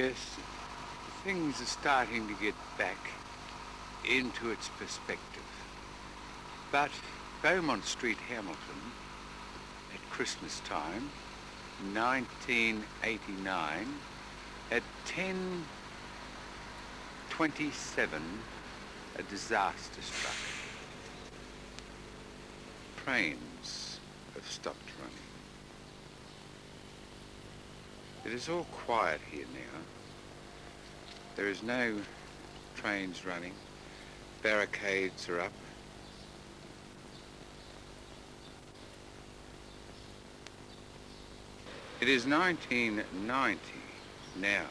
Yes, things are starting to get back into its perspective. But Bont Street, Hamilton, at Christmas time, 1989, at 10:27, a disaster struck. Trains have stopped running. It is all quiet here now. There is no trains running. Barricades are up. It is 1990 now.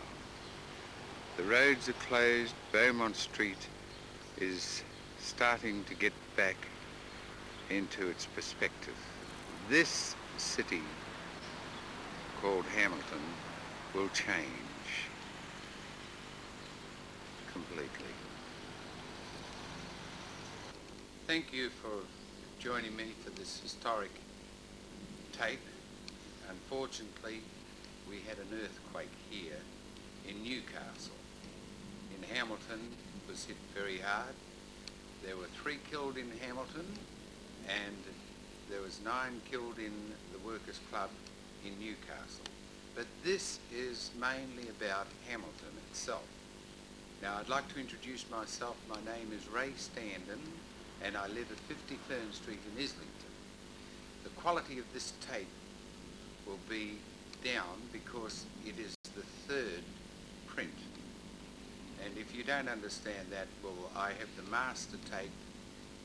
The roads are closed. Bont Street is starting to get back into its perspective. This city called Hamilton will change completely. Thank you for joining me for this historic tape. Unfortunately, we had an earthquake here in Newcastle. In Hamilton, it was hit very hard. There were 3 killed in Hamilton, and there was 9 killed in the Workers' Club in Newcastle. But this is mainly about Hamilton itself. Now, I'd like to introduce myself. My name is Ray Standen, and I live at 50 Bont Street in Islington. The quality of this tape will be down because it is the 3rd print. And if you don't understand that, well, I have the master tape,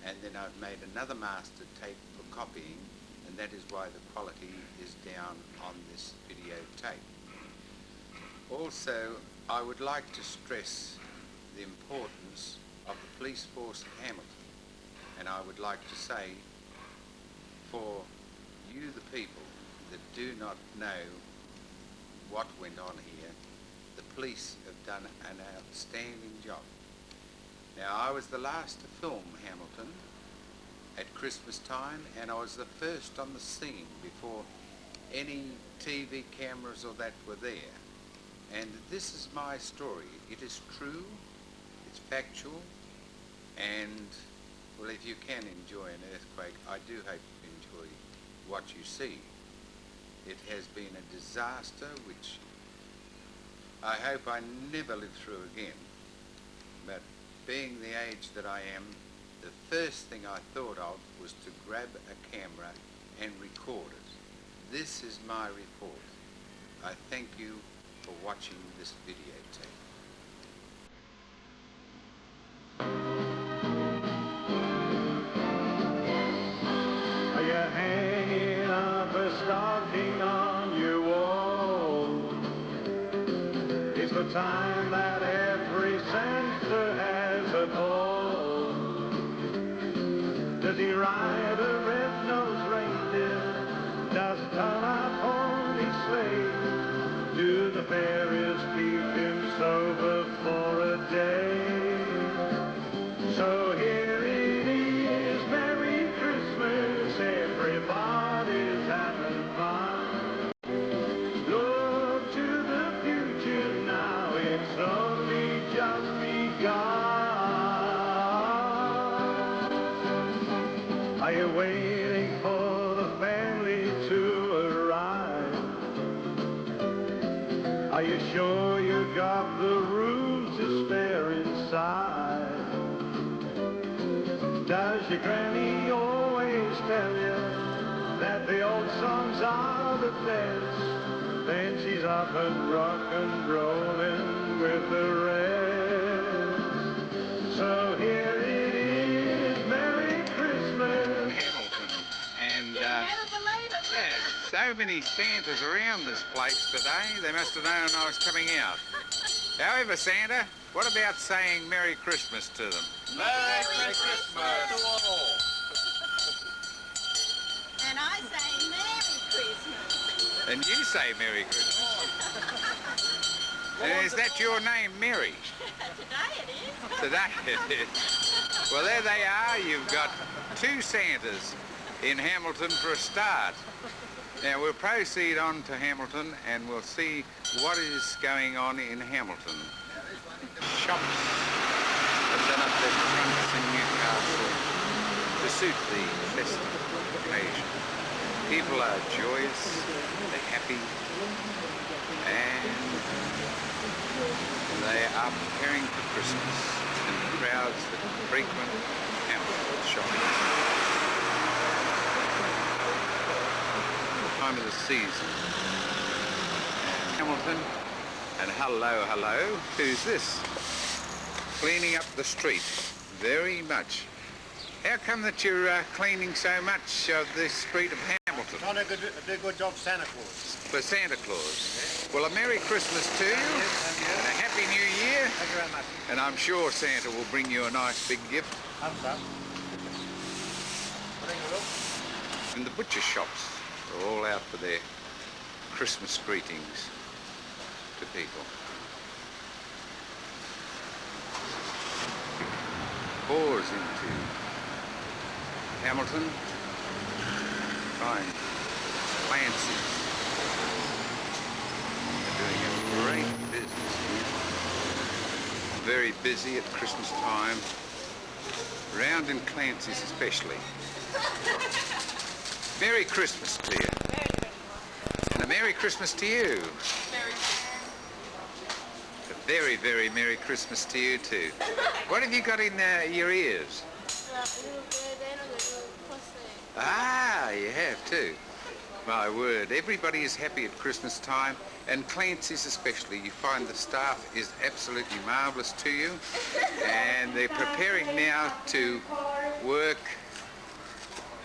and then I've made another master tape for copying, and that is why the quality is down on this video tape. Also, I would like to stress the importance of the police force of Hamilton, and I would like to say, for you the people that do not know what went on here, the police have done an outstanding job. Now, I was the last to film Hamilton at Christmas time, and I was the first on the scene before any TV cameras or that were there. And this is my story. It is true, it's factual, and, well, if you can enjoy an earthquake, I do hope you enjoy what you see. It has been a disaster which I hope I never live through again. But being the age that I am, the first thing I thought of was to grab a camera and record it. This is my report. I thank you for watching this videotape. Are you hanging up a stocking on your wall? It's the time that every Santa has a ball. Does he ride a red-nosed reindeer? Does he turn up on his sleigh? Do the fairies keep him sober for a day? So here it is, Merry Christmas, everybody's having fun. Look to the future now, it's only just begun. Are you waiting for the family to arrive? Are you sure you got the room to spare inside? Does your granny always tell you that the old songs are the best? Then she's up and rock and rolling with the rest. So here it is, Merry Christmas. Hamilton, and so many Santas around this place today. They must have known I was coming out. However, Santa, what about saying Merry Christmas to them? Merry Christmas to all. And I say Merry Christmas. And you say Merry Christmas. And is that your name, Mary? Today it is. Today it is. Well, there they are. You've got 2 Santas in Hamilton for a start. Now we'll proceed on to Hamilton and we'll see what is going on in Hamilton. Shops have done up their fronts in Newcastle to suit the festive occasion. People are joyous, they're happy, and they are preparing for Christmas in the crowds that frequent Hamilton shopping. Time of the season. Hamilton, and hello, who's this? Cleaning up the street, very much. How come that you're cleaning so much of the street of Hamilton? Trying to do a good job for Santa Claus. For Santa Claus. Well, a Merry Christmas to you, and a Happy New Year. Thank you very much. And I'm sure Santa will bring you a nice big gift. Thumbs up. Bring a look. And the butcher shops are all out for their Christmas greetings to people. Pours into Hamilton, find Fiancé. They're doing a great business here. Very busy at Christmas time, round in Clancy's especially. Merry Christmas to you. And a Merry Christmas to you. A very, very Merry Christmas to you too. What have you got in your ears? Ah, you have too. My word, everybody is happy at Christmas time, and Clancy's especially. You find the staff is absolutely marvellous to you, and they're preparing now to work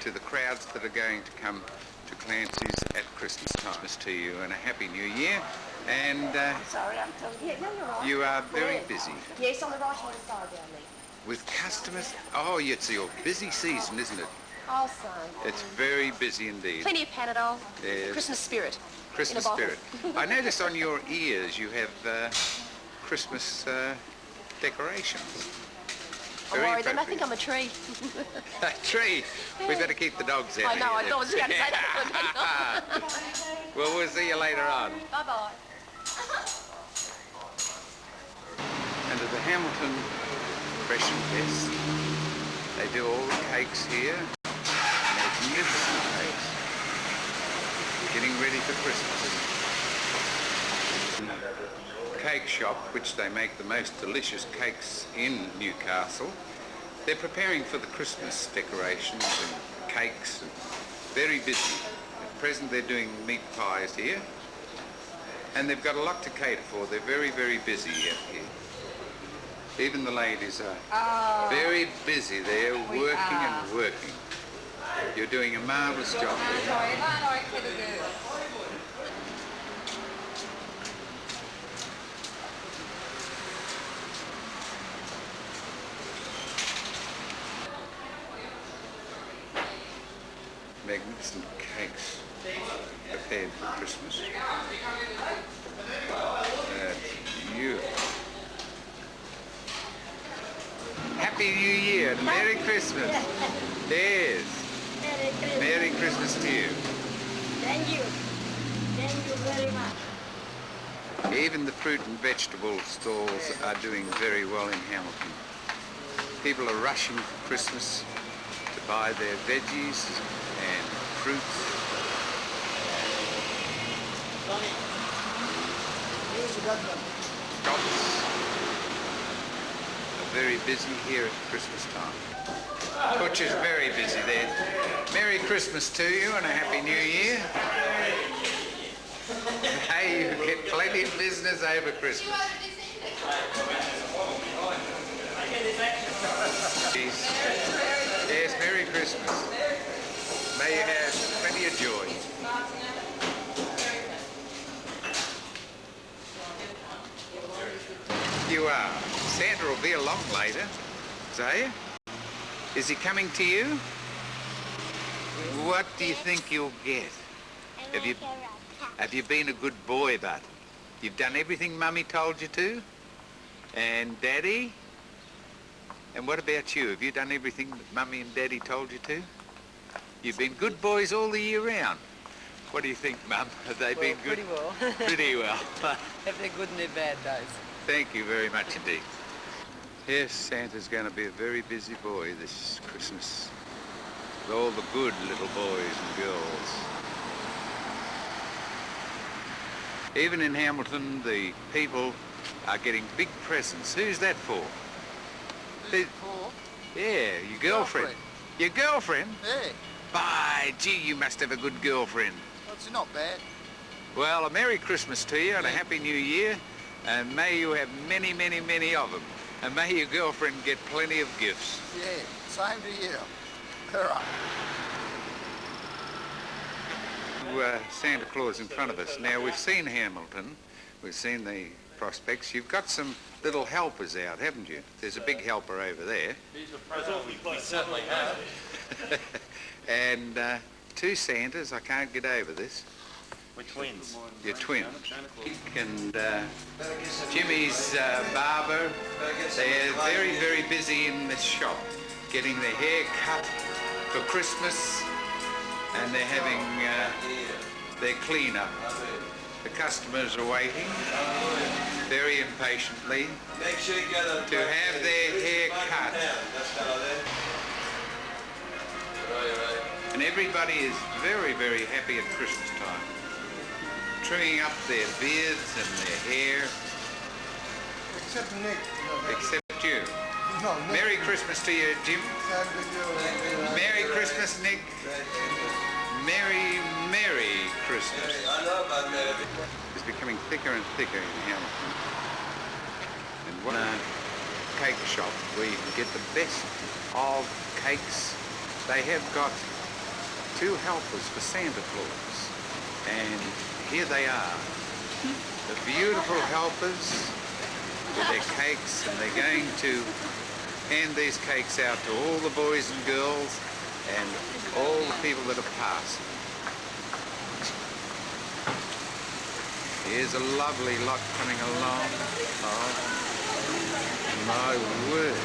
to the crowds that are going to come to Clancy's at Christmas time. To you, and a Happy New Year. And Sorry, I'm totally... Yeah, no, you're right. you are very busy. Yes, on the right-hand side down there. With customers. Oh, it's your busy season, isn't it? Oh, son. It's very busy indeed. Plenty of Panadol. Yes. Christmas spirit. Christmas in a bottle. spirit. I notice on your ears you have Christmas decorations. I'm Very worried, then I appropriate. think I'm a tree. A tree. We better keep the dogs out. I know, I here. thought I was going to say that. Well, we'll see you later on. Bye-bye. And at the Hamilton Fresh and Fest, they do all the cakes here. Magnificent cakes. Getting ready for Christmas. Cake shop, which they make the most delicious cakes in Newcastle. They're preparing for the Christmas decorations and cakes. And very busy. At present they're doing meat pies here. And they've got a lot to cater for. They're very, very busy out here. Even the ladies are very busy. They're working and working. You're doing a marvellous job there. Magnificent cakes prepared for Christmas. That's beautiful. Happy New Year and Merry Christmas. Yes. Merry Christmas to you. Thank you. Thank you very much. Even the fruit and vegetable stalls are doing very well in Hamilton. People are rushing for Christmas to buy their veggies and fruits. Shops are very busy here at Christmas time. Butcher's very busy there. Merry Christmas to you and a Happy New Year. Hey, you get plenty of business over Christmas. Yes, Merry Christmas. May you have plenty of joy. You are. Santa will be along later. Say, is he coming to you? What do you think you'll get? Have you been a good boy, Bud? You've done everything Mummy told you to? And Daddy? And what about you? Have you done everything that Mummy and Daddy told you to? You've been good boys all the year round. What do you think, Mum? Have they been good? Pretty well. Pretty well. Have their good and their bad days. Thank you very much indeed. Yes, Santa's going to be a very busy boy this Christmas. With all the good little boys and girls. Even in Hamilton, the people are getting big presents. Who's that for? Who's it for? Yeah, your girlfriend. Your girlfriend? Yeah. By gee, you must have a good girlfriend. Well, it's not bad. Well, a Merry Christmas to you and a Yeah. Happy New Year. And may you have many, many, many of them. And may your girlfriend get plenty of gifts. Yeah, same to you. All right. Santa Claus in front of us. Now, we've seen Hamilton. We've seen the prospects. You've got some little helpers out, haven't you? There's a big helper over there. We certainly have. And two Santas. I can't get over this. We're twins. Your twins. And Jimmy's barber. They're very, very busy in the shop getting their hair cut for Christmas, and they're having their clean-up. The customers are waiting very impatiently to have their hair cut. And everybody is very, very happy at Christmas time. Trimming up their beards and their hair. Except Nick. Except you. No, Nick. Merry Christmas to you, Jim. Merry Christmas, Nick. Merry, Merry Christmas. It's becoming thicker and thicker in Hamilton. And one cake shop where you can get the best of cakes. They have got two helpers for Santa Claus. And here they are. The beautiful helpers with their cakes, and they're going to hand these cakes out to all the boys and girls and all the people that are passing. Here's a lovely lot coming along. Oh, my word.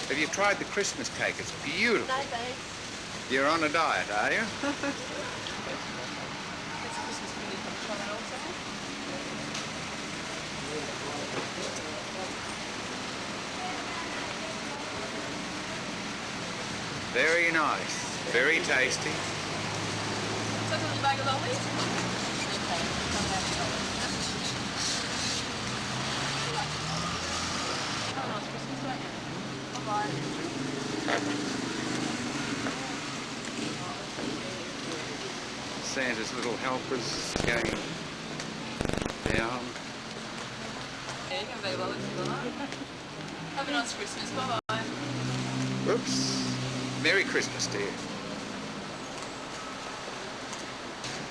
Have you tried the Christmas cake? It's beautiful. No, thanks. You're on a diet, are you? Very nice. Very tasty. Santa's little helpers going down. Yeah, you can be well if you like. Have a nice Christmas. Bye-bye. Oops. Merry Christmas to you.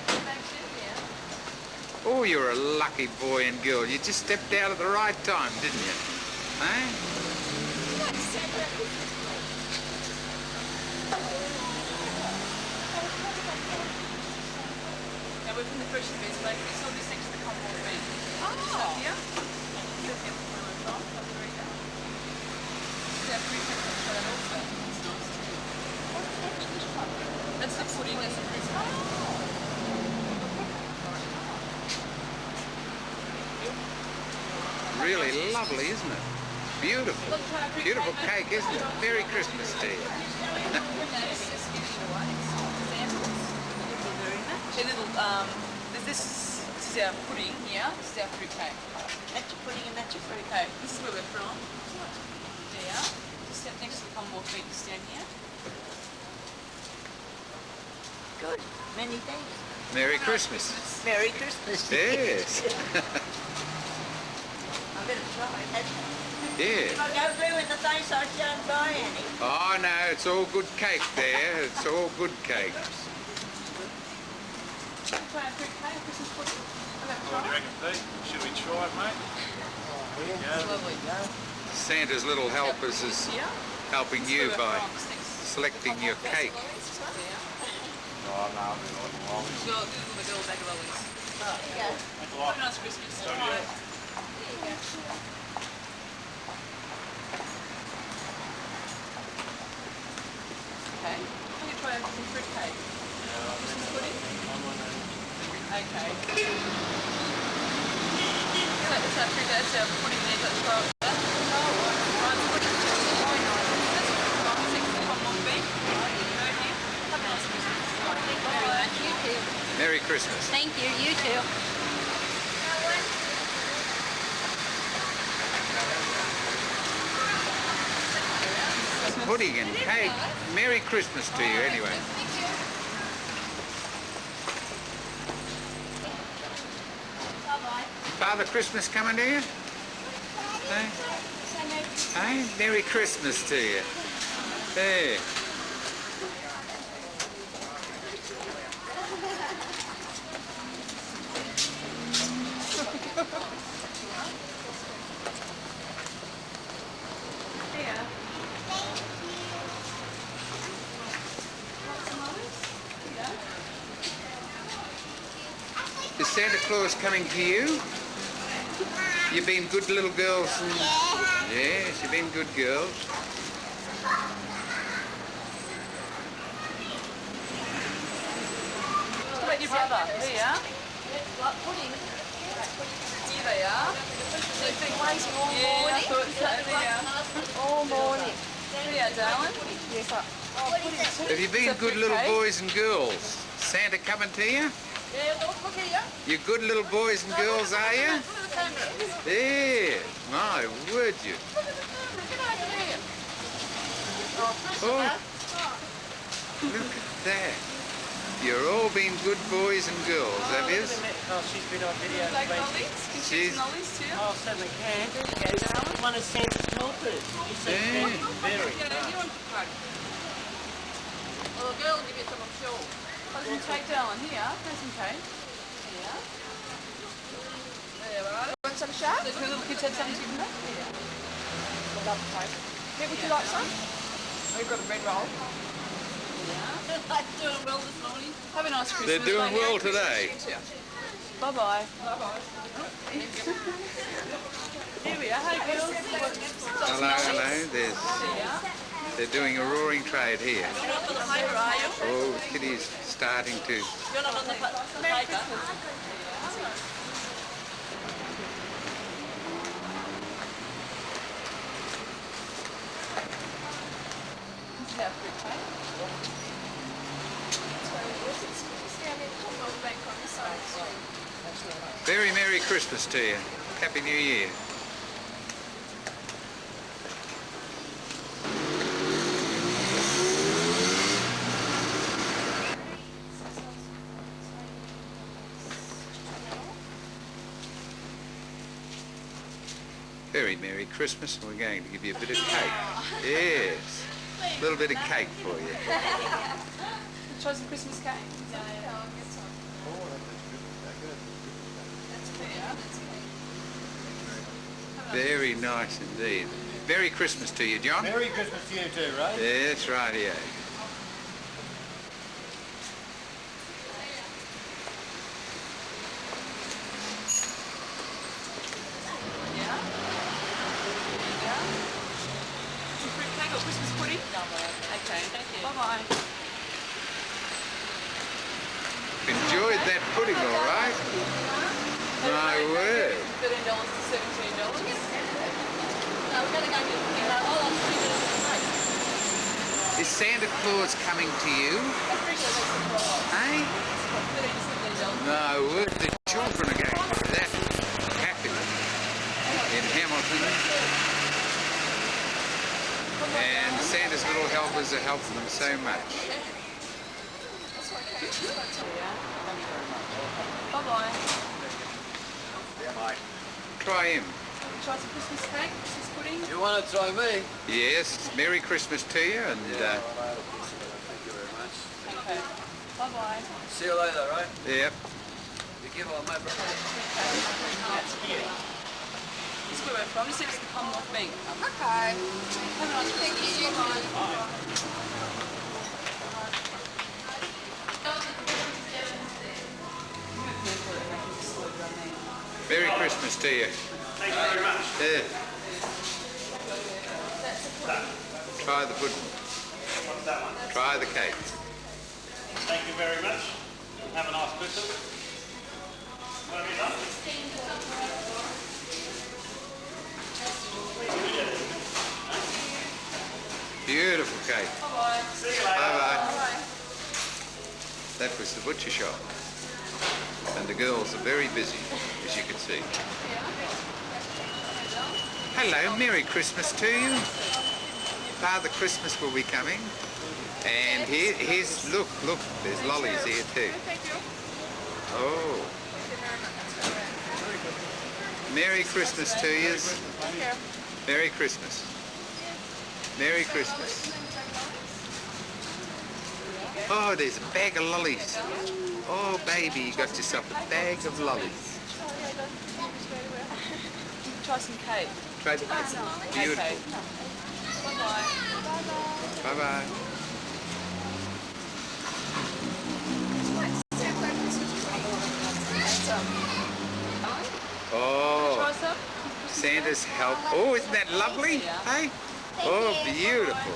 Thanks, yeah. Oh, you're a lucky boy and girl. You just stepped out at the right time, didn't you? Eh? Now we're from the Fresh and Best Bakery. It's all this next to the Commonwealth Bank. Just up here. Just here where we're from, up the Riga. It's our fruit cake also. It's nice too. That's the pudding, that's the fruit cake. Really lovely, isn't it? Beautiful. Beautiful cake, isn't it? Merry Christmas to you. This is our pudding here. This is our fruit cake. That's your pudding and that's your fruit. Okay, this is where we're from. There. Just step next to the Commonwealth Bank, stand here. Good. Many thanks. Merry Christmas. Merry Christmas. Yes. I better try. Yeah. If I go blue in the face, I shan't buy any. Oh, no, it's all good cake there. It's all good cake. Try our fruit cake, Christmas pudding. What do you reckon, Pete? Should we try it, mate? It's lovely. Santa's little helpers is Yeah. helping you by selecting your cake. Oh, no, I'm not. So, Google the girl bag of lollies. Thanks a lot. Have a nice Christmas. So do you. Okay. I'm going to try some fruit cake. Christmas pudding? Okay. You like this fruit that's pudding there, that's right. That's right. Pudding. Why not? That's what I'm thinking. Come on, Ben. Have a nice Christmas. Thank you very much. You too. Merry Christmas. Thank you, you too. Pudding and cake. Merry Christmas to you anyway. Father Christmas coming to you? Hey? Hey? Merry Christmas to you. There. Is Santa Claus coming to you? You've been good little girls. Yes, you've been good girls. What about your brother? Here. Pudding. Here they are. They've been waiting all Yeah, I morning. thought so. There you are. All morning. There you are, darling. Yes, Have you been It's a good little fruitcake. boys and girls? Santa coming to you? yeah, look here. You good little boys and girls, are you? Yeah. My word, you. Oh, look at that. You're all been good boys and girls, have you? Oh, she's been on video. Like lollies? Can you She's- get some lollies too? Oh, certainly can. Yes. One of Santa's helpers. You said Yeah. very Yeah, nice. you want to plug. Well, the girl will give you some, I'm sure. Have some cake, darling. Here, have some cake. Here. There, right. Want some sharp? The little kids had something to give them. Here. I love cake. Yeah, would you like some? Oh, you've got a bread roll. Yeah. I'm doing well this morning. Have a nice Christmas. They're doing lady. well today. Bye-bye. Bye-bye. Here we are. Hey, girls. Hello, hello. They're doing a roaring trade here. You're not on the paper, are you? Oh, Kitty's starting to. You're not on the paper. Very Merry Christmas to you. Happy New Year. Very Merry Christmas, and we're going to give you a bit of cake. Yes, a little bit of cake for you. Try some Christmas cake. Very nice indeed. Merry Christmas to you, John. Merry Christmas to you too, Ray. That's right, yeah. Yeah? Yeah? Some fruit cake or Christmas pudding? No, okay, thank you. Bye-bye. Enjoyed that pudding, all right? My word. $13 to $17. No, we're going to go get Is Santa Claus coming to you? Hey? No, the children are going to be that happy in Hamilton. And Santa's little helpers are helping them so much. Bye-bye. Try him. Try some Christmas cake, Christmas pudding. You want to try me? Yes, Merry Christmas to you, and Thank you very much. Okay. Bye-bye. See you later, Ray. yep. You give all my brother. That's here. This is where we're from. This is the Commonwealth Bank. Okay. Have a nice week. Merry Christmas to you. Thank you very much. Yeah. Try the pudding. What's that one? Try the cake. Thank you very much. Have a nice Christmas. What have you done? Beautiful cake. Bye-bye. See you later. Bye-bye. That was the butcher shop. And the girls are very busy, as you can see. Hello, Merry Christmas to you. Father Christmas will be coming. And here's, look, there's lollies here too. Thank you. Oh. Merry Christmas to you. Merry Christmas. Merry Christmas. Oh, there's a bag of lollies. Oh, baby, you got yourself a bag of lollies. Try some cake. Try the beautiful. Okay. Bye-bye. Bye-bye. Oh, Try some? Santa's help. Oh, isn't that lovely? Hey? Oh, beautiful.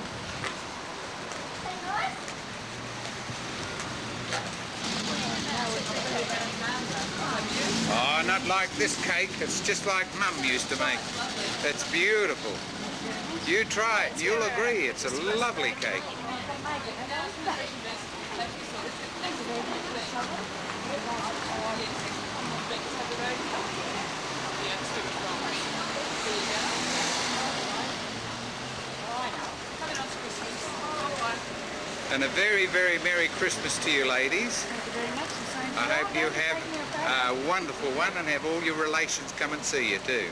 Oh, not like this cake. It's just like Mum used to make. It's beautiful. You try it. You'll agree. It's a lovely cake. And a very, very Merry Christmas to you, ladies. I hope you have a wonderful one and have all your relations come and see you too.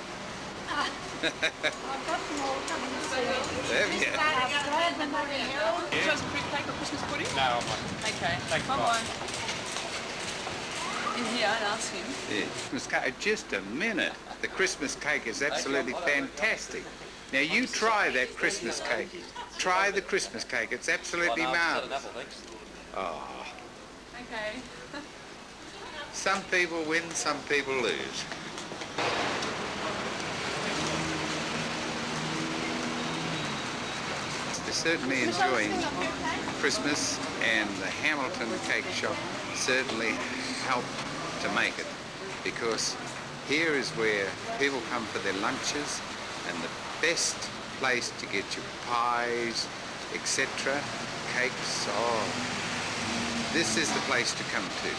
I've got them all coming to see you. Have you? I'm glad when they're here. Would you like some fruit cake or Christmas pudding? No, I'm not. Okay. Thank you, Bye-bye. In here and ask him. Yeah. Christmas cake. Just a minute. The Christmas cake is absolutely fantastic. Now you try that Christmas cake. Try the Christmas cake. It's absolutely marvellous. Oh. Okay. Some people win, some people lose. They're certainly enjoying Christmas, and the Hamilton cake shop certainly helped to make it, because here is where people come for their lunches, and the best place to get your pies, etc., cakes. Oh, this is the place to come to.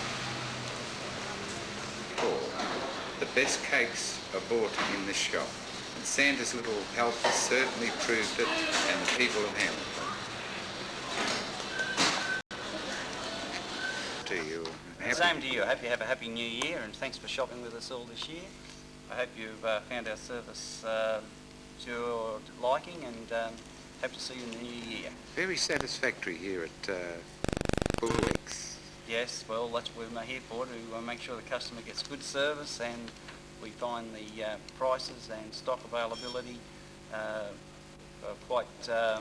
The best cakes are bought in this shop, and Santa's little helper certainly proved it, and the people of Hamilton. To you. Same to you. I hope you have a happy new year, and thanks for shopping with us all this year. I hope you've found our service to your liking, and hope to see you in the new year. Very satisfactory here at Quake. Yes, well, that's what we're here for, to make sure the customer gets good service, and we find the prices and stock availability quite a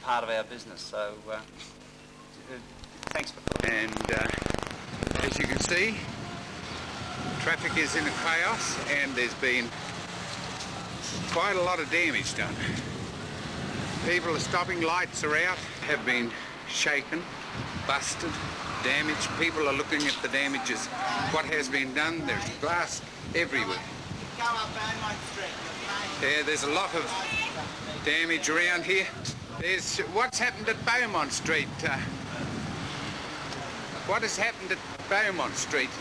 part of our business. So thanks for calling. And as you can see, traffic is in a chaos, and there's been quite a lot of damage done. People are stopping, lights are out, have been shaken, busted, damaged. People are looking at the damages. What has been done, there's glass everywhere. Yeah, there's a lot of damage around here. There's what's happened at Beaumont Street. What has happened at Beaumont Street?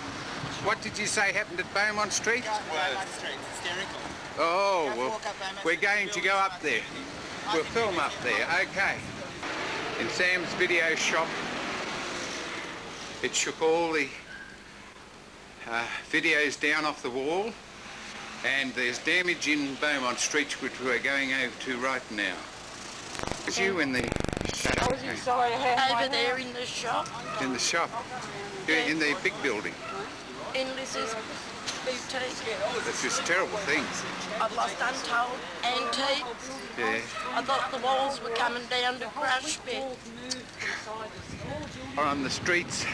What did you say happened at Beaumont Street? Beaumont Street, hysterical. Oh, well, we're going to go up there. We'll film up there, okay. In Sam's video shop, it shook all the videos down off the wall, and there's damage in Beaumont Street, which we're going over to right now. Because you, when the Shut up. Okay. Sorry, I had Over there in the shop, In the shop. You're in the big building. in Lizzie's boutique. That's just terrible things. I've lost untold antiques. Yeah. I thought the walls were coming down to crush me. On the streets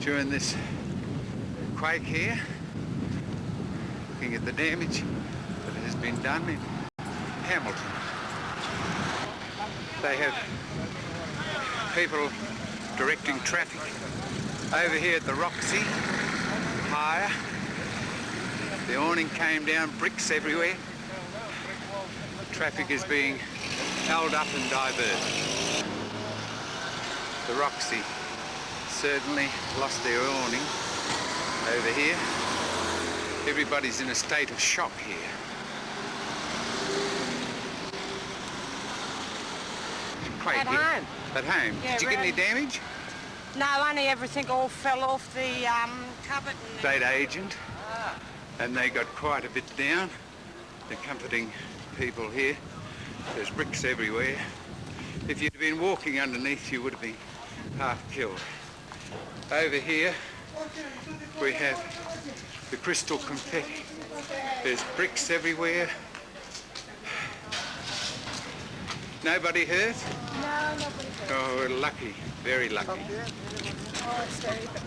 during this quake here, looking at the damage that has been done in Hamilton. They have people directing traffic over here at the Roxy, higher. The awning came down, bricks everywhere. Traffic is being held up and diverted. The Roxy certainly lost their awning over here. Everybody's in a state of shock here. Quake At here. home. At home. Yeah, Did you get any really. damage? No, only everything all fell off the cupboard. State agent, and they got quite a bit down. They're comforting people here. There's bricks everywhere. If you'd been walking underneath, you would have been half killed. Over here, we have the crystal confetti. There's bricks everywhere. Nobody hurt? No, nobody. Oh, we're lucky, very lucky.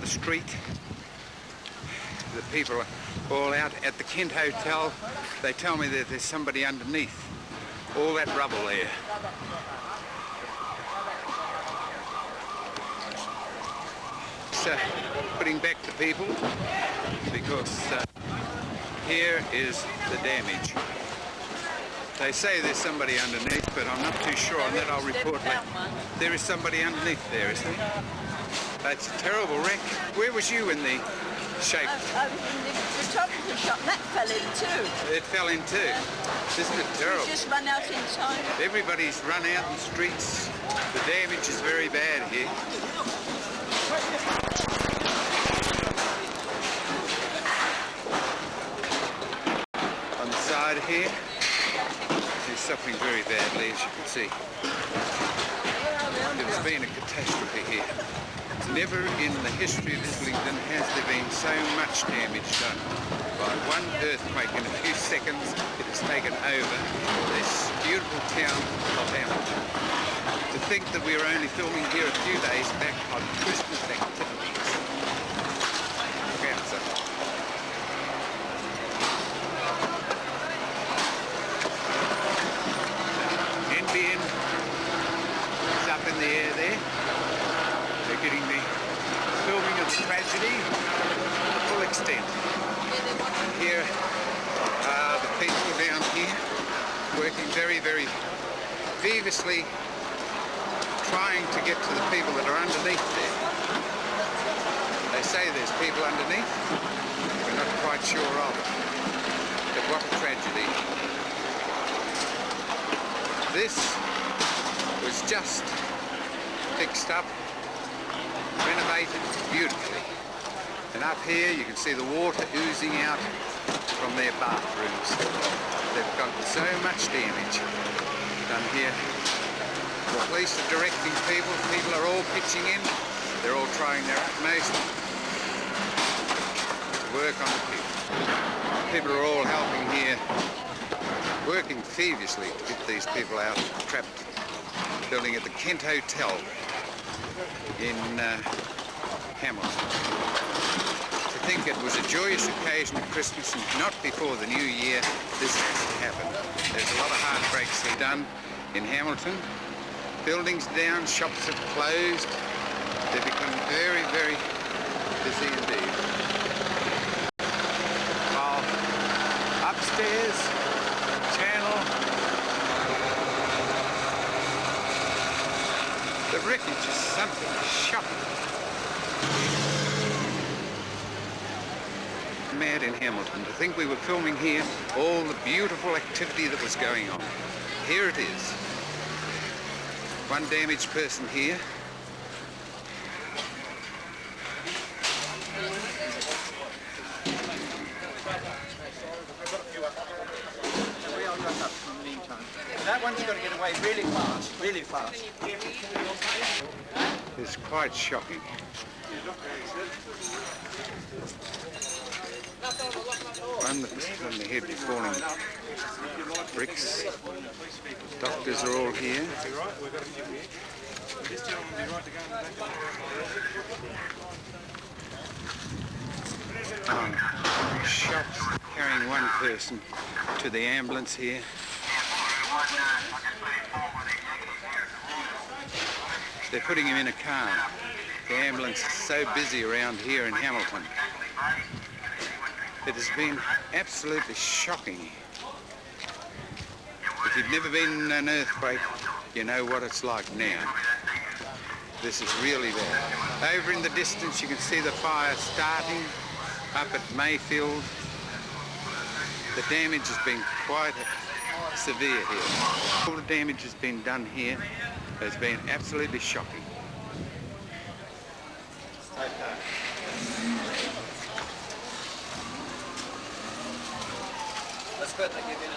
The street, the people are all out at the Kent Hotel. They tell me that there's somebody underneath all that rubble there. So, putting back the people, because here is the damage. They say there's somebody underneath, but I'm not too sure on that. I'll report later. There is somebody underneath there, isn't there? That's a terrible wreck. Where was you in the shape? I was in the top of the shop, and that fell in too. It fell in too. Isn't it terrible? Just run out in time. Everybody's run out in the streets. The damage is very bad here. On the side here, he's suffering very badly, as you can see. There's been a catastrophe here. Never in the history of Islington has there been so much damage done. By one earthquake in a few seconds, it has taken over this beautiful town of Hamilton. To think that we were only filming here a few days back on Christmas activities. Look outside. NBN is up in the air there. They're getting the filming of the tragedy to full extent. Here are the people down here working very, very feverishly trying to get to the people that are underneath there. They say there's people underneath. We're not quite sure of it. But what a tragedy. This was just fixed up, renovated beautifully. And up here you can see the water oozing out from their bathrooms. They've got so much damage done here. The police are directing people. People are all pitching in. They're all trying their utmost to work on the people. People are all helping here, working feverishly to get these people out trapped. Building at the Kent Hotel in Hamilton. To think it was a joyous occasion at Christmas and not before the New Year, this happened. There's a lot of heartbreaks here done in Hamilton. Buildings down, shops have closed. They've become very, very busy indeed. While upstairs, Channel, the wreckage is something shocking. Mad in Hamilton to think we were filming here all the beautiful activity that was going on. Here it is. One damaged person here. That one's got to get away really fast, really fast. It's quite shocking. One that's on the head falling bricks. Doctors are all here. Shops carrying one person to the ambulance here. They're putting him in a car. The ambulance is so busy around here in Hamilton. It has been absolutely shocking. If you've never been in an earthquake, you know what it's like now. This is really bad. Over in the distance you can see the fire starting up at Mayfield. The damage has been quite severe here. All the damage has been done here has been absolutely shocking.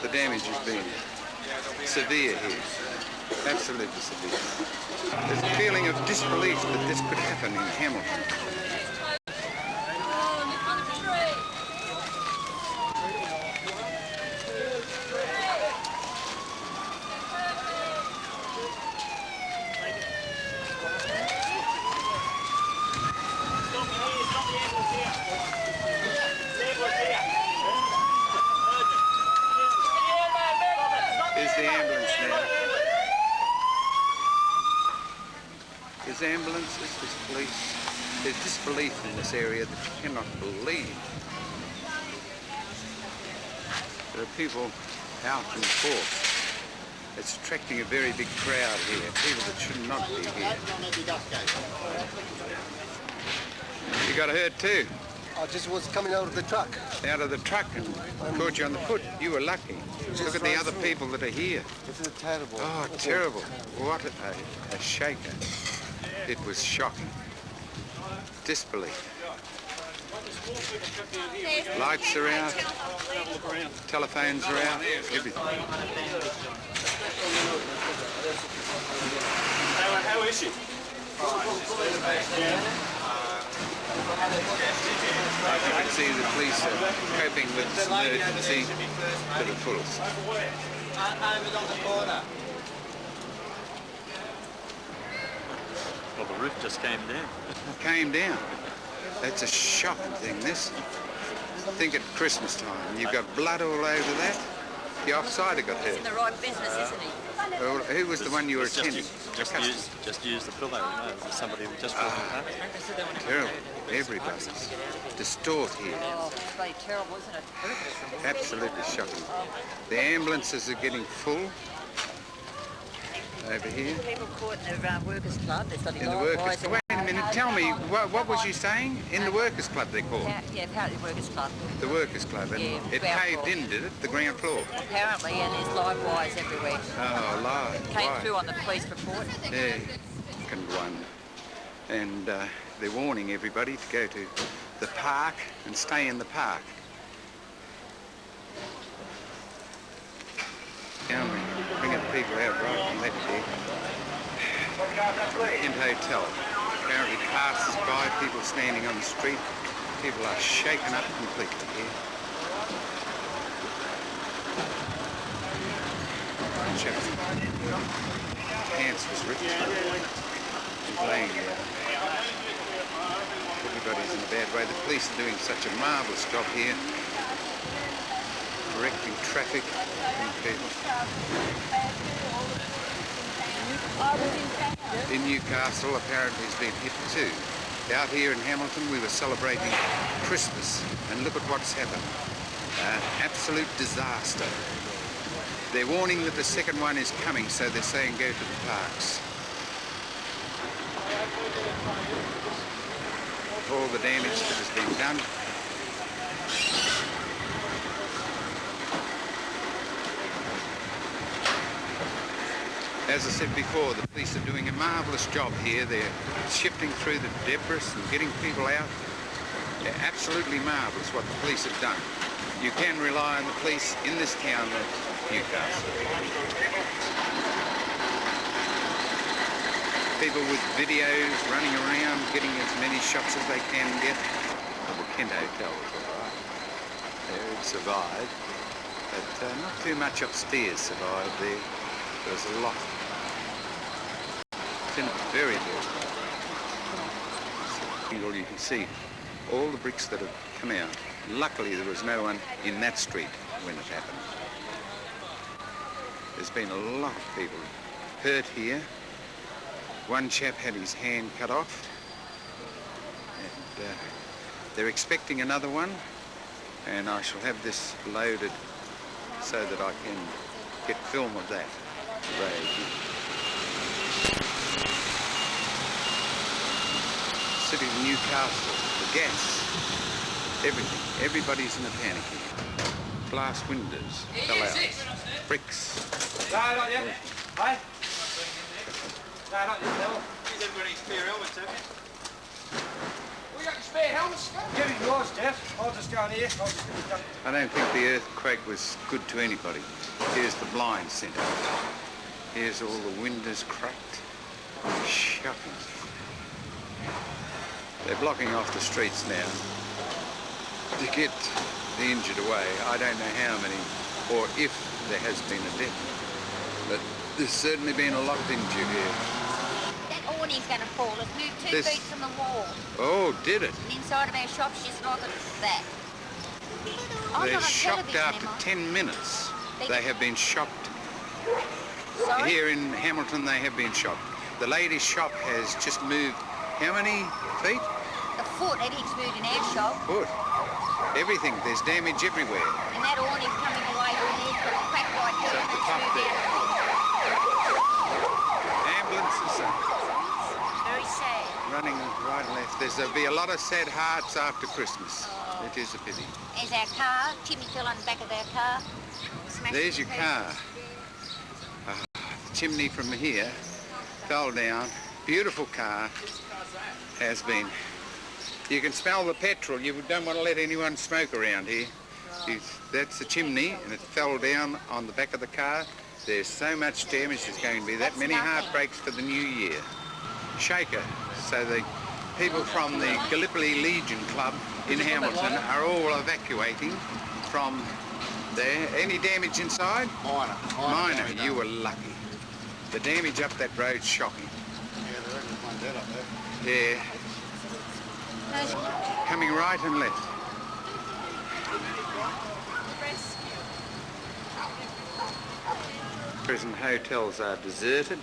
The damage has been severe here, absolutely severe. There's a feeling of disbelief that this could happen in Hamilton. There's ambulances, there's police, there's disbelief in this area that you cannot believe. There are people out in force. It's attracting a very big crowd here, people that should not be here. You got hurt too? I just was coming out of the truck. Out of the truck and caught you on the foot. You were lucky. Look at the other people that are here. This is terrible. Oh, terrible. What a shaker. It was shocking. Disbelief. Lights are out, telephones are out, everything. How is she? As you can see, the police are coping with this emergency to the fullest. I was on the corner. Well, the roof just came down. Came down. That's a shocking thing, this. Think at Christmas time, you've got blood all over that. The offsider got hurt. He's in the right business, isn't he? Well, who was the one you were attending? Just use the pillow, you know, somebody who just walked past. Terrible. Everybody's distraught here. Oh, it's bloody terrible, isn't it? Absolutely shocking. The ambulances are getting full over here. People caught in the workers' club. There's bloody In the workers' club. Wait a minute, tell me, what was you saying? In the workers' club they called? Yeah, apparently workers' club. The workers' club, and Yeah, it caved in, did it? The ground floor? Apparently, and there's live wires everywhere. Oh, live Came wire. through on the police report. Yeah, second one. And they're warning everybody to go to the park and stay in the park. Now we're bringing people out right on that here. Kent Hotel. Apparently passes by, people standing on the street. People are shaken up completely here. Chap's pants was ripped. He's laying there. Everybody's in a bad way. The police are doing such a marvellous job here, directing traffic and people. In Newcastle, apparently has been hit too. Out here in Hamilton, we were celebrating Christmas, and look at what's happened. Absolute disaster. They're warning that the second one is coming, so they're saying go to the parks. All the damage that has been done. As I said before, the police are doing a marvellous job here. They're shifting through the debris and getting people out. They're absolutely marvellous what the police have done. You can rely on the police in this town Newcastle. People with videos running around, getting as many shots as they can get. Well, the Kent Hotel was all right. There it survived, but not too much upstairs survived there. There was a lot. It's in very good. You can see all the bricks that have come out. Luckily there was no one in that street when it happened. There's been a lot of people hurt here. One chap had his hand cut off, and they're expecting another one, and I shall have this loaded so that I can get film of that. City of Newcastle, the gas, everything. Everybody's in a panic here. Glass windows fell out. Bricks. Hi. Everybody's spare helmets, have you? We got your spare helmets? Give me yours, Jeff. I'll just go in here. I don't think the earthquake was good to anybody. Here's the blind centre. Here's all the windows cracked. Shocking. They're blocking off the streets now to get the injured away. I don't know how many, or if there has been a death, but there's certainly been a lot of injured here. That awning's going to fall. It's moved 2 feet from the wall. Oh, did it? And inside of our shop's just like that. They're shocked after 10 minutes. They have been shocked. Sorry? Here in Hamilton, they have been shocked. The lady's shop has just moved how many feet? A foot. Everything's moved in our shop. Foot. Everything. There's damage everywhere. And that awning's coming away from there. It's got a crack right here. And it's moved out. Ambulances are Very sad. running right and left. There'll be a lot of sad hearts after Christmas. It is a pity. There's our car. Timmy fell on the back of our car. There's your car. The chimney from here fell down. Beautiful car has been. You can smell the petrol. You don't want to let anyone smoke around here. That's the chimney, and it fell down on the back of the car. There's so much damage. There's going to be that many heartbreaks for the new year. Shaker. So the people from the Gallipoli Legion Club in Hamilton are all evacuating from there. Any damage inside? Minor. You were lucky. The damage up that road's shocking. Yeah, there is one dead up there. Yeah. Coming right and left. Present hotels are deserted.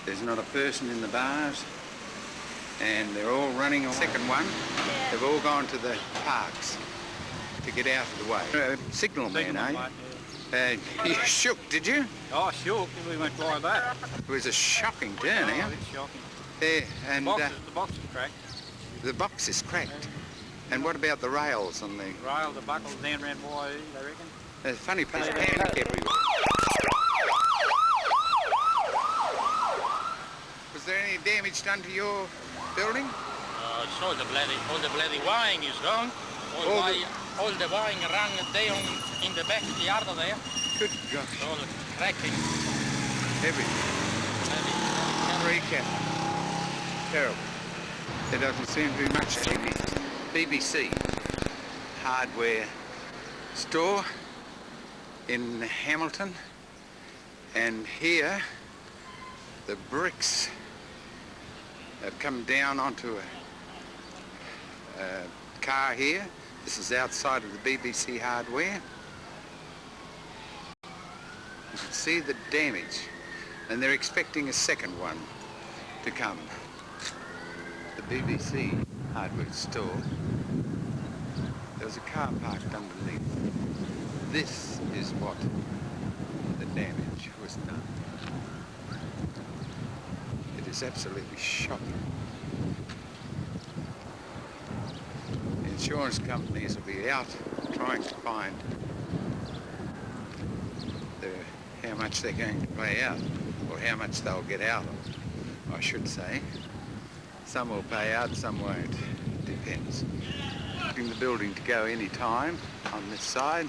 There's not a person in the bars, and they're all running. Second one, they've all gone to the parks to get out of the way. Signal man, eh? You shook, did you? Oh, shook. We went like that. It was a shocking turnout. It's shocking. There, and The box is cracked. the box is cracked. And what about the rails on the... Rail, the buckles down round wire, I reckon. There's funny place, panic everywhere. Was there any damage done to your building? So all the bloody wiring is gone. All the wiring run down in the back of the yard there. Good gosh. All cracking. Everything. Recap. Terrible. There doesn't seem to be much in the BBC hardware store in Hamilton, and here the bricks have come down onto a car here. This is outside of the BBC hardware. You can see the damage, and they're expecting a second one to come. The BBC hardware store, there was a car parked underneath. This is what the damage was done. It is absolutely shocking. The insurance companies will be out trying to find how much they're going to pay out, or how much they'll get out of, I should say. Some will pay out, some won't. Depends. Expecting the building to go any time on this side.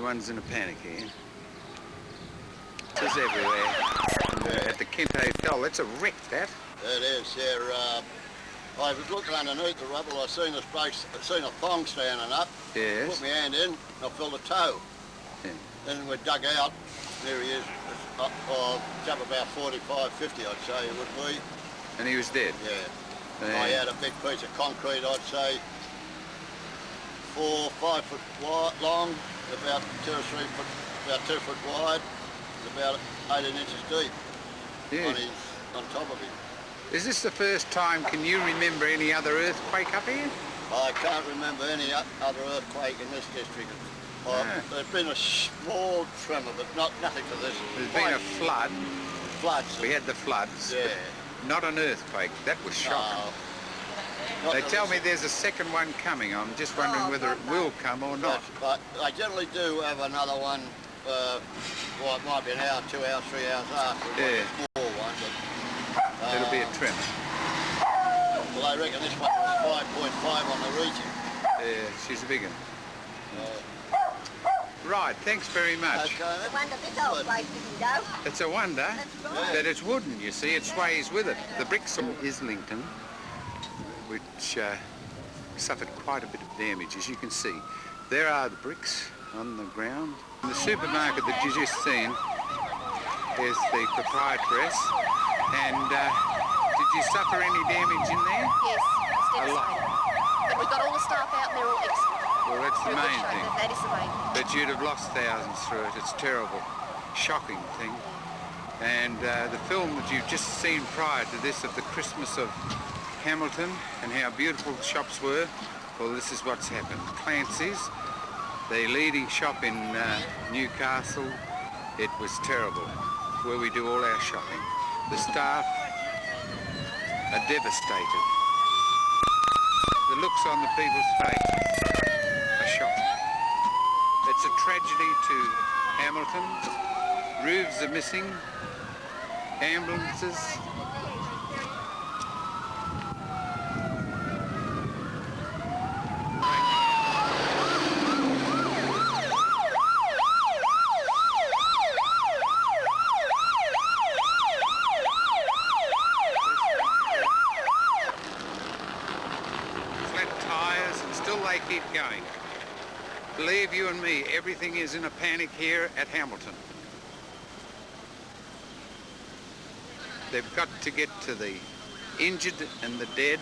Everyone's in a panic here. It is everywhere. At the Kent Hotel, that's a wreck, that. It is, yeah. I was looking underneath the rubble, I seen this place, I seen a thong standing up. Yes. Put my hand in, I felt a toe. Yeah. Then we dug out, there he is. It's up about 45, 50 I'd say it would be. And he was dead? Yeah. Yeah. I had a big piece of concrete, I'd say 4 or 5 foot wide, long, about 2 or 3 foot, about 2 foot wide, about 18 inches deep. Yeah. On top of him. Is this the first time, can you remember any other earthquake up here? I can't remember any other earthquake in this district. There's been a small tremor, but nothing to this. There's been a flood. Floods. We had the floods. Yeah. Not an earthquake. That was shocking. No, they tell me there's a second one coming. I'm just wondering whether it will come or not. But I generally do have another one, well, it might be an hour, 2 hours, 3 hours after. Yeah. A small one, but... It'll be a tremor. Well, I reckon this one was 5.5 on the Regent. Yeah, she's a big one. Right, thanks very much. Okay. The one the big old place didn't go. It's a wonder right. that it's wooden, you see. It sways with it. The bricks in Islington, which suffered quite a bit of damage, as you can see. There are the bricks on the ground. In the supermarket that you just seen is the proprietress. And did you suffer any damage in there? Yes, it's A lot. devastating. But we've got all the staff out and they're all excellent. Well, that's the main thing. That is the main thing. But you'd have lost thousands through it. It's a terrible, shocking thing. And the film that you've just seen prior to this of the Christmas of Hamilton and how beautiful the shops were, well, this is what's happened. Clancy's, the leading shop in Newcastle, it was terrible, where we do all our shopping. The staff are devastated. The looks on the people's faces are shocking. It's a tragedy to Hamilton. Roofs are missing. Ambulances. They keep going. Believe you and me, everything is in a panic here at Hamilton. They've got to get to the injured and the dead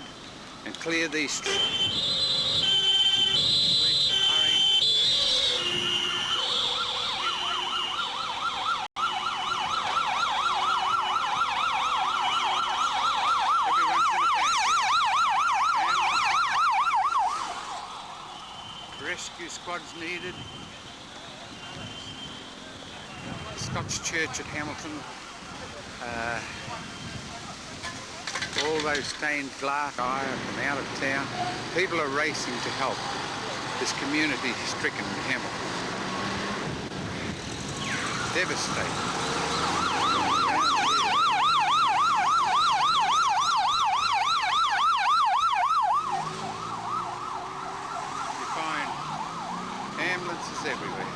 and clear these streets. Rescue squads needed. Scotch Church at Hamilton. All those stained glass from out of town. People are racing to help this community stricken Hamilton. Devastating. Ambulances everywhere.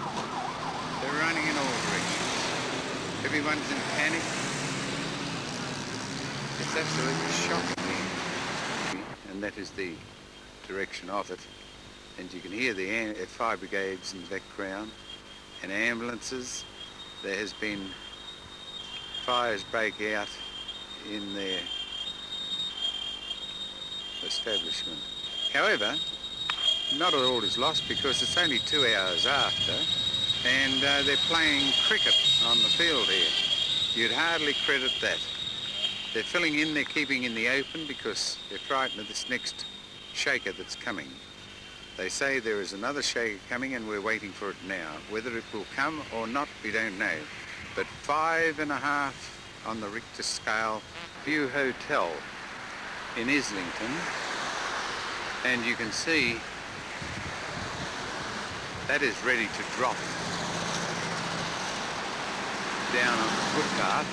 They're running in all directions. Everyone's in panic. It's absolutely shocking. And that is the direction of it. And you can hear the fire brigades in the background and ambulances. There has been fires break out in their establishment. However, not all is lost because it's only 2 hours after and they're playing cricket on the field here. You'd hardly credit that. They're filling in, they're keeping in the open because they're frightened of this next shaker that's coming. They say there is another shaker coming and we're waiting for it now. Whether it will come or not, we don't know. But 5.5 on the Richter scale, View Hotel in Islington, and you can see that is ready to drop down on the footpath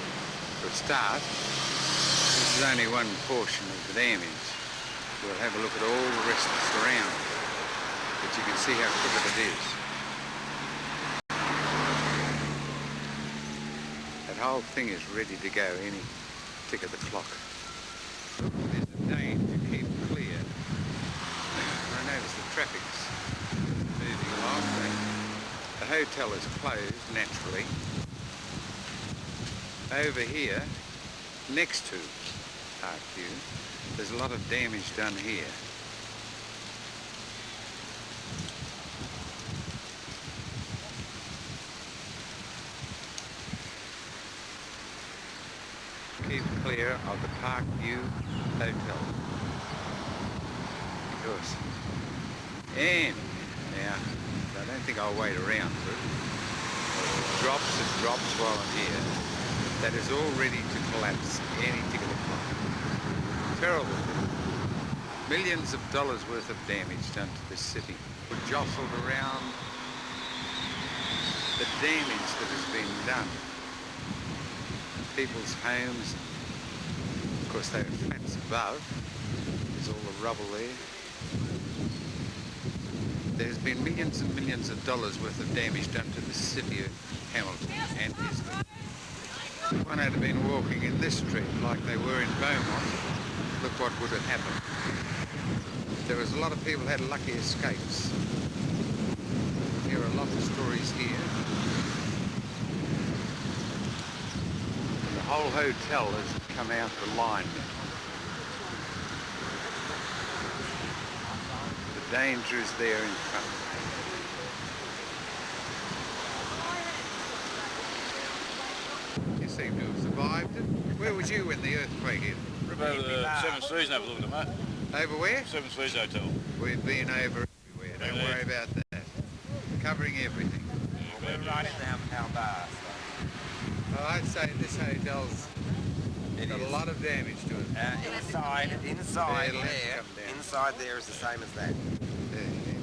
for a start. This is only one portion of the damage. We'll have a look at all the rest that's around, but you can see how crooked it is. whole thing is ready to go any tick of the clock. There's a danger, keep clear. I notice the traffic's moving along. The hotel is closed, naturally. Over here, next to Parkview, there's a lot of damage done here. Keep clear of the Parkview Hotel. Because, and now, I don't think I'll wait around for it. It drops while I'm here. That is all ready to collapse any tick of the clock. Terrible. Millions of dollars worth of damage done to this city. We're jostled around the damage that has been done. People's homes, of course they were flats above, there's all the rubble there. There's been millions and millions of dollars worth of damage done to the city of Hamilton and Islington. If one had been walking in this street like they were in Beaumont, look what would have happened. There was a lot of people who had lucky escapes. There are a lot of stories here. The whole hotel has come out the line. The danger is there in front. You seem to have survived it. Where was you when the earthquake hit? Over the Seven Seas, have a look at them, mate. Over where? Seven Seas Hotel. We've been over everywhere. Don't worry about that. Covering everything. We're right at our bar. Well, I'd say this hotel's got a lot of damage to it. Inside there is the same as that.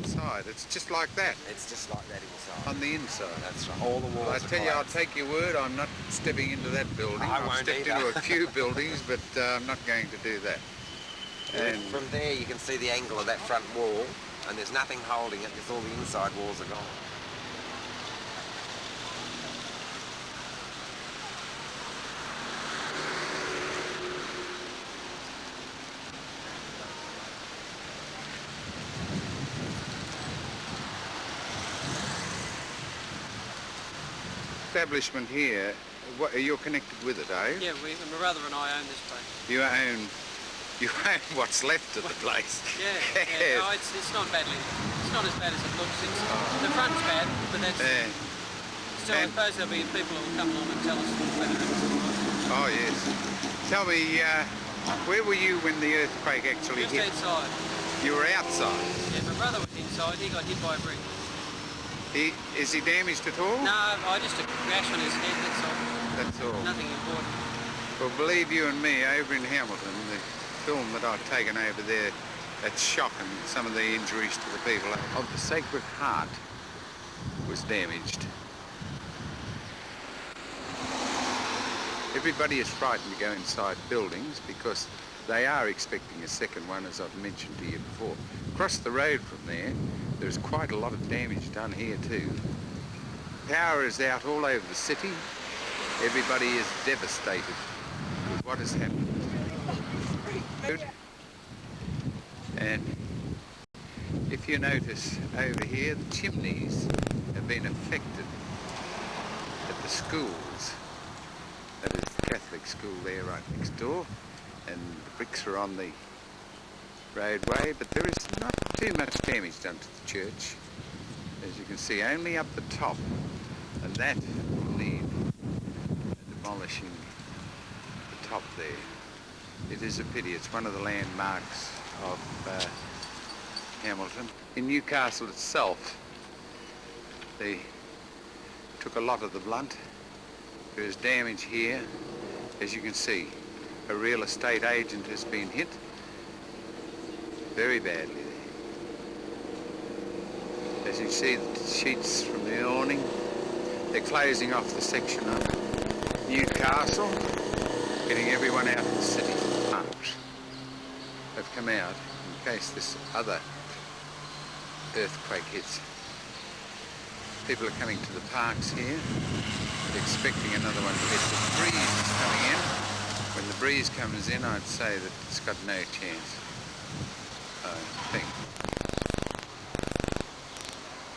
Inside, it's just like that. It's just like that inside. On the inside. That's right. All the walls. Well, I tell you, I'll take your word. I'm not stepping into that building. I've stepped into a few buildings, but I'm not going to do that. And from there, you can see the angle of that front wall, and there's nothing holding it because all the inside walls are gone. Establishment here, you're connected with it, eh? Yeah, my brother and I own this place. You own what's left of the place. Yeah, yeah. No, it's not badly. It's not as bad as it looks. The front's bad, but that's still. I suppose there'll be people who will come along and tell us whether it's. Oh yes. Tell me, where were you when the earthquake actually hit? Just outside. You were outside. Yeah, my brother was inside. He got hit by a brick. Is he damaged at all? No, I just a gash on his head, that's all. That's all. Nothing important. Well, believe you and me, over in Hamilton, the film that I've taken over there, that's shocking, some of the injuries to the people. Of the Sacred Heart was damaged. Everybody is frightened to go inside buildings because they are expecting a second one, as I've mentioned to you before. Across the road from there, there's quite a lot of damage done here too. Power is out all over the city. Everybody is devastated with what has happened. And if you notice over here, the chimneys have been affected at the schools. That is the Catholic school there right next door. And the bricks are on the roadway, but there is not too much damage done to the church. As you can see, only up the top, and that will need demolishing the top there. It is a pity. It's one of the landmarks of Hamilton. In Newcastle itself, they took a lot of the blunt. There is damage here. As you can see, a real estate agent has been hit very badly there. As you see, the sheets from the awning, they're closing off the section of Newcastle, getting everyone out of the city. They've come out in case this other earthquake hits. People are coming to the parks here. expecting another one to hit. The breeze is coming in. When the breeze comes in, I'd say that it's got no chance, I think.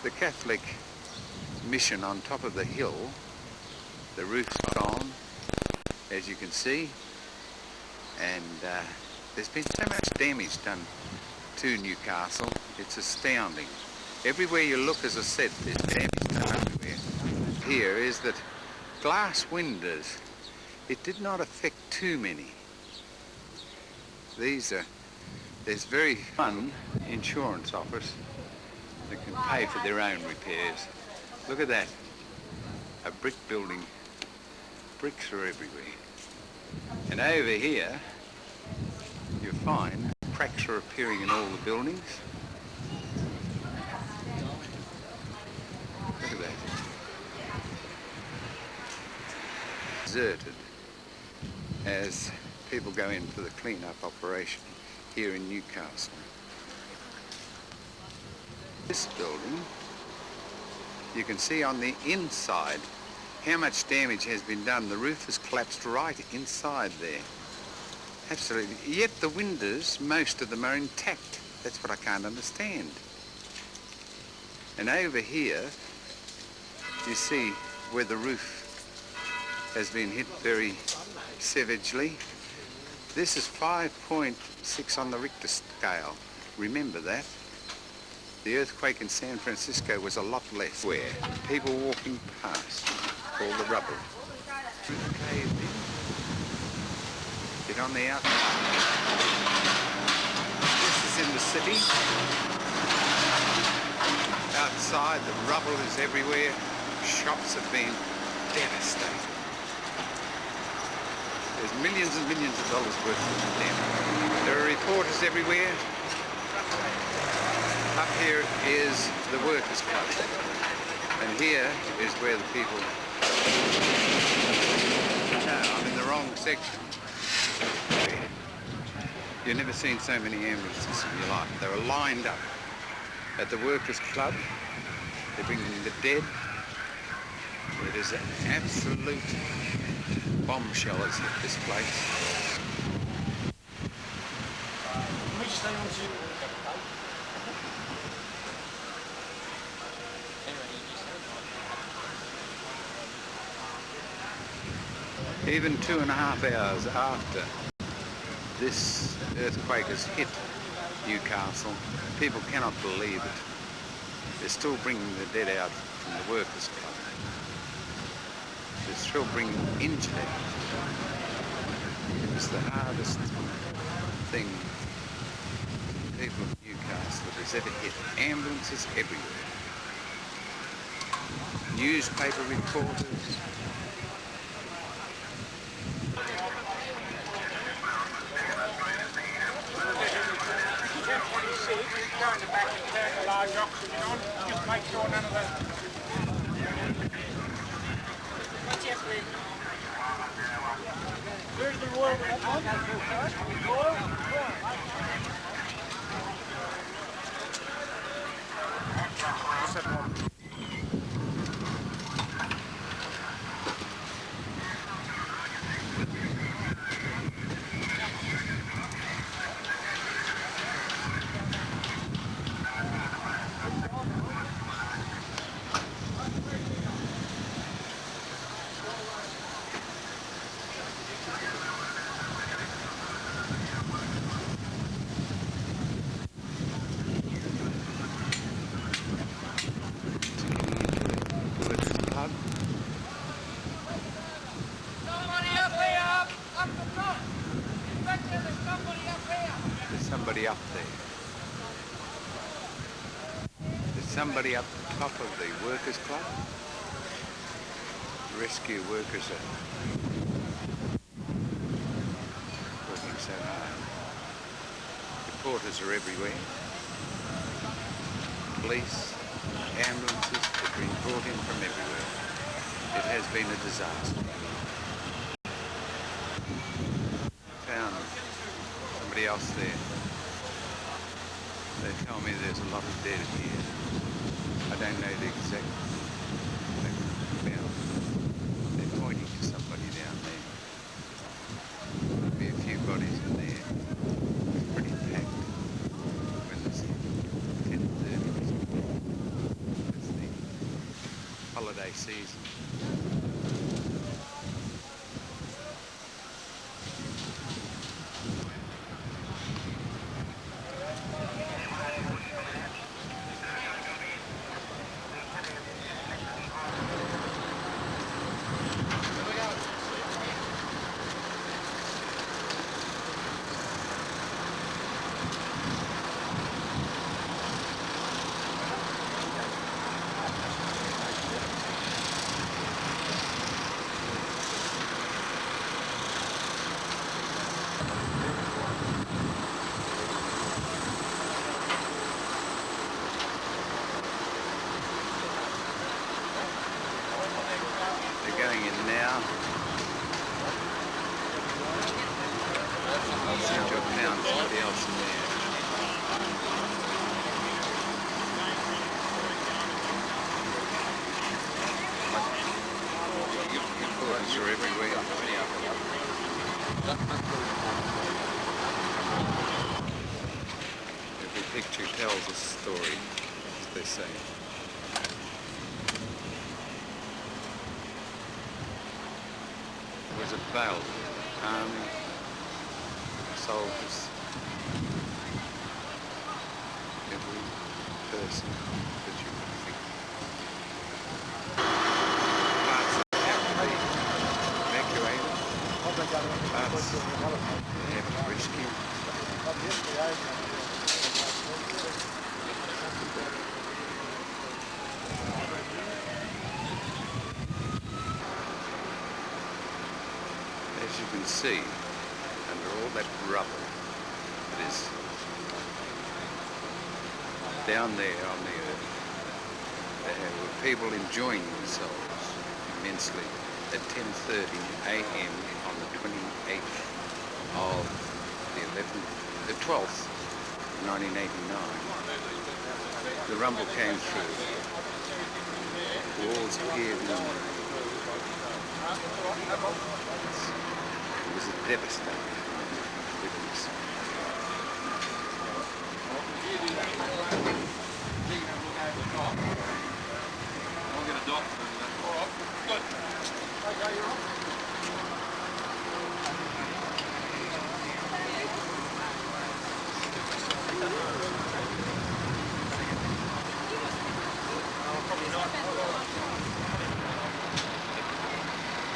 The Catholic mission on top of the hill, the roof's gone, as you can see, and there's been so much damage done to Newcastle, it's astounding. Everywhere you look, as I said, there's damage done everywhere. Here is that glass windows, it did not affect too many. There's very fun insurance office that can pay for their own repairs. Look at that, a brick building. Bricks are everywhere. And over here, you find cracks are appearing in all the buildings. Look at that. Deserted as people go in for the clean-up operation here in Newcastle. This building, you can see on the inside how much damage has been done. The roof has collapsed right inside there. Absolutely. Yet the windows, most of them are intact. That's what I can't understand. And over here, you see where the roof has been hit very savagely. This is 5.6 on the Richter scale. Remember that. The earthquake in San Francisco was a lot less. Where people walking past, all the rubble. Caved in. Get on the outside. This is in the city. Outside, the rubble is everywhere. Shops have been devastated. There's millions and millions of dollars worth of damage. There are reporters everywhere. Up here is the Workers' Club. And here is where the people... No, I'm in the wrong section. You've never seen so many ambulances in your life. They were lined up at the Workers' Club. They're bringing the dead. It is an absolute bombshell has hit this place. Even 2.5 hours after this earthquake has hit Newcastle, people cannot believe it. They're still bringing the dead out from the Workers' Club. They're still bringing injured out. It's the hardest thing people in Newcastle has ever hit. Ambulances everywhere. Newspaper reporters. Go in the back and turn the large oxygen on, just make sure none of the... Where's the oil? Somebody up there. There's somebody up the top of the Workers' Club. Rescue workers are working so hard. Reporters are everywhere. Police, ambulances have been brought in from everywhere. It has been a disaster. Found somebody else there. They tell me there's a lot of dead here. I don't know the exact amount. holiday season. Going in now. I seem to have found somebody else in there. Importance are everywhere. Every picture tells a story, as they say. Was a battle, army, soldiers, every person that you could think. Parts that have to be evacuated, parts they have to rescue. As you can see, under all that rubble that is down there on the earth, there were people enjoying themselves immensely at 10:30 a.m. on the 28th of the 12th, 1989. The rumble came through. Walls appeared in the morning. It was a devastating witness. I'll get a doctor. All right, good. Okay, you're on. Probably not.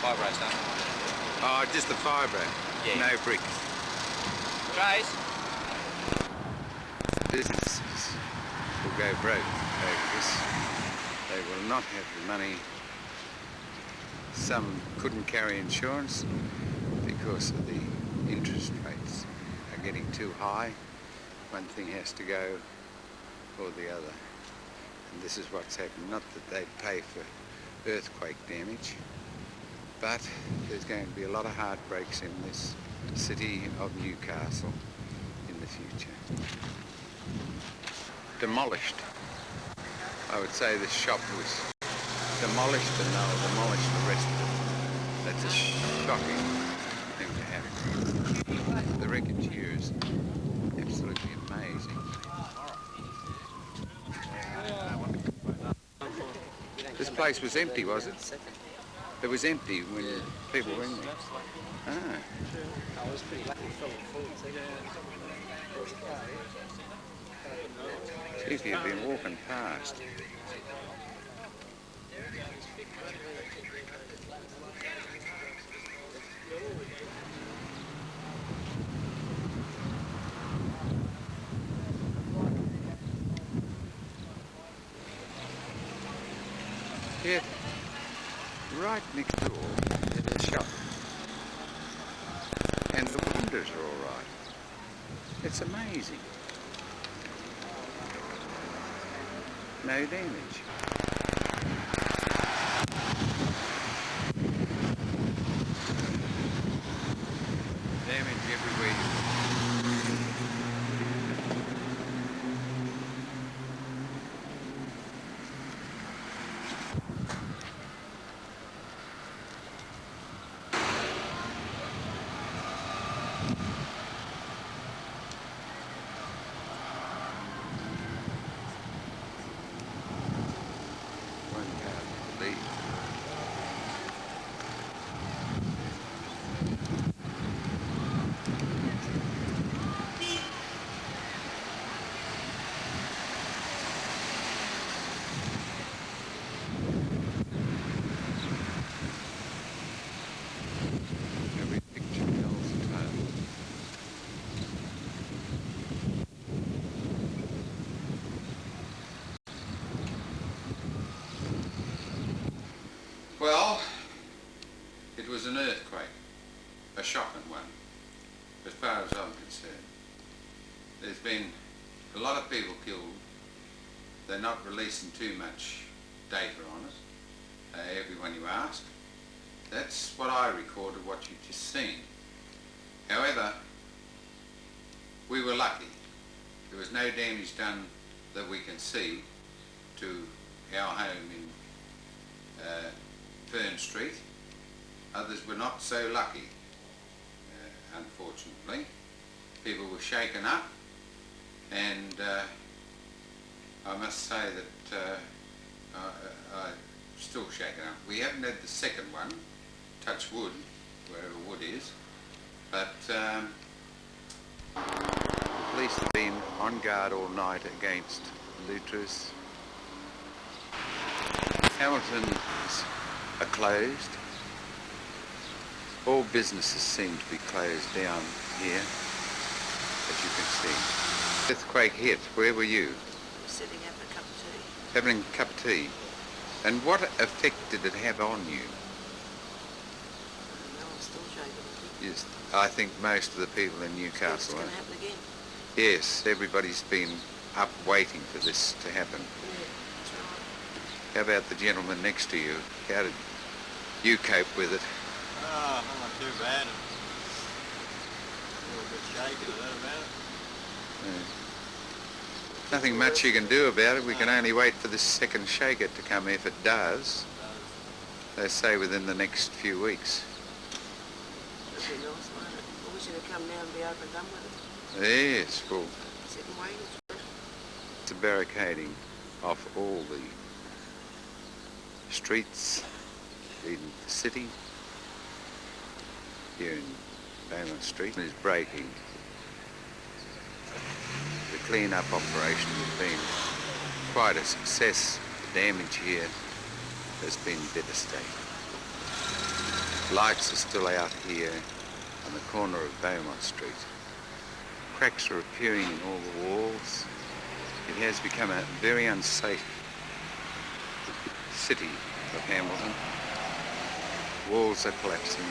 Fibro stuff. Oh, just the fibre, Yeah. no bricks. Trace. Businesses will go broke over this. They will not have the money. Some couldn't carry insurance because of the interest rates are getting too high. One thing has to go or the other. And this is what's happened. Not that they pay for earthquake damage, but there's going to be a lot of heartbreaks in this city of Newcastle in the future. Demolished. I would say the shop was demolished and they'll demolish the rest of it. That's a shocking thing to happen. The wreckage here is absolutely amazing. This place was empty, was it? It was empty when people were in there. Ah. I was pretty lucky. See if you've been walking past. Yeah, right next door is a shop. And the windows are all right. It's amazing. No damage. Damage everywhere. One car Well, it was an earthquake, a shocking one, as far as I'm concerned. There's been a lot of people killed. They're not releasing too much data on it. Everyone you ask. That's what I recorded, what you've just seen. However, we were lucky. There was no damage done that we can see to our home in Bont Street. Others were not so lucky, unfortunately. People were shaken up, and I must say that I'm still shaken up. We haven't had the second one, touch wood, wherever wood is, but the police have been on guard all night against looters. Hamiltons are closed. All businesses seem to be closed down here, as you can see. Earthquake hit. Where were you? Sitting having a cup of tea. Having a cup of tea. And what effect did it have on you? No, I'm still shaking. Yes, I think most of the people in Newcastle. It's going to happen again. Yes, everybody's been up waiting for this to happen. Yeah, that's right. How about the gentleman next to you? How did you cope with it? Oh, not too bad. A little bit shaky, is that about it? Nothing much you can do about it. We can only wait for this second shaker to come if it does. They say within the next few weeks. It'd be nice, won't it? I wish it'd come now and be over and done with it. Yes, well, Sitting waiting for it. it's a barricading off all the streets leading to the city. Here in Bont Street is breaking. The clean-up operation has been quite a success. The damage here has been devastating. Lights are still out here on the corner of Bont Street. Cracks are appearing in all the walls. It has become a very unsafe city of Hamilton. Walls are collapsing.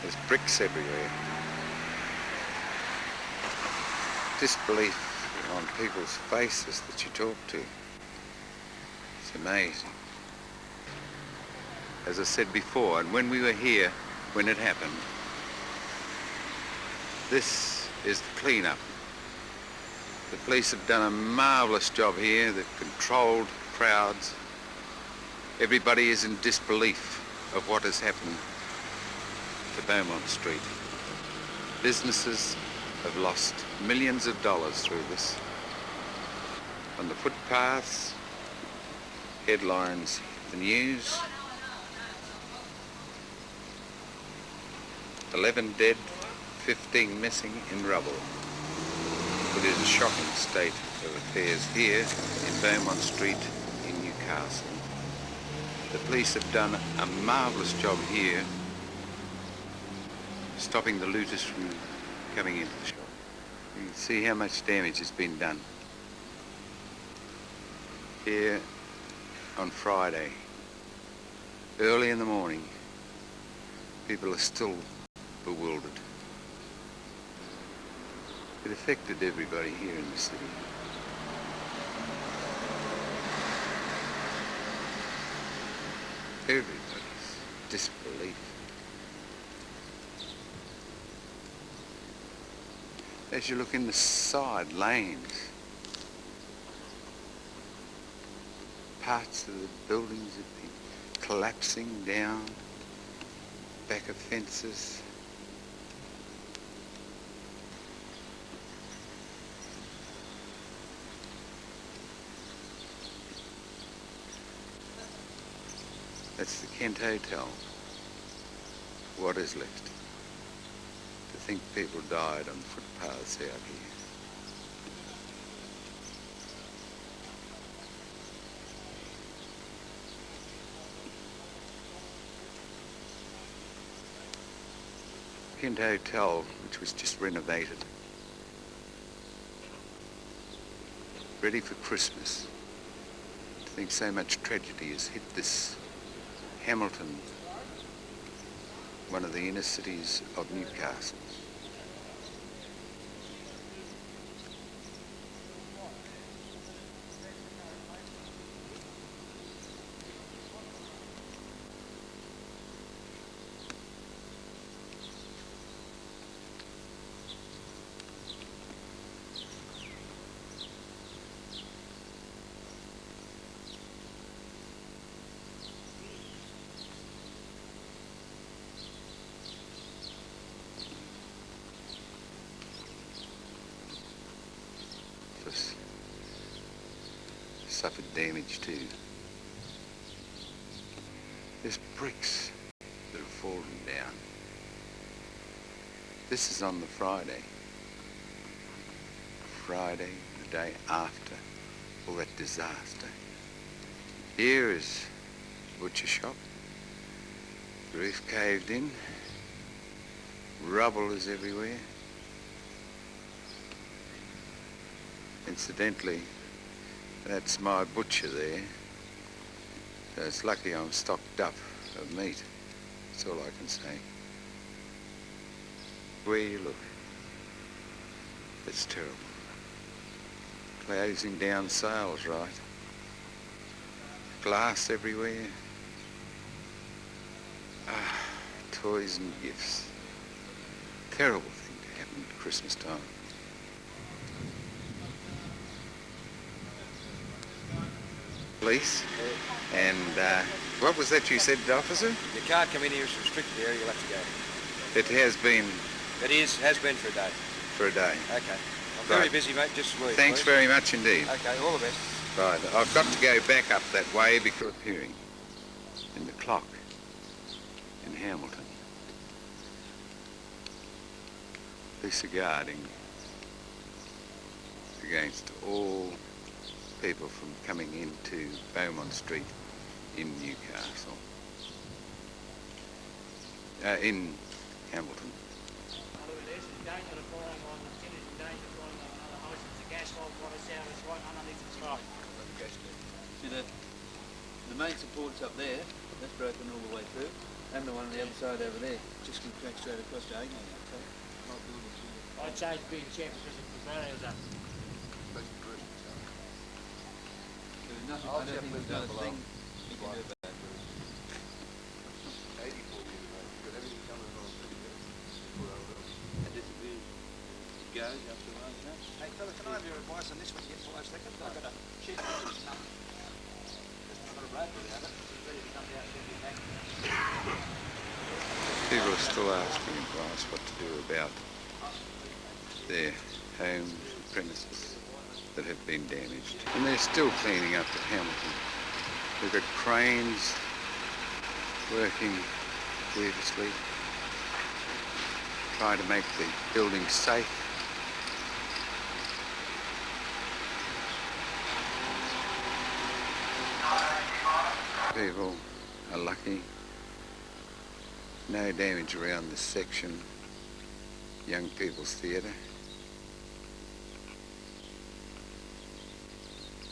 There's bricks everywhere. Disbelief on people's faces that you talk to. It's amazing. As I said before, and when we were here, when it happened, this is the clean-up. The police have done a marvellous job here. They've controlled crowds. Everybody is in disbelief of what has happened to Bont Street. Businesses have lost millions of dollars through this. On the footpaths, headlines, the news, 11 dead, 15 missing in rubble. It is a shocking state of affairs here in Bont Street in Newcastle. The police have done a marvellous job here stopping the looters from coming into the shop. You can see how much damage has been done. Here on Friday, early in the morning, people are still bewildered. It affected everybody here in the city. Everybody's disbelief. As you look in the side lanes, parts of the buildings have been collapsing down, back of fences. That's the Kent Hotel. What is left? To think people died on footpaths out here. Kent Hotel, which was just renovated, ready for Christmas. To think so much tragedy has hit this Hamilton, one of the inner cities of Newcastle. Suffered damage too. There's bricks that have fallen down. This is on the Friday. Friday, the day after all that disaster. Here is the butcher shop. The roof caved in. Rubble is everywhere. Incidentally, that's my butcher there. So it's lucky I'm stocked up of meat. That's all I can say. Where you look, it's terrible. Closing down sales, right? Glass everywhere. Toys and gifts. Terrible thing to happen at Christmas time. Police. And what was that you said, officer? You can't come in here, it's a restricted area, you'll have to go. It has been. It has been for a day. For a day. Okay. I'm very busy, mate, just leave. Thanks very much indeed. Okay, all the best. Right, I've got to go back up that way because of hearing in the clock in Hamilton. Police are guarding against all people from coming into Bont Street in Newcastle, in Hamilton. See the main support's up there, that's broken all the way through, and the one on the other side over there, just going to crack straight across to Agnew. I'd say it's being checked because of the barriers up. I don't think there's not a thing you can do about it. 84 years old, got everything coming on and disappears. It goes after a month. Hey fella, can I have your advice on this one? Get 5 seconds. I've got a sheet of pictures now. I've got a rope around it. It's ready to come out and get back. People are still asking advice what to do about their homes and premises that have been damaged. And they're still cleaning up at Hamilton. We've got cranes working furiously, trying to make the building safe. People are lucky. No damage around this section. Young People's Theatre.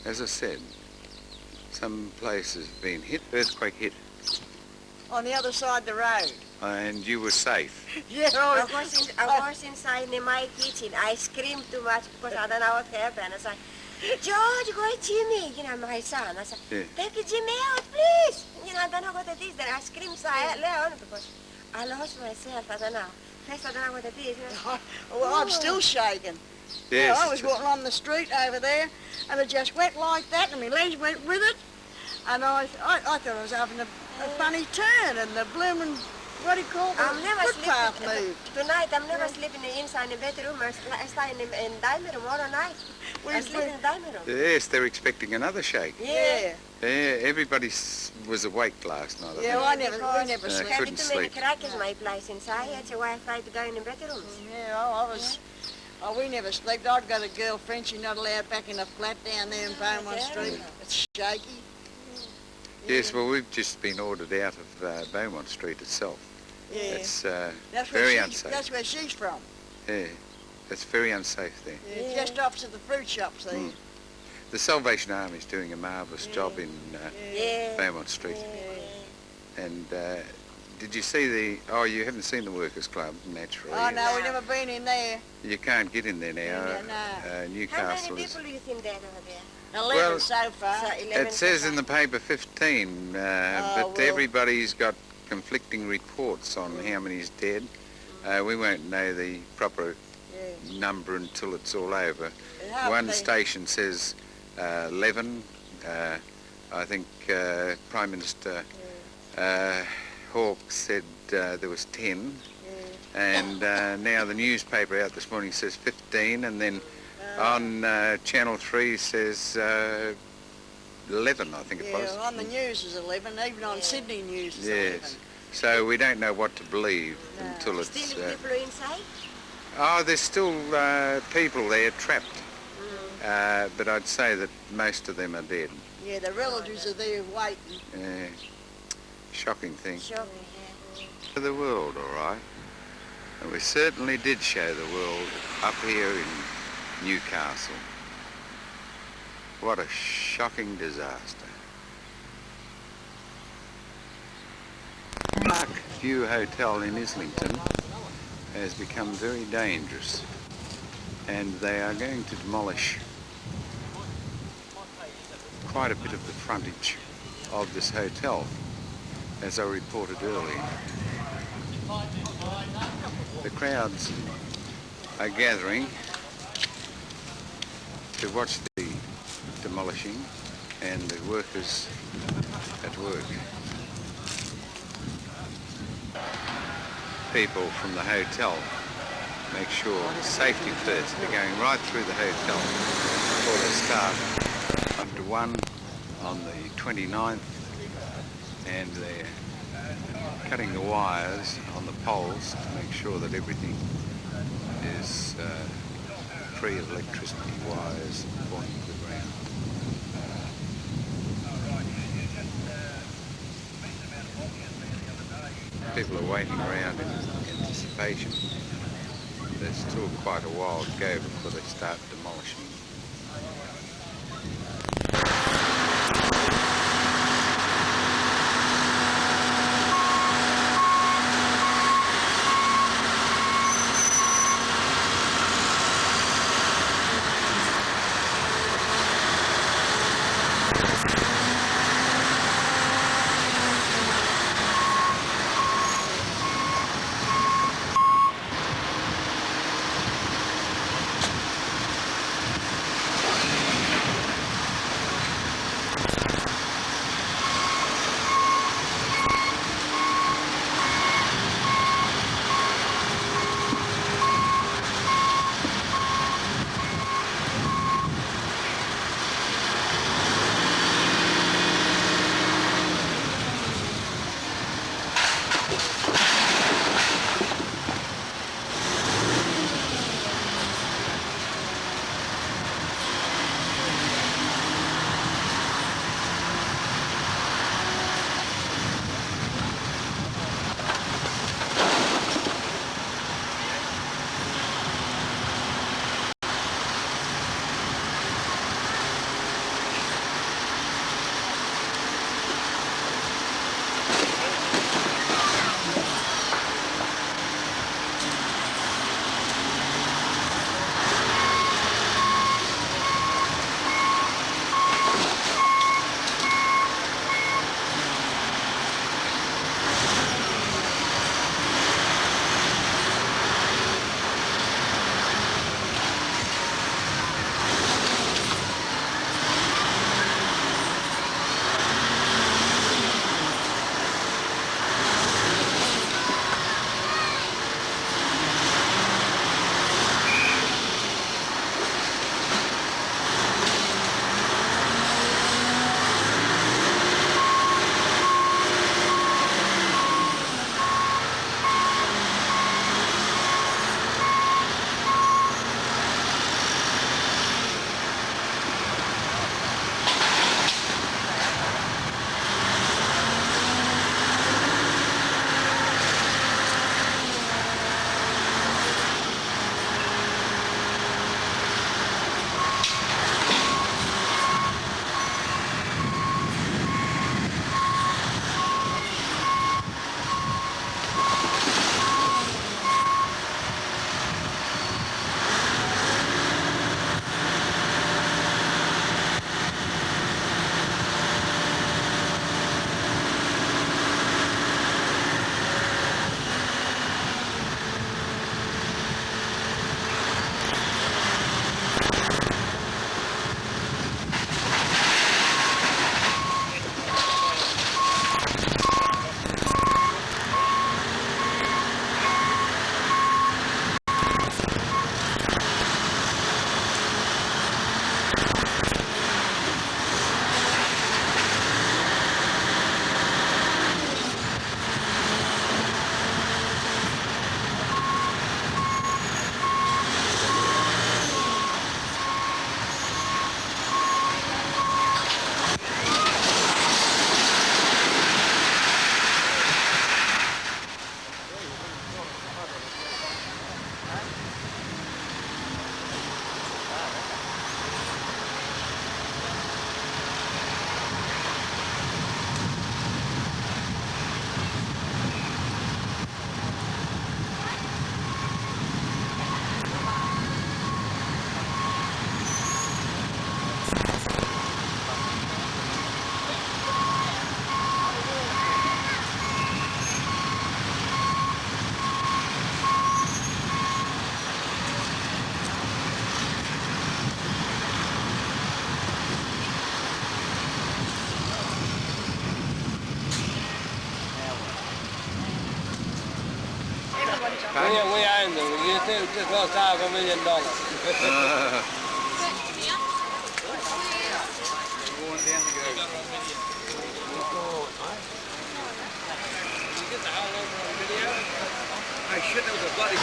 As I said, some places have been hit. Earthquake hit. On the other side of the road. And you were safe. Yeah, I was inside in my kitchen. I screamed too much because I don't know what happened. I said, George, go Jimmy, you know, my son. I said, take Jimmy out, please. You know, I don't know what it is. Then I screamed so loud because I lost myself. I don't know. First, I don't know what it is. Well, I'm still shaking. Yes. Well, I was walking on the street over there, and it just went like that, and my legs went with it. And I thought I was having a funny turn, and the blooming, what do you call it? I'm never footpath sleeping. moved. Tonight, I'm never sleeping inside the bedroom. I stay in dining room all night. I sleep in the dining room. Yes, they're expecting another shake. Yeah. Yeah, everybody was awake last night. Yeah, well, we never slept. Having too many crackers, my place inside. That's why I tried to go in the bedrooms. Yeah, we never slept. I've got a girlfriend. She's not allowed back in the flat down there in Bont Street. It's shaky. Yes, well, we've just been ordered out of Bont Street itself. Yeah. It's that's very unsafe. That's where she's from. Yeah, it's very unsafe there. Yeah, just opposite the fruit shop, see. The Salvation Army's doing a marvellous job in Bont Street. And did you see the... Oh, you haven't seen the Workers' Club, naturally. Oh, no, we've never been in there. You can't get in there now. Newcastle How many is... people do you think there over there? 11 so far. So 11 It says in the paper 15, but everybody's got conflicting reports on how many's dead. We won't know the proper number until it's all over. One station says 11. I think Prime Minister Hawke said there was 10. And now the newspaper out this morning says 15, and then on Channel 3 says 11, I think it was. Yeah, on the news is 11, even on Sydney News is 11. So we don't know what to believe until it's... Still people inside? Oh, there's still people there trapped, but I'd say that most of them are dead. Yeah, the relatives are there waiting. Yeah, shocking thing. Shocking, For the world, all right. And we certainly did show the world up here in Newcastle. What a shocking disaster. Park View Hotel in Islington has become very dangerous, and they are going to demolish quite a bit of the frontage of this hotel, as I reported earlier. The crowds are gathering to watch the demolishing and the workers at work. People from the hotel make sure safety first. They're going right through the hotel before they start after 1 on the 29th, and they're cutting the wires on the poles to make sure that everything is free of electricity wires pointing to the ground. People are waiting around in anticipation. There's still quite a while to go before they start demolishing. We own them. You think it cost $500,000. Hey, shit, that was a bloody...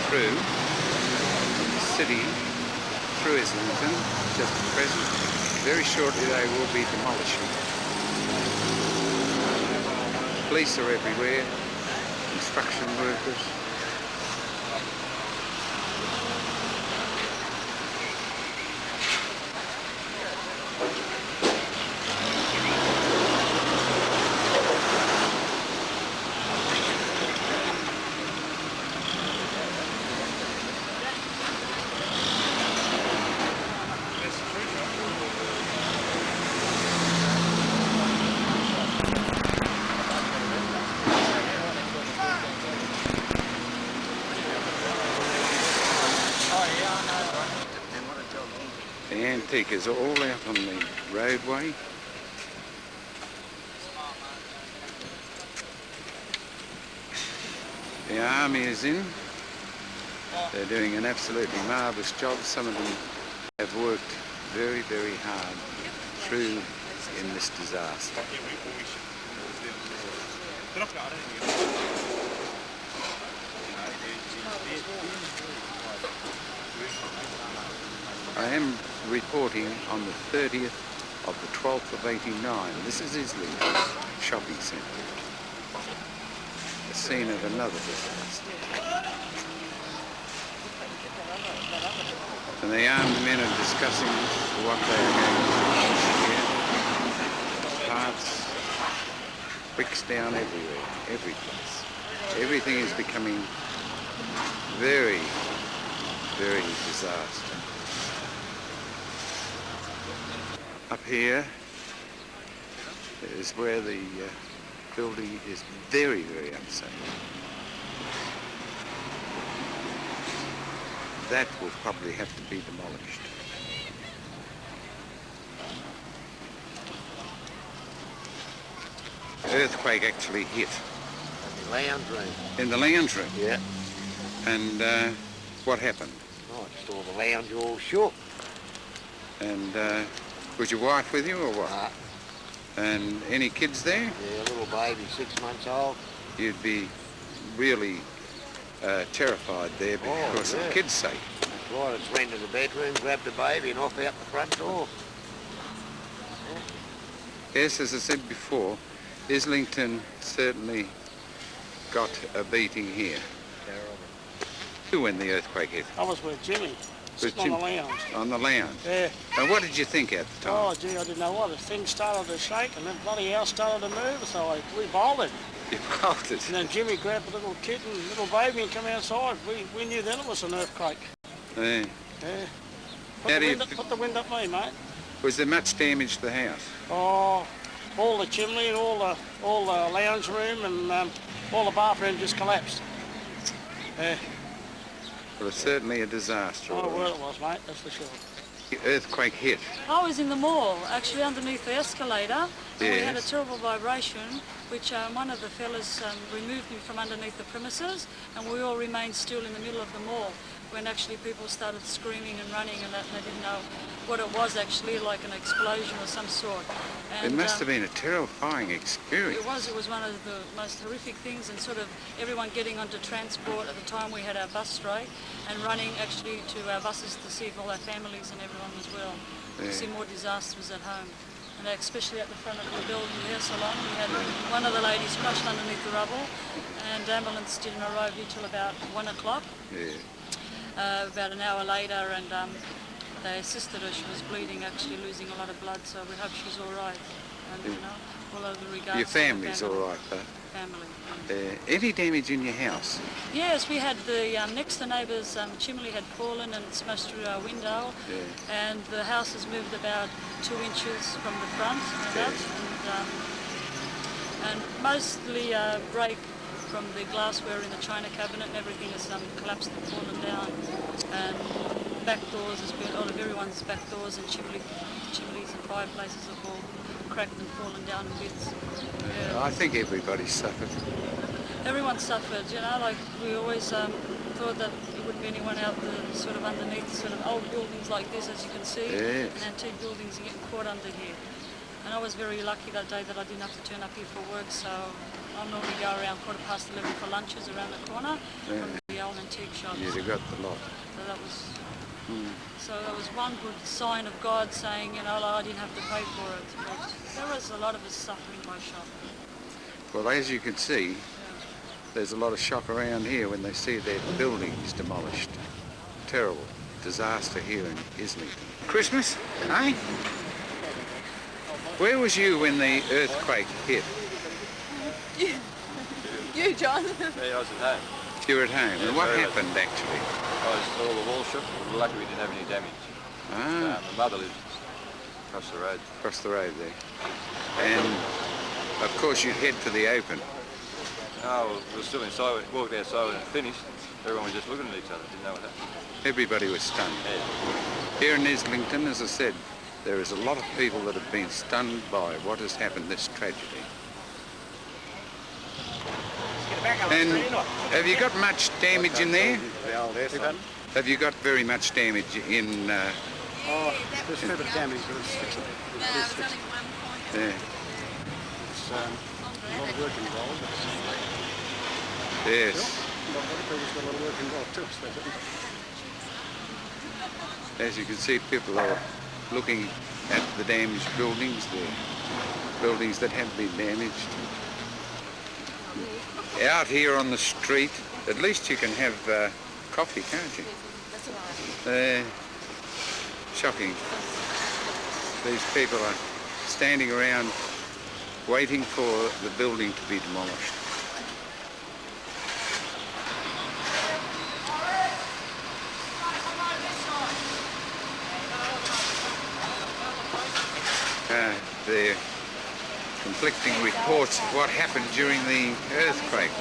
Through the city, through Islington, just at present. Very shortly they will be demolishing. Police are everywhere, construction workers. The antique is all out on the roadway. The army is in. They're doing an absolutely marvellous job. Some of them have worked very, very hard through in this disaster. I am reporting on the 30th of the 12th of 89. This is Islington shopping centre. The scene of another disaster. And the armed men are discussing what they are going to do here. Parts, bricks down everywhere, every place. Everything is becoming very, very disaster. Up here is where the building is very, very unsafe. That will probably have to be demolished. Earthquake actually hit. In the lounge room. In the lounge room? Yeah. And what happened? Oh, just all the lounge all shook. And was your wife with you or what? And any kids there? Yeah, a little baby, 6 months old. You'd be really terrified there because of kids' sake. That's right, it's ran to the bedroom, grabbed the baby and off out the front door. Yes, as I said before, Islington certainly got a beating here. Who when the earthquake hit? I was with Jimmy, sitting on the lounge. On the lounge? Yeah. And what did you think at the time? Oh, gee, I didn't know what. The thing started to shake and then bloody house started to move, so we bolted. You bolted? And then Jimmy grabbed a little kitten, little baby and come outside. We knew then it was an earthquake. Yeah. Yeah. Put the wind up me, mate. Was there much damage to the house? Oh, all the chimney and all the lounge room and all the bathroom just collapsed. Yeah. Well, it's certainly a disaster. Oh, well it was, mate, that's for sure. The earthquake hit. I was in the mall, actually underneath the escalator, and we had a Yes. terrible vibration, which one of the fellas removed me from underneath the premises, and we all remained still in the middle of the mall when actually people started screaming and running and that, and they didn't know what it was actually, like an explosion or some sort. And, It must have been a terrifying experience. It was one of the most horrific things, and sort of everyone getting onto transport. At the time we had our bus strike and running actually to our buses to see if all our families and everyone was well. Yeah. To see more disasters at home. And especially at the front of the building hair salon, we had one of the ladies crushed underneath the rubble, and the ambulance didn't arrive here till about 1 o'clock. Yeah. About an hour later, and they assisted her. She was bleeding, actually losing a lot of blood, so we hope she's all right. And, you know, all of the regards. Your family's all right, though? Family. Any damage in your house? Yes, we had the next door neighbour's chimney had fallen and smashed through our window, and the house has moved about 2 inches from the front and up, and mostly break from the glassware in the china cabinet, and everything has collapsed and fallen down, and back doors has been, all of everyone's back doors and chimneys and fireplaces have all cracked and fallen down in bits. Yeah. I think everybody suffered. Everyone suffered, you know, like we always thought that there wouldn't be anyone out there sort of underneath sort of old buildings like this, as you can see, Yes. and antique buildings are getting caught under here. And I was very lucky that day that I didn't have to turn up here for work, so I normally go around 11:15 for lunches around the corner from the old antique shops. You'd have got the lot. So that was so that was one good sign of God saying, you know, like I didn't have to pay for it. But there was a lot of us suffering by shock. Well, as you can see, there's a lot of shock around here when they see their buildings demolished. Terrible disaster here in Islington. Christmas, eh? Where was you when the earthquake hit? You, John. Yeah, I was at home. You were at home. Yeah, And what sorry, happened, actually? All the walls shook. We're lucky we didn't have any damage. Ah. My mother lives across the road. Across the road there. And, of course, you'd head for the open. Oh, we were still inside. We walked outside when it finished. Everyone was just looking at each other. Didn't know what happened. Everybody was stunned. Yeah. Here in Islington, as I said, there is a lot of people that have been stunned by what has happened, this tragedy. And have you got much damage in there? Have you got very much damage in... Oh, there's a bit of damage, but it's fixable. Yeah. It's a lot of work involved. Yes. Everybody's got a lot of work involved too, so As you can see, people are looking at the damaged buildings, the buildings that have been damaged. Out here on the street, at least you can have coffee, can't you? Shocking. These people are standing around waiting for the building to be demolished. They're conflicting reports of what happened during the earthquake.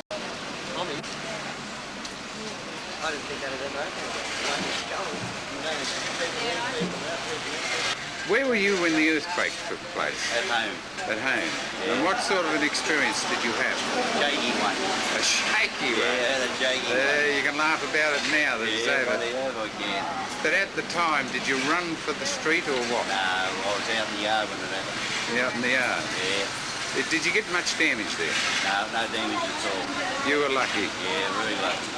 I didn't think that had ever happened. Where were you when the earthquake took place? At home. At home. And what sort of an experience did you have? Shaky one. A shaky one? Yeah, the shaky one. You can laugh about it now that it's over. I can. But at the time, did you run for the street or what? No, I was out in the yard when it happened. Out in the yard? Yeah. Did you get much damage there? No, no damage at all. You were lucky? Yeah, really lucky.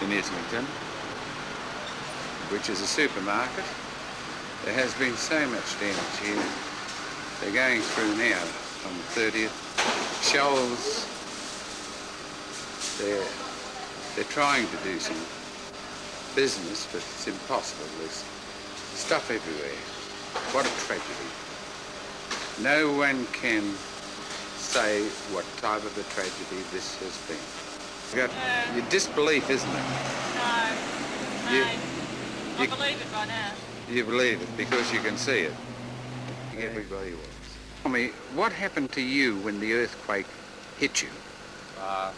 In Islington, which is a supermarket. There has been so much damage here. They're going through now on the 30th. Shelves. They're trying to do some business, but it's impossible. There's stuff everywhere. What a tragedy. No one can say what type of a tragedy this has been. You've got your disbelief, isn't it? No. I believe it by now. You believe it because you can see it. Everybody was. Tell me, what happened to you when the earthquake hit you? Well,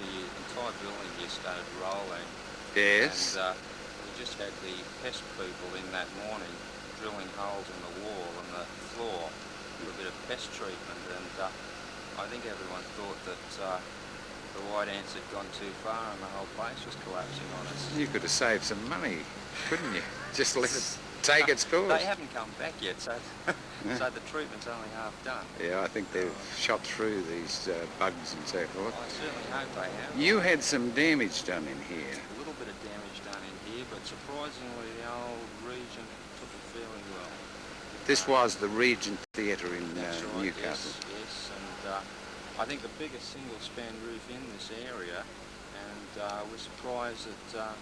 the entire building here started rolling. Yes. And just had the pest people in that morning drilling holes in the wall and the floor for a bit of pest treatment, and I think everyone thought that the white ants had gone too far and the whole place was collapsing on us. You could have saved some money, couldn't you? Just let it take its course. They haven't come back yet, so so the treatment's only half done. Yeah, I think they've shot through these bugs and so forth. I certainly hope they have. You had some damage done in here. A little bit of damage done in here, but surprisingly the old Regent took it fairly well. This was the Regent Theatre in That's right, Newcastle. Yes, and I think the biggest single-span roof in this area, and we're surprised that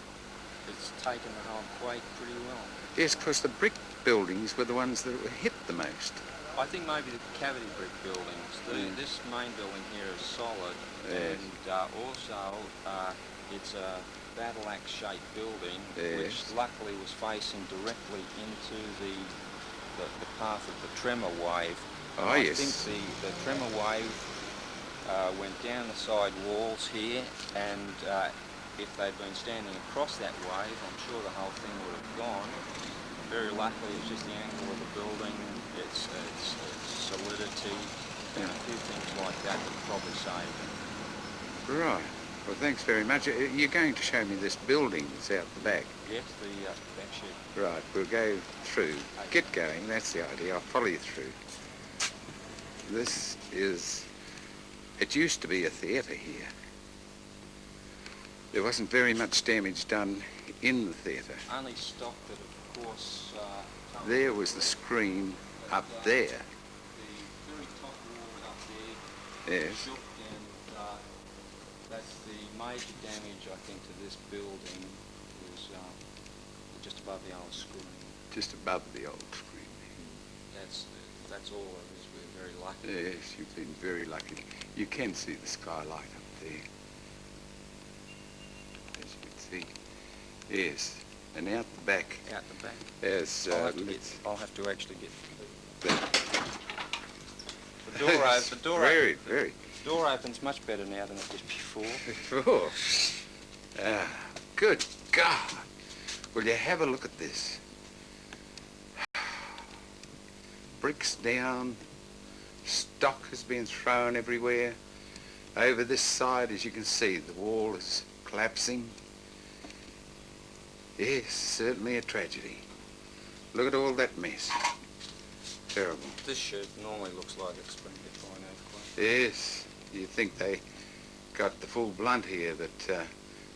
it's taken the whole Quake pretty well. Yes, because the brick buildings were the ones that were hit the most. I think maybe the cavity brick buildings. This main building here is solid, Yes. and also it's a battle axe shaped building, Yes. which luckily was facing directly into the path of the tremor wave. Oh, I yes. think the tremor wave went down the side walls here, and if they'd been standing across that wave, I'm sure the whole thing would have gone. Very luckily, it's just the angle of the building, its solidity, and a few things like that that probably saved it. Right. Well, thanks very much. You're going to show me this building that's out the back. Yes, the back shed. Right, we'll go through. Get going, that's the idea. I'll follow you through. This is... It used to be a theatre here. There wasn't very much damage done in the theatre. Only stock that, of course... There was the screen up there. The very top wall up there Yes. shook, and that's the major damage, I think, to this building was just above the old screen. Just above the old screen. That's all it is. We're very lucky. Yes, you've been very lucky. You can see the skylight up there. As you can see. Yes. And out the back. Out the back. There's, I'll have to actually get the door very. The door opens much better now than it did before. Oh. Good God. Will you have a look at this? Bricks down, stock has been thrown everywhere. Over this side, as you can see, the wall is collapsing. Yes, certainly a tragedy. Look at all that mess. Terrible. This shed normally looks like it's been hit by an earthquake. Yes, you'd think they got the full blunt here, that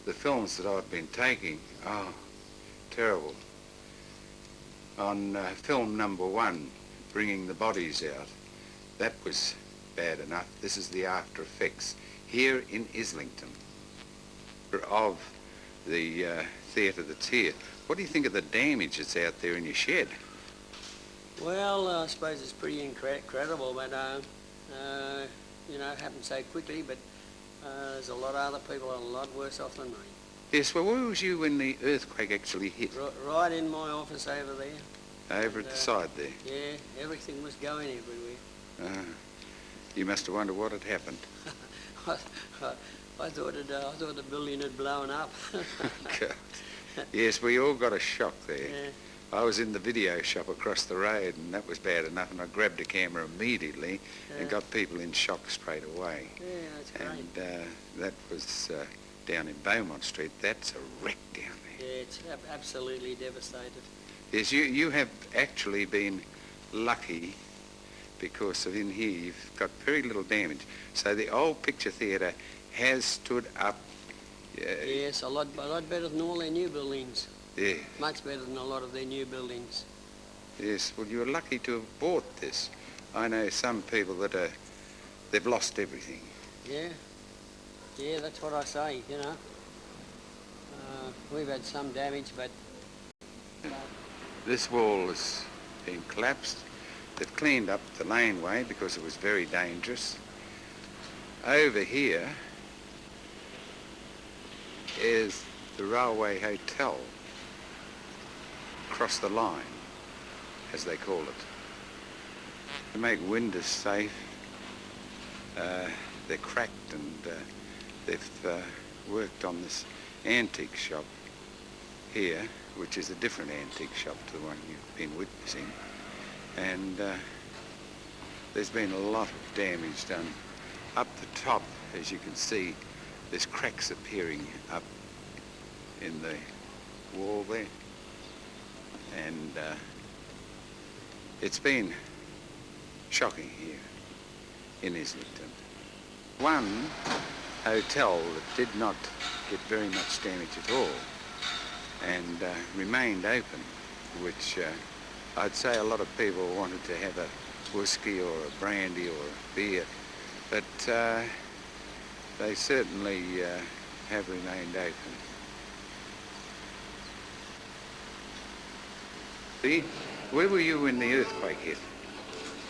the films that I've been taking, oh, terrible. On film number 1, bringing the bodies out, that was bad enough. This is the after effects here in Islington of the theatre that's here. What do you think of the damage that's out there in your shed? Well, I suppose it's pretty incredible, but you know, it happened so quickly, but there's a lot of other people a lot worse off than me. Yes, well, where was you when the earthquake actually hit? Right in my office over there. Over at the side there? Yeah, everything was going everywhere. You must have wondered what had happened. I thought the building had blown up. God. Yes, we all got a shock there. Yeah. I was in the video shop across the road, and that was bad enough, and I grabbed a camera immediately and got people in shock straight away. Yeah, that's great. And that was down in Bont Street. That's a wreck down there. Yeah, it's absolutely devastated. Yes, you have actually been lucky, because of in here you've got very little damage. So the old picture theatre has stood up. Yes, a lot better than all their new buildings. Yeah. Much better than a lot of their new buildings. Yes, well, you're lucky to have bought this. I know some people that they've lost everything. Yeah. Yeah, that's what I say, you know. We've had some damage, but... This wall has been collapsed. They've cleaned up the laneway because it was very dangerous. Over here is the railway hotel. Across the line, as they call it. To make windows safe, they're cracked, and they've worked on this antique shop. here, which is a different antique shop to the one you've been witnessing. And there's been a lot of damage done. Up the top, as you can see, there's cracks appearing up in the wall there. And it's been shocking here in Islington. One hotel that did not get very much damage at all and remained open, which I'd say a lot of people wanted to have a whiskey or a brandy or a beer, but they certainly have remained open. See, where were you when the earthquake hit?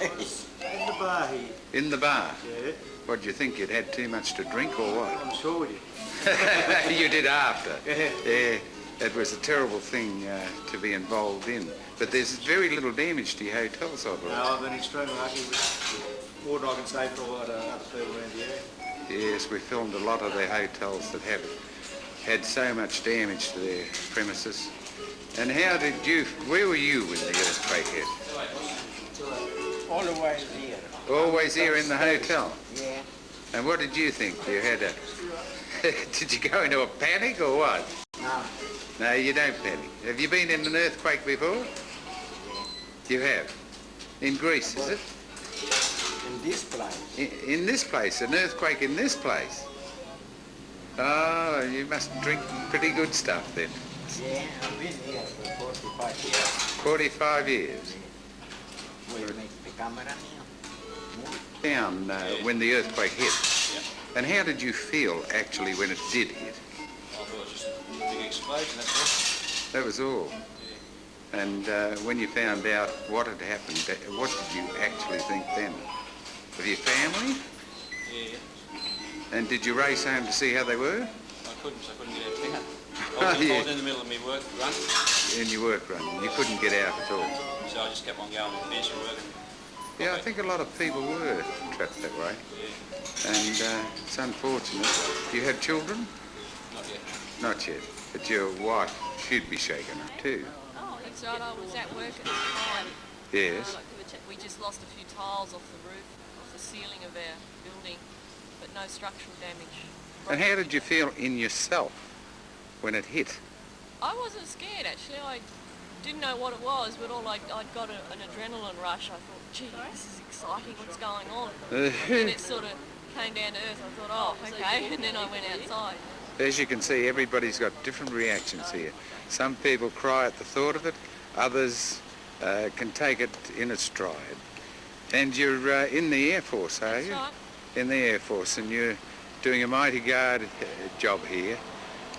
In the bar here. In the bar? Yeah. What, do you think you'd had too much to drink or what? I'm sure we did. You did after? Yeah. Yeah, it was a terrible thing to be involved in. But there's very little damage to your hotels, I believe. No, I've been extremely lucky with more than I can say for a lot of other people around the area. Yes, we filmed a lot of their hotels that have had so much damage to their premises. And how did you, where were you when the earthquake hit? Always here. Always here in the hotel? Yeah. And what did you think? You had a, did you go into a panic or what? No. No, you don't panic. Have you been in an earthquake before? Yeah. You have? In Greece, is it? In this place. In this place? An earthquake in this place? Oh, you must drink pretty good stuff then. Yeah, I've been here for 45 years. 45 years? We make the camera here. Down when the earthquake hit. Yeah. And how did you feel actually when it did hit? I thought it was just a big explosion, that's That was all. Yeah. And when you found out what had happened, what did you actually think then? Of your family? Yeah. And did you race home to see how they were? I couldn't get out of town. I was in the middle of my work run. In your work run. You couldn't get out at all. So I just kept on going and finishing work. Yeah, I think a lot of people were trapped that way. Yeah. And it's unfortunate. You had children? Not yet. Not yet. But your wife, she'd be shaken up too. Oh, that's right. I was at work at the time. Yes. We just lost a few tiles off the roof, off the ceiling of our building, but no structural damage. And how did you feel in yourself when it hit? I wasn't scared actually. I didn't know what it was, but I'd got an adrenaline rush. I thought, gee, this is exciting, what's going on? And it sort of came down to earth. I thought, oh, okay, and then I went outside. As you can see, everybody's got different reactions here. Some people cry at the thought of it, others can take it in its stride. And you're in the Air Force, are you? That's right. In the Air Force, and you're doing a mighty guard job here.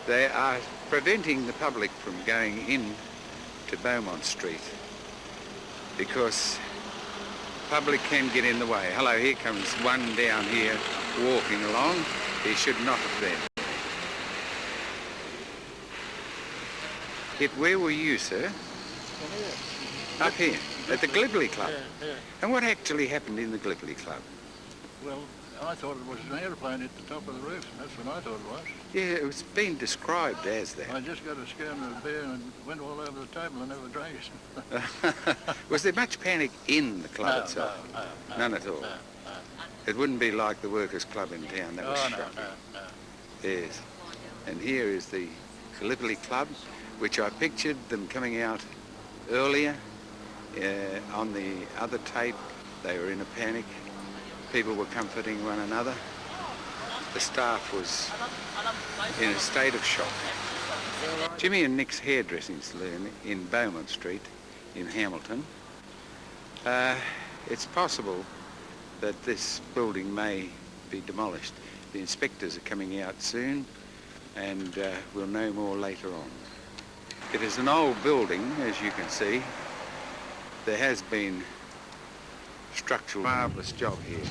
They are preventing the public from going in to Bont Street because public can get in the way. Hello, here comes one down here walking along. He should not have been. Yet where were you, sir? Up here, at the Glibley Club. Yeah, yeah. And what actually happened in the Glibley Club? Well, I thought it was an airplane at the top of the roof. That's what I thought it was. Yeah, it was being described as that. I just got a scare of a beer and went all over the table and never drank it. Was there much panic in the club itself? No, none at all? No. It wouldn't be like the workers' club in town. That was shocking. No. Yes. And here is the Glibley Club, which I pictured them coming out earlier. On the other tape, they were in a panic. People were comforting one another. The staff was in a state of shock. Jimmy and Nick's hairdressing saloon in Bont Street in Hamilton. It's possible that this building may be demolished. The inspectors are coming out soon and we'll know more later on. It is an old building, as you can see. There has been structural marvellous job here.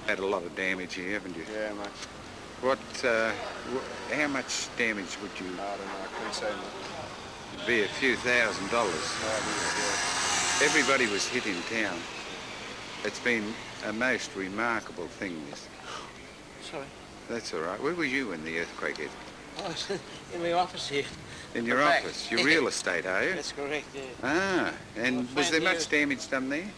Had a lot of damage here, haven't you? Yeah, mate. What, how much damage would you? I don't know, I couldn't say much. It'd be a few $1,000s. Everybody was hit in town. It's been a most remarkable thing, this. Sorry? That's all right. Where were you when the earthquake hit? Oh, in my office here. In your office? Your real estate, are you? That's correct, yeah. Ah, and was there much damage done there?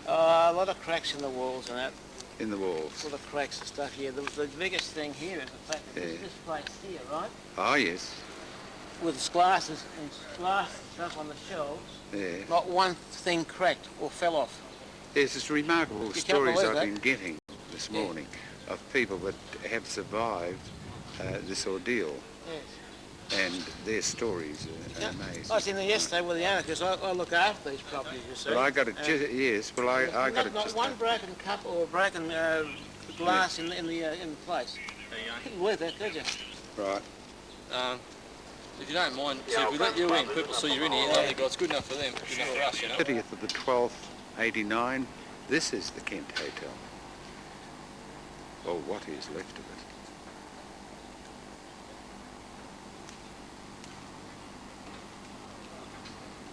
A lot of cracks in the walls and that. In the walls? Full of cracks and stuff, yeah. The biggest thing here is the fact that this place here, right? Oh, yes. With glasses and glass stuff on the shelves, Yeah. not one thing cracked or fell off. Yes, it's remarkable You can't stories believe I've that. been getting this morning of people that have survived this ordeal. Yes. And their stories are amazing. I was in there yesterday with the owner because I look after these properties, you see. Well, I got to, yes, well, I got to not just... one broken cup or broken glass in the place. You couldn't believe that, did you? Right. If you don't mind, so if we let you in, people see you in here, I think it's good enough for them, good enough for us, you know. 30th of the 12th, 89. This is the Kent Hotel. Or what is left of it.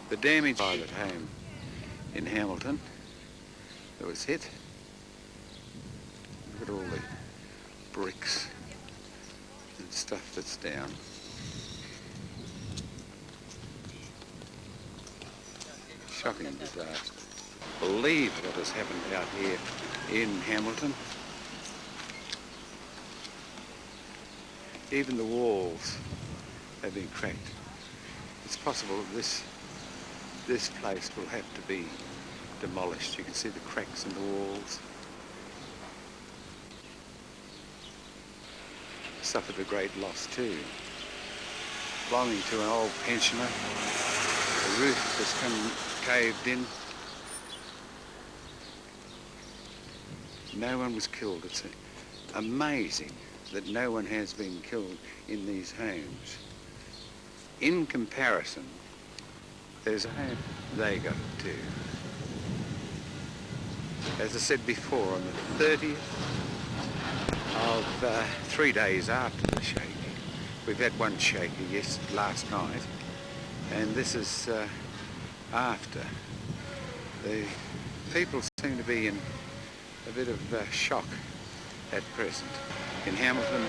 The damage private home in Hamilton that was hit. Look at all the bricks and stuff that's down. Shocking disaster. Believe what has happened out here in Hamilton. Even the walls have been cracked. It's possible that this place will have to be demolished. You can see the cracks in the walls. Suffered a great loss too. Belonging to an old pensioner. The roof has come caved in. No one was killed. It's amazing that no one has been killed in these homes. In comparison, there's a home they got too. As I said before, on the 30th of 3 days after the shaking, we've had one shaker last night, and this is after. The people seem to be in a bit of shock at present. In Hamilton,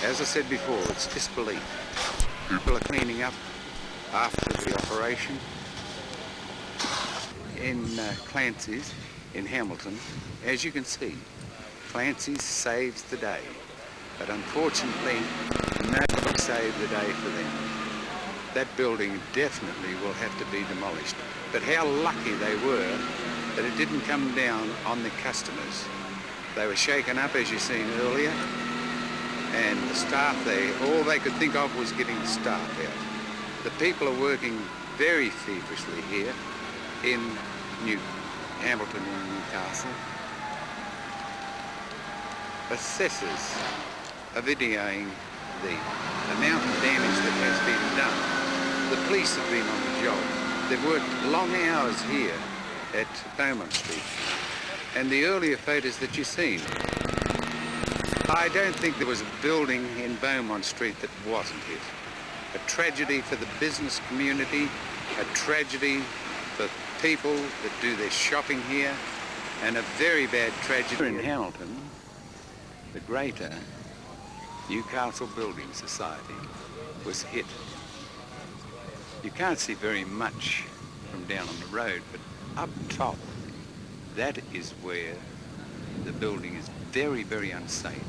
as I said before, it's disbelief. People are cleaning up after the operation. In Clancy's, in Hamilton, as you can see, Clancy's saves the day. But unfortunately, nobody saved the day for them. That building definitely will have to be demolished. But how lucky they were that it didn't come down on the customers. They were shaken up, as you've seen earlier, and the staff, all they could think of was getting the staff out. The people are working very feverishly here in Hamilton and Newcastle. Assessors are videoing the amount of damage that has been done. The police have been on the job. They've worked long hours here at Bont Street. And the earlier photos that you've seen, I don't think there was a building in Bont Street that wasn't hit. A tragedy for the business community, a tragedy for people that do their shopping here, and a very bad tragedy in Hamilton. The greater Newcastle Building Society was hit. You can't see very much from down on the road, but up top, that is where the building is very, very unsafe.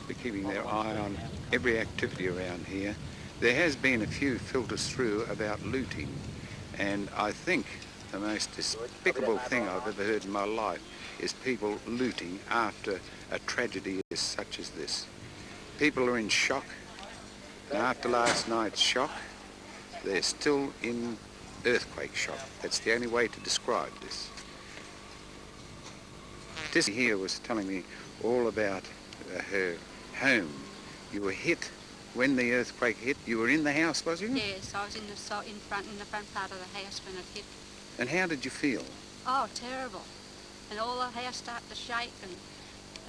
They're keeping their eye on every activity around here. There has been a few filters through about looting, and I think the most despicable thing I've ever heard in my life is people looting after a tragedy such as this. People are in shock, and after last night's shock, they're still in earthquake shock. That's the only way to describe this. This here was telling me all about her home. You were hit when the earthquake hit. You were in the house, was you? Yes, I was in the front part of the house when it hit. And how did you feel? Oh, terrible. And all the house started to shake, and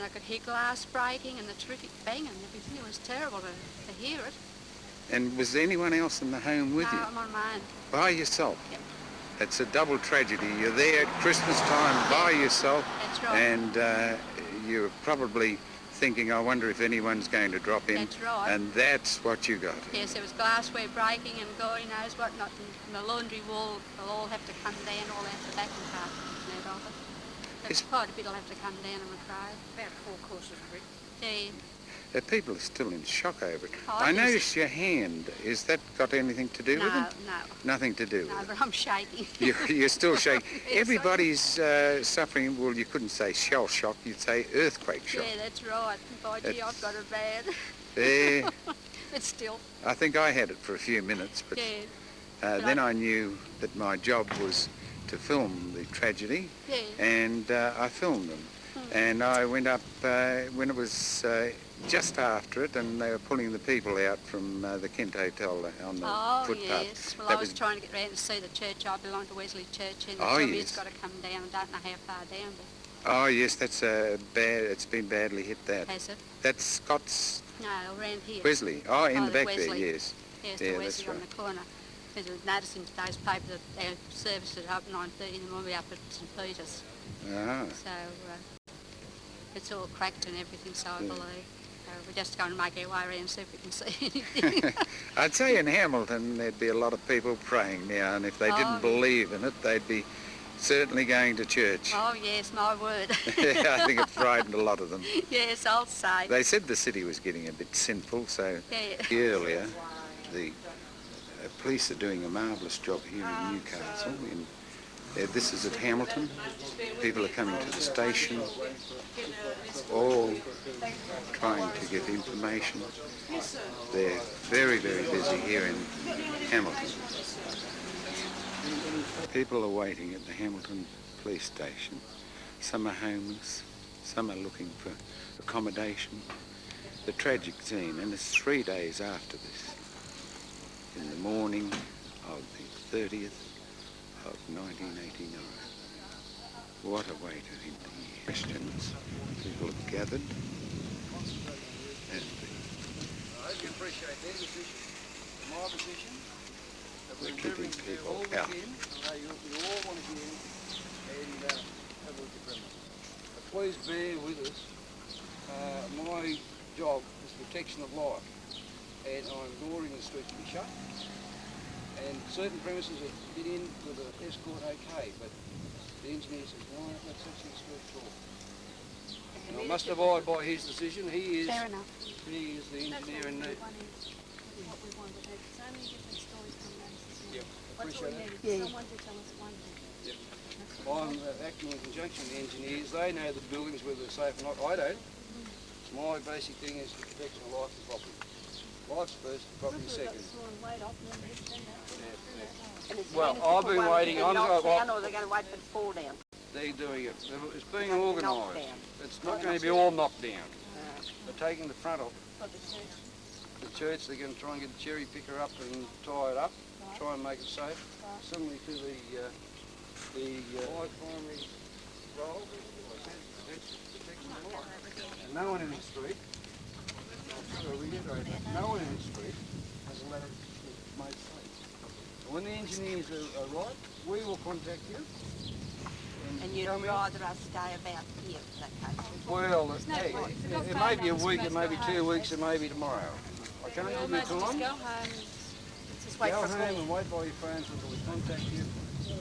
I could hear glass breaking and the terrific bang and everything. It was terrible to hear it. And was there anyone else in the home with you? No, I'm on my own. By yourself? Yep. It's a double tragedy. You're there at Christmas time by yourself. That's right. And you're probably thinking, I wonder if anyone's going to drop in. That's right. And that's what you got. Yes, there was glassware breaking and God knows what not. And the laundry wall will all have to come down, all out the back and part of it. There's quite a bit will have to come down, I'm afraid. About 4 courses of brick. Yeah. People are still in shock over it. Oh, I noticed your hand. Is that got anything to do with it? No. Nothing to do No, with but I'm shaking. You're still shaking. Yes, Everybody's suffering, well, you couldn't say shell shock, you'd say earthquake shock. Yeah, that's right. By gee, I've got it bad. Yeah. But still. I think I had it for a few minutes, but yeah. then I knew that my job was to film the tragedy, and I filmed them. And I went up when it was just after it, and they were pulling the people out from the Kent Hotel on the footpath. Yes. Well, I was trying to get round to see the church. I belong to Wesley Church, and it's got to come down. I don't know how far down, but... Oh, yes, that's it's been badly hit, that. Has it? That's Scott's... No, around here. Wesley. Oh, in the back Wesley. there, yes. Yes, yeah, the Wesley on right. the corner. Because we've noticed in today's paper that our service is up at 9:30 in the morning, up at St Peter's. Ah. So it's all cracked and everything, so I believe. We're just going to make our way around and see if we can see anything. I'd say in Hamilton there'd be a lot of people praying now, and if they didn't believe in it, they'd be certainly going to church. Oh, yes, my word. I think it frightened a lot of them. Yes, I'll say. They said the city was getting a bit sinful, so earlier the police are doing a marvellous job here in Newcastle. This is at Hamilton. People are coming to the station, all trying to get information. They're very, very busy here in Hamilton. People are waiting at the Hamilton police station. Some are homeless, some are looking for accommodation. The tragic scene, and it's 3 days after this. In the morning of the 30th of 1989. What a way to end the year. Questions. People have gathered. And I hope you appreciate their position, my position. we're keeping people out. You all want to get in and have a look at them. Please bear with us. My job is protection of life, and I'm ordering the street to be shut. And certain premises are get in with an escort okay, but the engineer says, no, that's actually the street floor. And I must abide by his decision. He is Fair enough. He is the engineer in the... What's all we need? Someone to tell us one thing. Yep. I'm acting in conjunction with the engineers. They know the buildings, whether they're safe or not. I don't. My basic thing is the protection of life and property. Life's first, property second. Well, I've been waiting. I'm down, or they're going to wait for it to fall down. They're doing it. It's being organised. It's not going to be all knocked down. They're taking the front off. The church, they're going to try and get the cherry picker up and tie it up. Try and make it safe. Similarly to the white primary role, that's protecting the life. And no one in the street, I'll reiterate that, no one in the street has allowed it to be made safe. And when the engineers are right, we will contact you. And you'd rather us stay about here in that case? Well, it may be a week, it may be 2 weeks, it may be tomorrow. I can't give you time. Go home. Go home and wait by your phones until we contact you.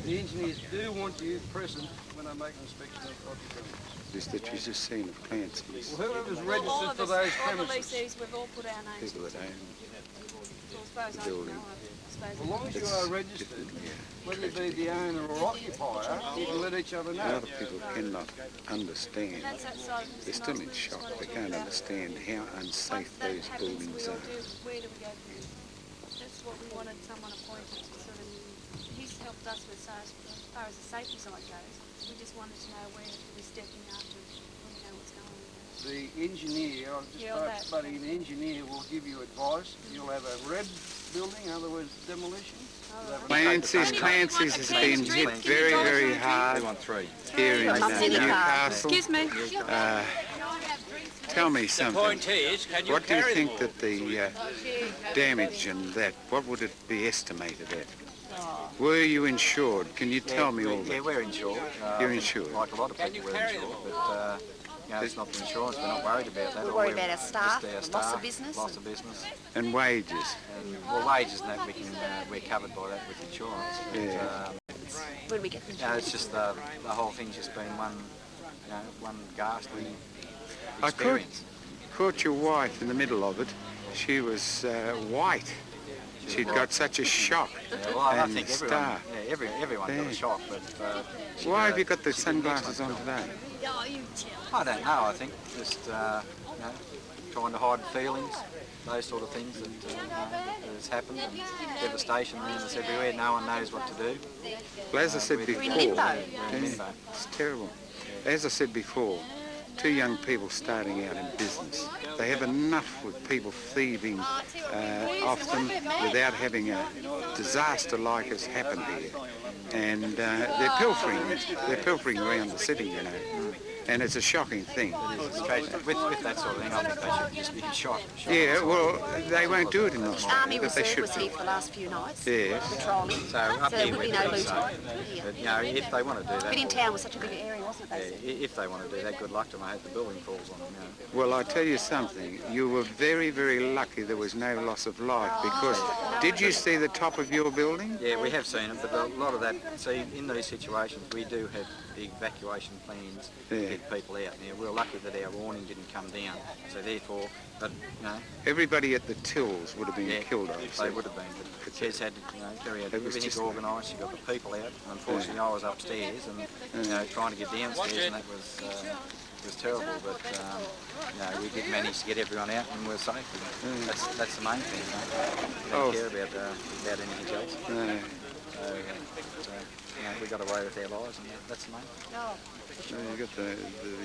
The engineers do want you present when they make an inspection of your premises. Is that you just seen of Clancy's? Well, whoever's registered for those All the premises. lessees, we've all put our names. People that own the building. As long as you are registered, whether it be the owner or occupier, you can let each other A know. lot of people cannot understand. They're still in shock. They can't understand how unsafe those buildings are. Where do we go from here? That's what we wanted someone appointed to sort of, he's helped us with as far as the safety side goes. We just wanted to know where we're stepping after, we know what's going on. The engineer, I'll just start buddying, the engineer will give you advice. You'll have a red building, in other words, demolition. Clancy's has been hit very, very hard here in Newcastle. Excuse me. Tell me something. The point is, can you what do you carry think that the damage and that, what would it be estimated at? Were you insured? Can you tell me all that? Yeah, we're insured. You're insured? Like a lot of people, we're insured, but you know, it's not the insurance. We're not worried about that. We're worried about our staff, just loss of business. Loss of business. And wages? Well, wages, and that we're covered by that with insurance. But, Yeah. When we get them. it's just the whole thing's just been one ghastly I experience. caught your wife in the middle of it. She was white. She'd got such a shock. Yeah, well, I and think star. everyone got a shock, but Why have you got the sunglasses on today? I don't know. I think just trying to hide feelings, those sort of things that has happened. And devastation around us everywhere. No one knows what to do. Well, as I said before, it's terrible. As I said before, two young people starting out in business. They have enough with people thieving off them without having a disaster like has happened here. And they're pilfering around the city, you know. And it's a shocking thing. With that sort of thing, I think they should just be shot. Yeah, well, they won't do it in Australia. Army but they Reserve should was here for the last few nights. Yes. Patrolling. So up there here would be we're no doing looting. so. But, you know, if they want to do that... But in town was such a big area, wasn't it? If they want to do that, good luck to them. I hope the building falls on them. You know. Well, I tell you something. You were very, very lucky there was no loss of life because did you see the top of your building? Yeah, we have seen it, but a lot of that, see, in these situations, we do have the evacuation plans to get people out. Now, we're lucky that our warning didn't come down, so therefore, but, you know... Everybody at the tills would have been killed, I They said. would have been, but Kes had to, carry out everything organised. She got the people out. Unfortunately, I was upstairs and, trying to get downstairs, and that was terrible, but we did manage to get everyone out and we're safe. And that's the main thing. We don't care about anything else. No. So, we got away with our lives, and that's the main thing. So you got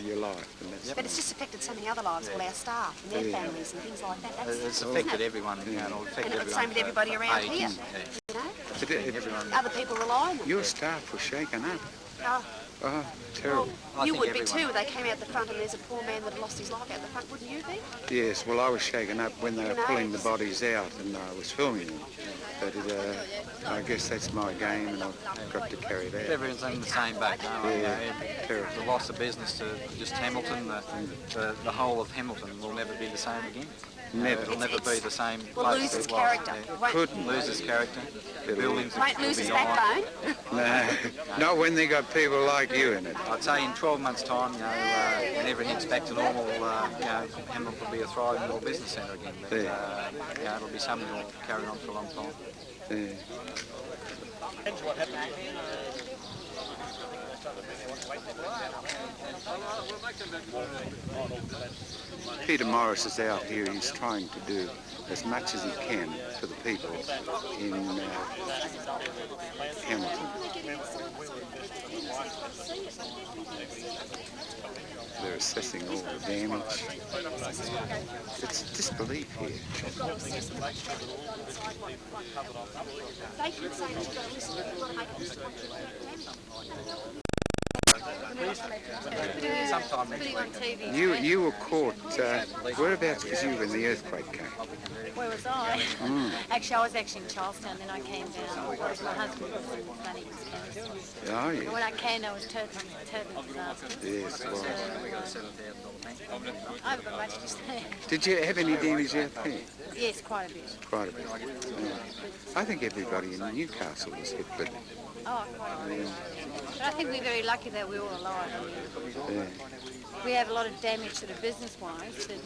your life. And that's But it's just affected so many other lives, all our staff and their families and things like that. It's affected everyone, and it'll affect everyone. the same with everybody around here. You know? Other people rely on them. Your staff was shaken up. Oh. Oh, terrible. Well, you would be too. They came out the front and there's a poor man that lost his life out the front, wouldn't you be? Yes, well, I was shaken up when they were pulling the bodies out and I was filming them. But I guess that's my game and I've got to carry it out. Everyone's in the same boat. Terrible. The loss of business to just Hamilton, the whole of Hamilton will never be the same again. Never. It'll never be the same. Will lose its character. Couldn't lose its character. Buildings won't lose its backbone. No, not when they got people like you in it. I'd say in 12 months' time, when everything's back to normal, Hamilton will be a thriving little business centre again. But, it'll be something that will carry on for a long time. Yeah. Peter Morris is out here. He's trying to do as much as he can for the people in Hamilton. They're assessing all the damage. It's disbelief here. You were caught, whereabouts was you when the earthquake came? Where was I? Actually, I was in Charlestown, then I came down. My husband was in Bunny. Oh, yeah. And when I came, I was totally disaster. Yes, well. I haven't got much to say. Did you have any damage out there? Yes, quite a bit. Quite a bit. Yeah. I think everybody in Newcastle was hit, but... Oh, quite a bit. But I think we're very lucky that we're all alive. Yeah. We have a lot of damage sort of business-wise, but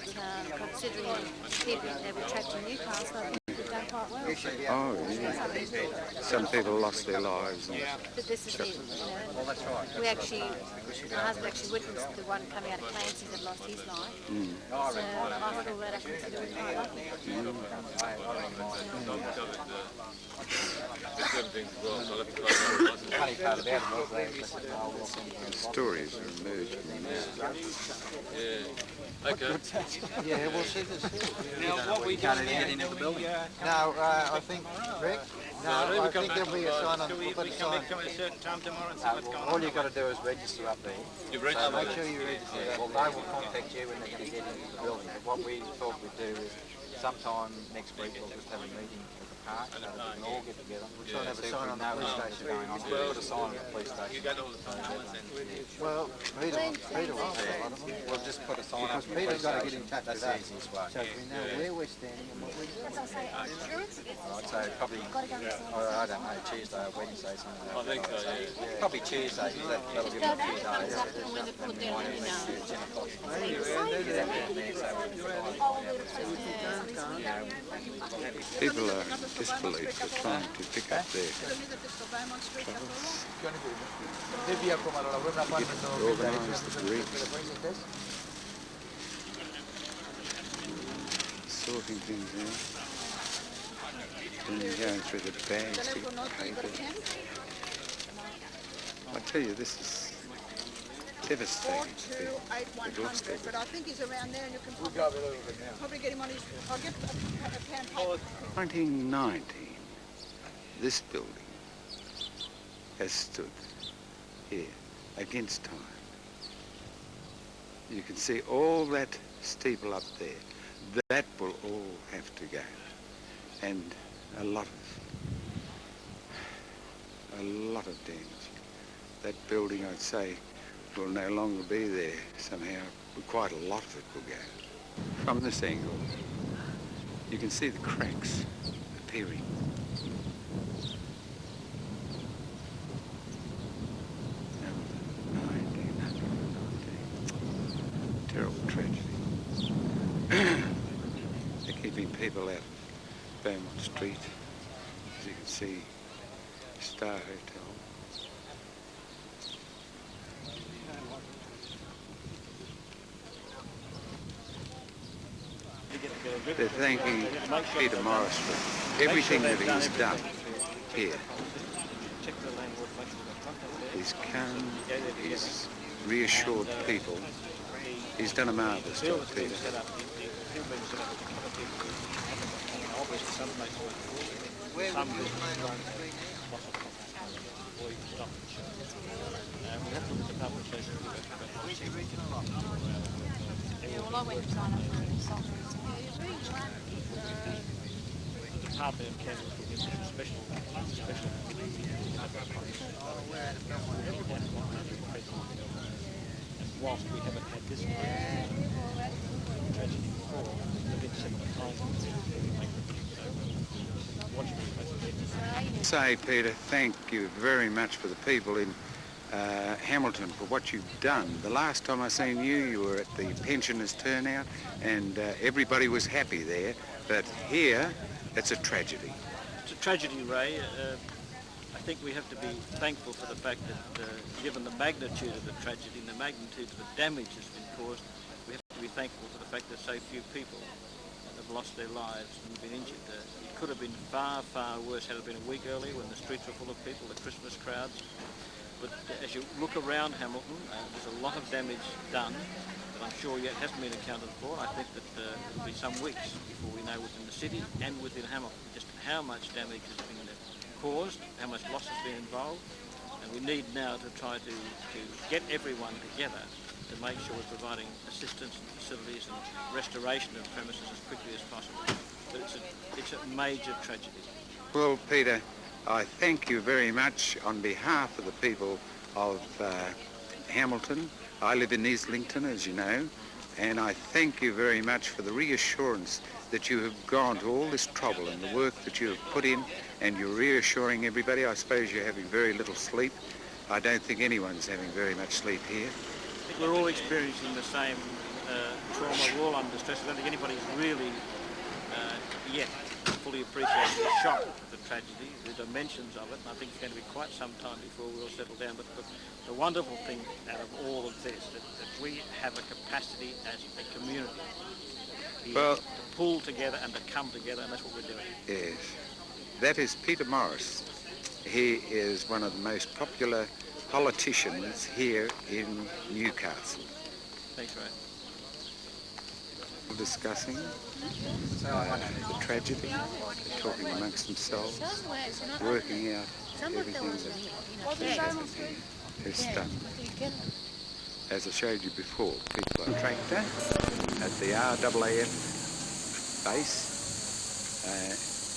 considering the people that were trapped in Newcastle, I think we've done quite well. Oh, yeah. Some people lost their lives. And but this is it, you know. We actually, my husband actually witnessed the one coming out of Fiancé that lost his life. So I feel that I consider it quite lucky. Stories are emerging now. Yeah. Okay. Yeah, we'll see this. Now, what we can't even get into the building. No, I think, Rick, I think there'll be a sign on. All you've got to do is register up there. You So register? make sure you register. Well, they will contact you when they're going to get into the building. But what we thought we'd do is sometime next week we'll just have a meeting at the park so that we can all get together. We'll try and have a sign on the police station going on. We'll put a sign on the police station. Well, Peter will say a lot of them. We'll just put a sign up. Because Peter's got to get in touch with us. That's the easiest way. So we know where we're standing and what we're doing. I'd say probably, I don't know, Tuesday or Wednesday, something like that. I think so, yeah. Probably Tuesday, because that'll give them a few days. And we might have a 10 o'clock. People are in disbelief. They're trying to pick up their organise the bricks, sorting things out, and going through the bags to get paper. I tell you, this is devastating. They've lost it. But I think he's around there and you can probably get him on his... I'll get a pen paper. 1990, this building has stood here against time. You can see all that steeple up there. That will all have to go. And a lot of damage. That building, I'd say, will no longer be there somehow, but quite a lot of it will go. From this angle, you can see the cracks appearing. Terrible tragedy. They're keeping people out of Bont Street, as you can see, Star Hotel. They're thanking Peter Morris for everything that he's done here. He's come, he's reassured people. He's done a marvellous job, Peter. Well, I went to sign up for the soccer. Hardly in Canada will get some special whilst we haven't had this tragedy before, there've been several times Say, Peter, thank you very much for the people in Hamilton for what you've done. The last time I seen you, you were at the pensioners' turnout and everybody was happy there, but here it's a tragedy. It's a tragedy, Ray. I think we have to be thankful for the fact that given the magnitude of the tragedy and the magnitude of the damage that's been caused, we have to be thankful for the fact that so few people have lost their lives and been injured. It could have been far, far worse had it been a week earlier when the streets were full of people, the Christmas crowds. But as you look around Hamilton, there's a lot of damage done that I'm sure yet hasn't been accounted for. I think that it'll be some weeks before we know within the city and within Hamilton just how much damage has been caused, how much loss has been involved, and we need now to try to get everyone together to make sure we're providing assistance and facilities and restoration of premises as quickly as possible. But it's a major tragedy. Well, Peter, I thank you very much on behalf of the people of Hamilton. I live in Islington, as you know, and I thank you very much for the reassurance that you have gone to all this trouble and the work that you have put in, and you're reassuring everybody. I suppose you're having very little sleep. I don't think anyone's having very much sleep here. I think we're all experiencing the same trauma. We're all under stress. I don't think anybody's really yet fully appreciating the shock of the tragedy, the dimensions of it, and I think it's going to be quite some time before we all settle down. But the wonderful thing out of all of this, that we have a capacity as a community to pull together and to come together, and that's what we're doing. Yes. That is Peter Morris. He is one of the most popular politicians here in Newcastle. Thanks, Ray. Discussing the tragedy, talking amongst themselves, working out everything that is done. As I showed you before, people are tractor at the RAAF base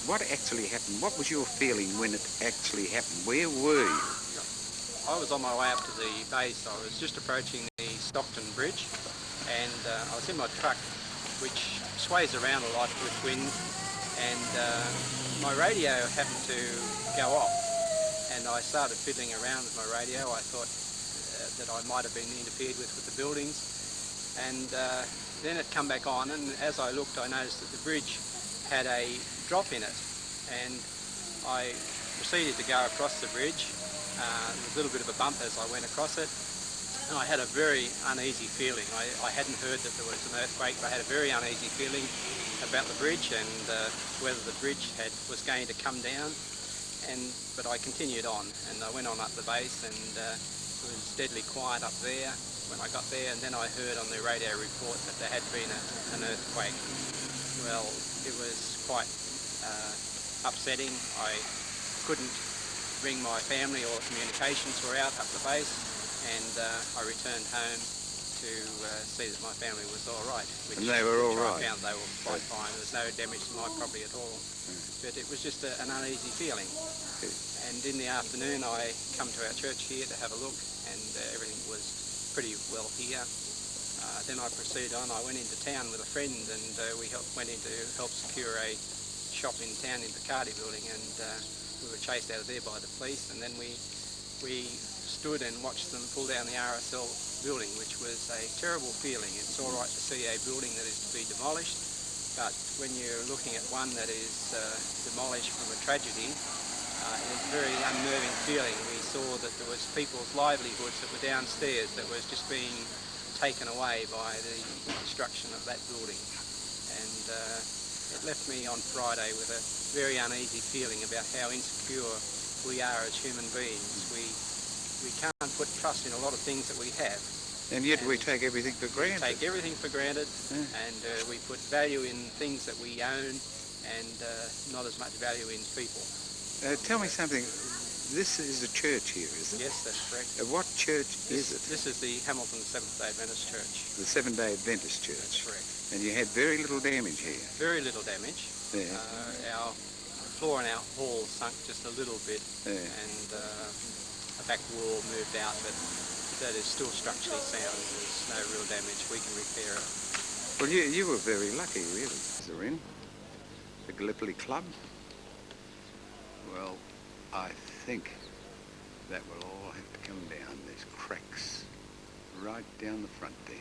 What actually happened? What was your feeling when it actually happened? Where were you? I was on my way up to the base. I was just approaching the Stockton Bridge, and I was in my truck, which sways around a lot with wind, and my radio happened to go off, and I started fiddling around with my radio. I thought that I might have been interfered with the buildings, and then it come back on, and as I looked I noticed that the bridge had a drop in it, and I proceeded to go across the bridge. There was a little bit of a bump as I went across it, and I had a very uneasy feeling. I hadn't heard that there was an earthquake, but I had a very uneasy feeling about the bridge and whether the bridge was going to come down. But I continued on, and I went on up the base, and it was deadly quiet up there when I got there, and then I heard on the radio report that there had been an earthquake. Well, it was quite upsetting. I couldn't ring my family, or communications were out up the base, and I returned home to see that my family was all right. And they were all right? I found they were quite fine. There was no damage to my property at all. But it was just an uneasy feeling. And in the afternoon I come to our church here to have a look, and everything was pretty well here. Then I proceeded on. I went into town with a friend, and we went in to help secure a shop in town in the Cardi building, and we were chased out of there by the police, and then we stood and watched them pull down the RSL building, which was a terrible feeling. It's all right to see a building that is to be demolished, but when you're looking at one that is demolished from a tragedy, it's a very unnerving feeling. We saw that there was people's livelihoods that were downstairs that was just being taken away by the destruction of that building, and it left me on Friday with a very uneasy feeling about how insecure we are as human beings. We can't put trust in a lot of things that we have. And yet we take everything for granted. We take everything for granted, and we put value in things that we own, and not as much value in people. Tell me something. This is a church here, is it? Yes, that's correct. What church is it? This is the Hamilton Seventh-day Adventist Church. The Seventh-day Adventist Church. That's correct. And you had very little damage here. Very little damage. Yeah. Our floor in our hall sunk just a little bit, and a back wall moved out, but that is still structurally sound. There's no real damage. We can repair it. Well, you were very lucky, really. They're in the Gallipoli Club. Well, I think that will all have to come down. There's cracks right down the front there.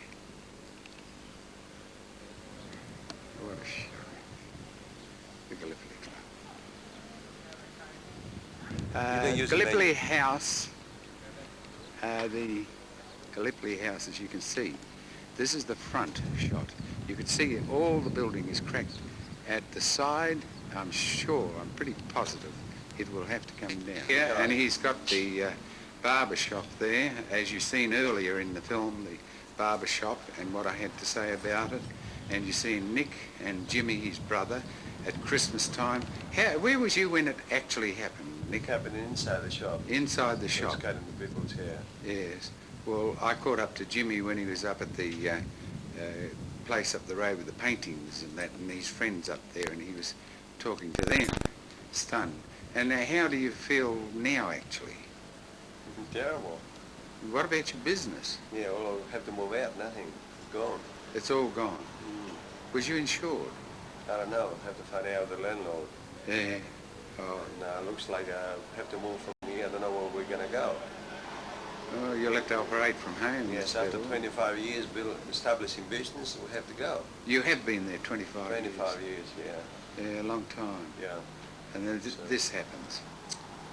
What a show. The Gallipoli Club. Gallipoli House, the Gallipoli House, as you can see, this is the front shot. You can see all the building is cracked. At the side, I'm pretty positive it will have to come down. Yeah, and he's got the barber shop there, as you've seen earlier in the film, the barber shop and what I had to say about it. And you see Nick and Jimmy, his brother, at Christmas time. Where was you when it actually happened, Nick? It happened inside the shop. Inside the shop? It's got in the people's hair. Yes. Well, I caught up to Jimmy when he was up at the place up the road with the paintings and that, and his friends up there, and he was talking to them, stunned. And how do you feel now, actually? Terrible. What about your business? Yeah, well, I'll have to move out. Nothing. It's gone. It's all gone? Was you insured? I don't know. I'll have to find out the landlord. Yeah. Oh. And looks like I have to move from here. I don't know where we're going to go. Oh, you'll have to operate from home. Yes, after 25 years establishing business, we have to go. You have been there 25 years? 25 years, yeah. Yeah, a long time. Yeah. And then this happens.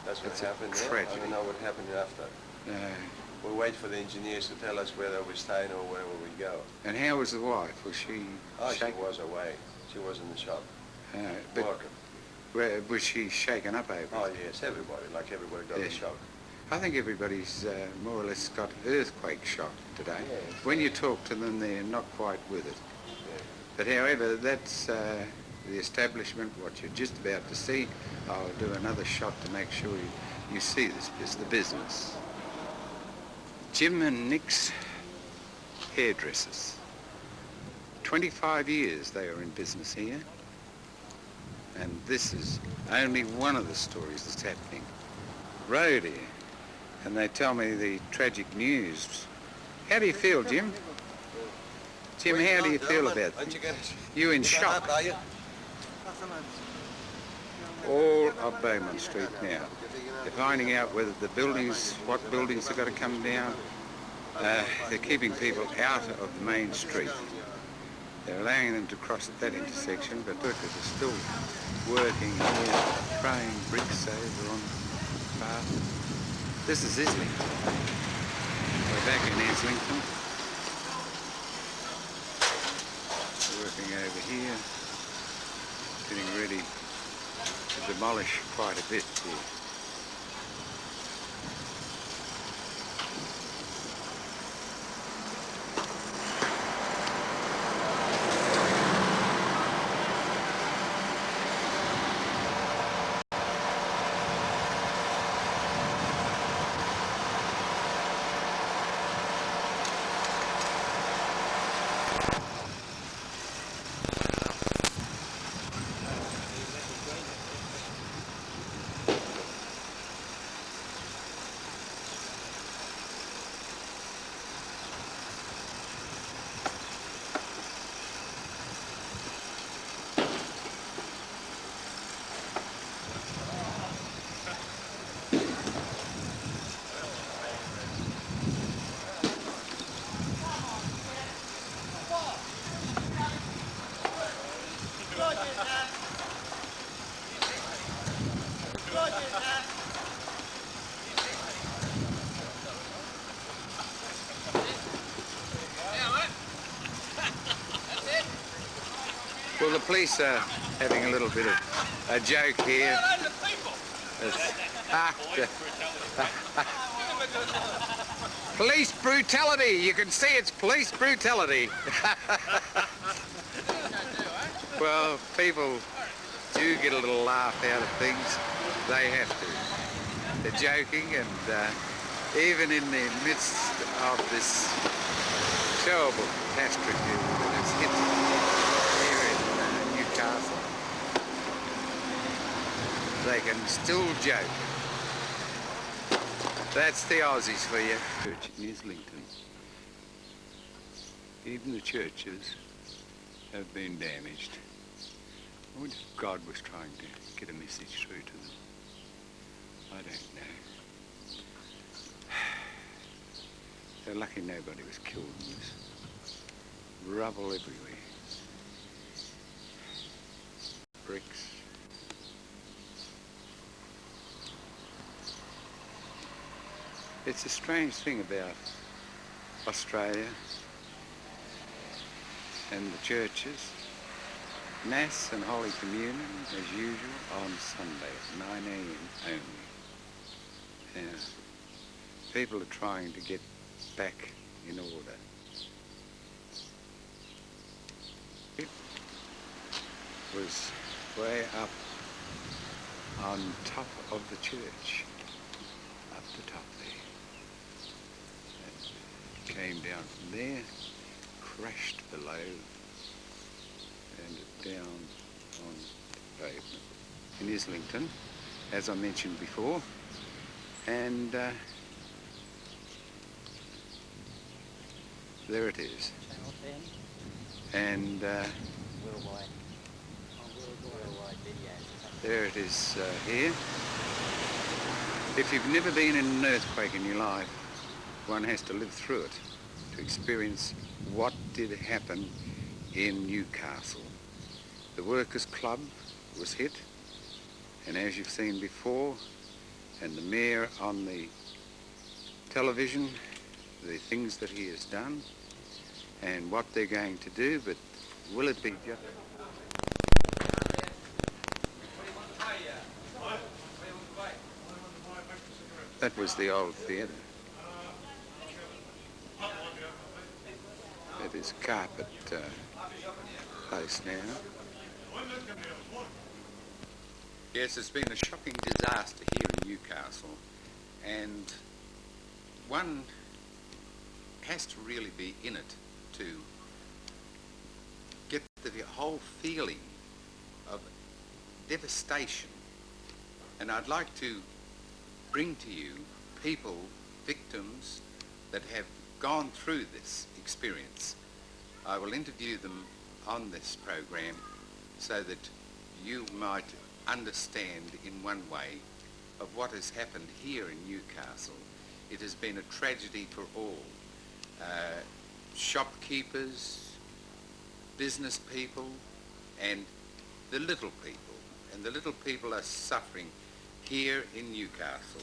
That's what happened. Tragedy. I don't know what happened after. No. We'll wait for the engineers to tell us whether we're staying or wherever we go. And how was the wife? Was she she was away. She was in the shop. But was she shaken up over it? Oh, yes, everybody. Like everybody got the shock. I think everybody's more or less got earthquake shock today. Yes. When you talk to them, they're not quite with it. Yeah. But however, that's the establishment, what you're just about to see. I'll do another shot to make sure you see this, the business. Jim and Nick's hairdressers. 25 years they were in business here. And this is only one of the stories that's happening. Road here, and they tell me the tragic news. How do you feel, Jim? Jim, how do you feel about this? You in shock? All of Bont Street now. They're finding out whether the buildings, what buildings have got to come down. They're keeping people out of the main street. They're allowing them to cross at that intersection, but workers are still working here, throwing bricks over on the path. This is Islington. We're back in Islington. Working over here, getting ready to demolish quite a bit here. Well, the police are having a little bit of a joke here. Police brutality. You can see it's police brutality. Well, people do get a little laugh out of things. They have to. They're joking, and even in the midst of this terrible catastrophe that has hit here in Newcastle, they can still joke. That's the Aussies for you. Church in Islington. Even the churches have been damaged. I wonder if God was trying to get a message through to them. I don't know. They're lucky nobody was killed in this. Rubble everywhere. Bricks. It's a strange thing about Australia and the churches. Mass and Holy Communion, as usual, on Sunday at 9 a.m. only. Now, people are trying to get back in order. It was way up on top of the church, up the top there. And came down from there, crashed below, and down on the pavement in Islington, as I mentioned before, and there it is. And there it is here. If you've never been in an earthquake in your life, one has to live through it to experience what did happen in Newcastle. The Workers' Club was hit, and as you've seen before, and the Mayor on the television, the things that he has done, and what they're going to do, but will it be just... That was the old theatre. It is a carpet place now. Yes, it's been a shocking disaster here in Newcastle, and one has to really be in it to get the whole feeling of devastation. And I'd like to bring to you people, victims, that have gone through this experience. I will interview them on this program so that you might understand in one way of what has happened here in Newcastle. It has been a tragedy for all. Shopkeepers, business people, and the little people. And the little people are suffering here in Newcastle.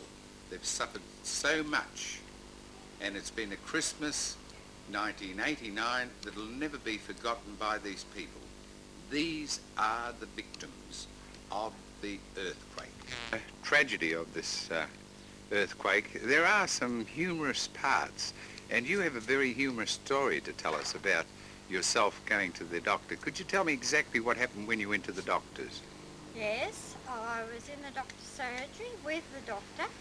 They've suffered so much, and it's been a Christmas 1989 that'll never be forgotten by these people. These are the victims of the earthquake. Tragedy of this earthquake. There are some humorous parts, and you have a very humorous story to tell us about yourself going to the doctor. Could you tell me exactly what happened when you went to the doctor's? Yes, I was in the doctor's surgery with the doctor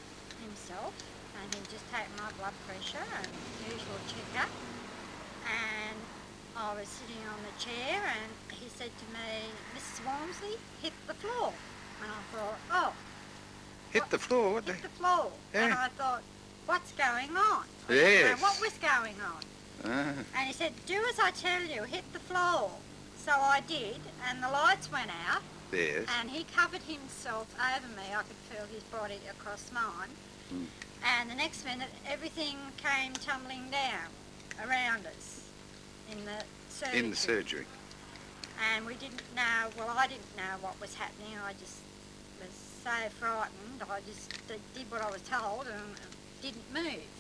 himself, and he just taken my blood pressure and usual checkup. And I was sitting on the chair, and he said to me, "Mrs. Walmsley, hit the floor." And I thought, oh. Hit the floor? What hit the floor. Yeah. And I thought, what's going on? I Yes. didn't know what was going on. And he said, "Do as I tell you, hit the floor." So I did, and the lights went out. Yes. And he covered himself over me. I could feel his body across mine. And the next minute, everything came tumbling down around us in the surgery. In the surgery. And we didn't know, well, I didn't know what was happening. I just was so frightened. I just did what I was told and didn't move.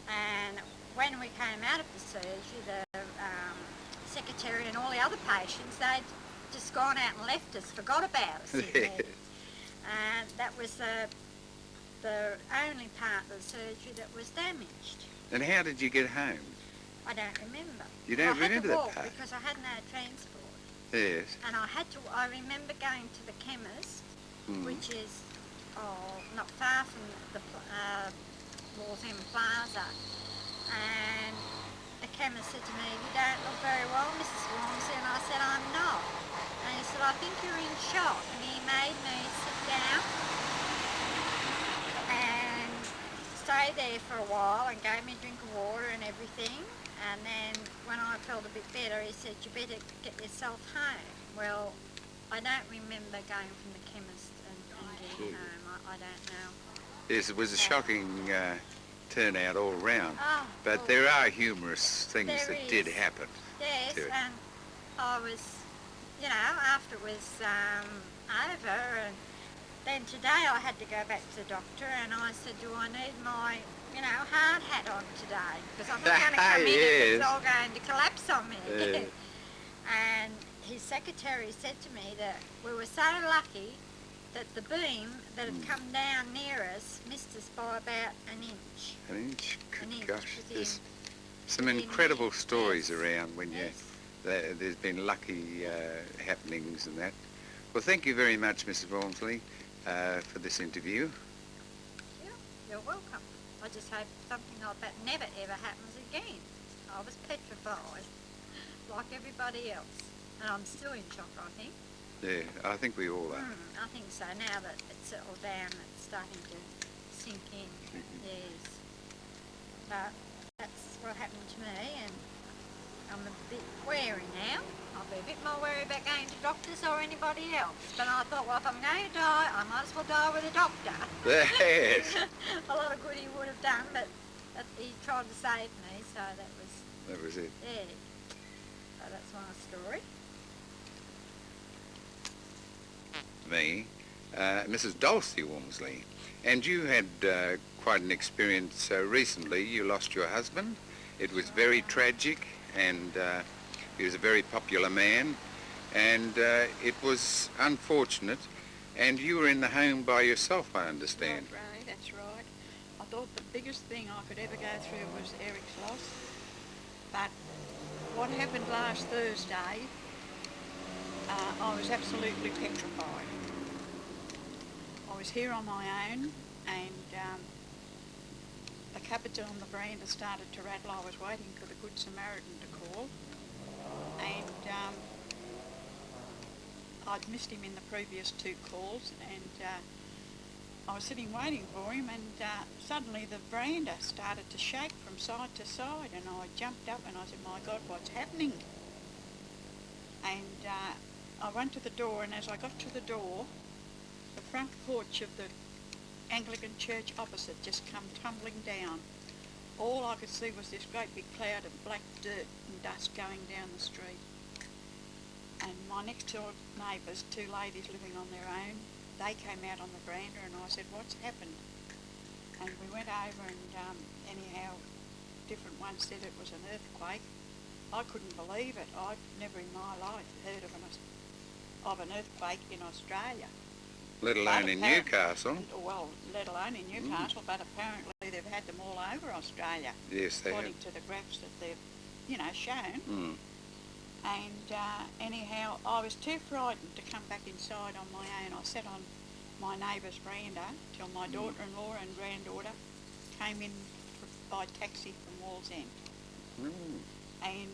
And when we came out of the surgery, the secretary and all the other patients, they'd just gone out and left us, forgot about us. And that was the only part of the surgery that was damaged. And how did you get home? I don't remember. You don't remember that I had to walk part? because I had no transport. Yes. And I remember going to the chemist, which is not far from the Waltham Plaza. And the chemist said to me, "You don't look very well, Mrs. Walmsley." And I said, "I'm not." And he said, "I think you're in shock." And he made me sit down and stay there for a while and gave me a drink of water and everything. And then when I felt a bit better, he said, "You better get yourself home." Well, I don't remember going from the chemist and getting home. I don't know. Yes, it was a shocking turnout all round. Oh, but there are humorous things there that did is. happen. Yes, to it. and I was, you know, after it was over, and then today I had to go back to the doctor, and I said, "Do I need my, you know, hard hat on today? Because I'm not going to come in and it's all going to collapse on me." And his secretary said to me that we were so lucky that the beam that had come down near us missed us by about an inch. An inch? Good An inch gosh, within- there's some incredible stories around when you, there's been lucky happenings and that. Well, thank you very much, Mrs. Walmsley, for this interview. Yeah, you're welcome. I just hope something like that never ever happens again. I was petrified, like everybody else. And I'm still in shock, I think. Yeah, I think we all are. I think so. Now that it's settled down, it's starting to sink in. Yes. But that's what happened to me, and I'm a bit wary now. I'll be a bit more wary about going to doctors or anybody else. But I thought, well, if I'm going to die, I might as well die with a doctor. Yes. A lot of good he would have done, but he tried to save me, so That was it. yeah. So that's my story. Me, Mrs. Dulcie Walmsley. And you had quite an experience recently. You lost your husband. It was very tragic, and he was a very popular man, and it was unfortunate. And you were in the home by yourself, I understand. Right, Ray, that's right. I thought the biggest thing I could ever go through was Eric's loss. But what happened last Thursday, I was absolutely petrified. I was here on my own, and the cupboards on the veranda started to rattle. I was waiting for the Good Samaritan to call, and I'd missed him in the previous 2 calls, and I was sitting waiting for him, and suddenly the veranda started to shake from side to side, and I jumped up and I said, my God, what's happening? And I went to the door, and as I got to the door, the front porch of the Anglican church opposite just come tumbling down. All I could see was this great big cloud of black dirt and dust going down the street. And my next door neighbours, 2 ladies living on their own, they came out on the veranda, and I said, what's happened? And we went over, and anyhow, different ones said it was an earthquake. I couldn't believe it. I'd never in my life heard of an earthquake in Australia. Let alone in Newcastle. Well, let alone in Newcastle, but apparently they've had them all over Australia. Yes, they according have. to the graphs that they've, shown. Mm. And anyhow, I was too frightened to come back inside on my own. I sat on my neighbour's veranda till my daughter-in-law and granddaughter came in by taxi from Wallsend. And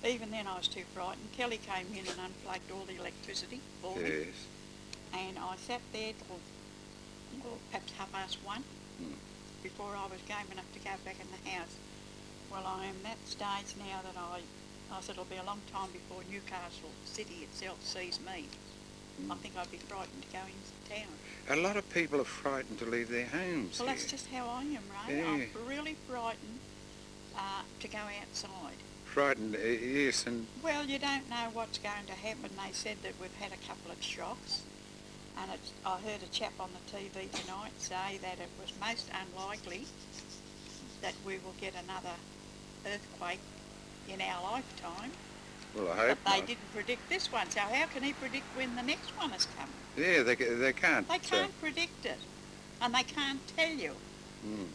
even then I was too frightened. Kelly came in and unplugged all the electricity for me. And I sat there till perhaps 1:30 before I was game enough to go back in the house. Well, I am that stage now that I said it'll be a long time before Newcastle city itself sees me. I think I'd be frightened to go into town. A lot of people are frightened to leave their homes. Well, here. that's just how I am, Ray. Yeah. I'm really frightened to go outside. Frightened, yes, and... Well, you don't know what's going to happen. They said that we've had a couple of shocks, and I heard a chap on the TV tonight say that it was most unlikely that we will get another earthquake in our lifetime. Well, I hope But they not. didn't predict this one, so how can he predict when the next one is coming? Yeah, they can't. They can't predict it, and they can't tell you.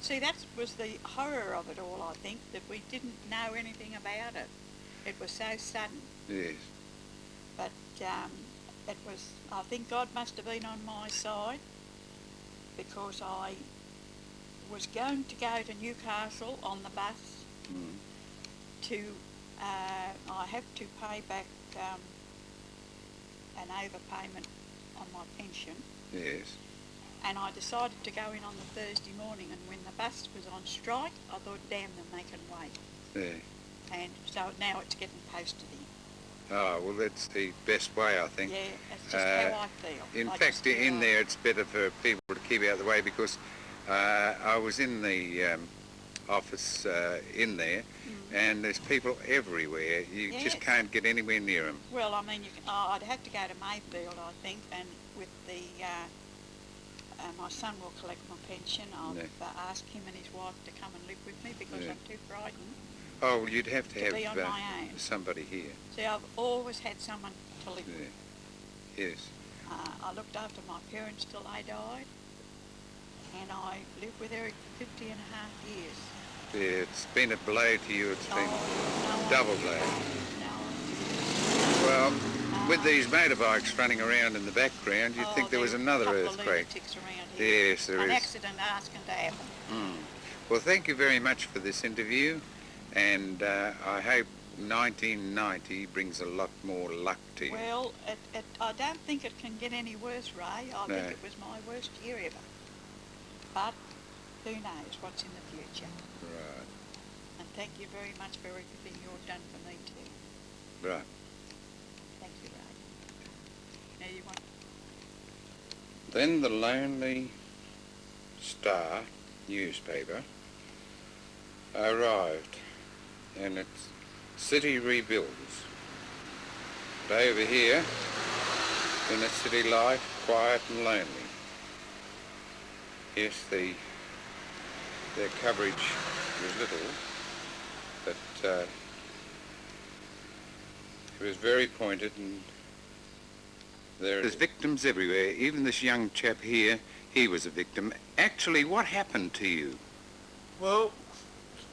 See, that was the horror of it all, I think, that we didn't know anything about it. It was so sudden. Yes. But it was, I think God must have been on my side, because I was going to go to Newcastle on the bus I have to pay back an overpayment on my pension. Yes. And I decided to go in on the Thursday morning, and when the bus was on strike, I thought, damn them, they can wait. Yeah. And so now it's getting posted in. Oh, well, that's the best way, I think. Yeah, that's just how I feel. In I fact, just feel in there, it's better for people to keep out of the way, because I was in the office in there, and there's people everywhere. You just can't get anywhere near them. Well, I mean, I'd have to go to Mayfield, I think, and with the... my son will collect my pension. I've asked him and his wife to come and live with me because I'm too frightened. Oh, well, you'd have to be have on my own. somebody here. See, I've always had someone to live with. Yes. I looked after my parents till they died, and I lived with Eric for 50 and a half years. Yeah, it's been a blow to you. It's been double blow. Well, with these motorbikes running around in the background, you'd think there was another earthquake. Yes, there is. An accident asking to happen. Well, thank you very much for this interview, and I hope 1990 brings a lot more luck to you. Well, I don't think it can get any worse, Ray. I think it was my worst year ever. But who knows what's in the future. Right. And thank you very much for everything you've done for me too. Right. Thank you, Ray. Now you want... Then the Lonely Star newspaper arrived, and it's City Rebuilds. But over here, in the city life, quiet and lonely. Yes, their coverage was little, but it was very pointed, and there's victims everywhere. Even this young chap here, he was a victim. Actually, what happened to you? Well,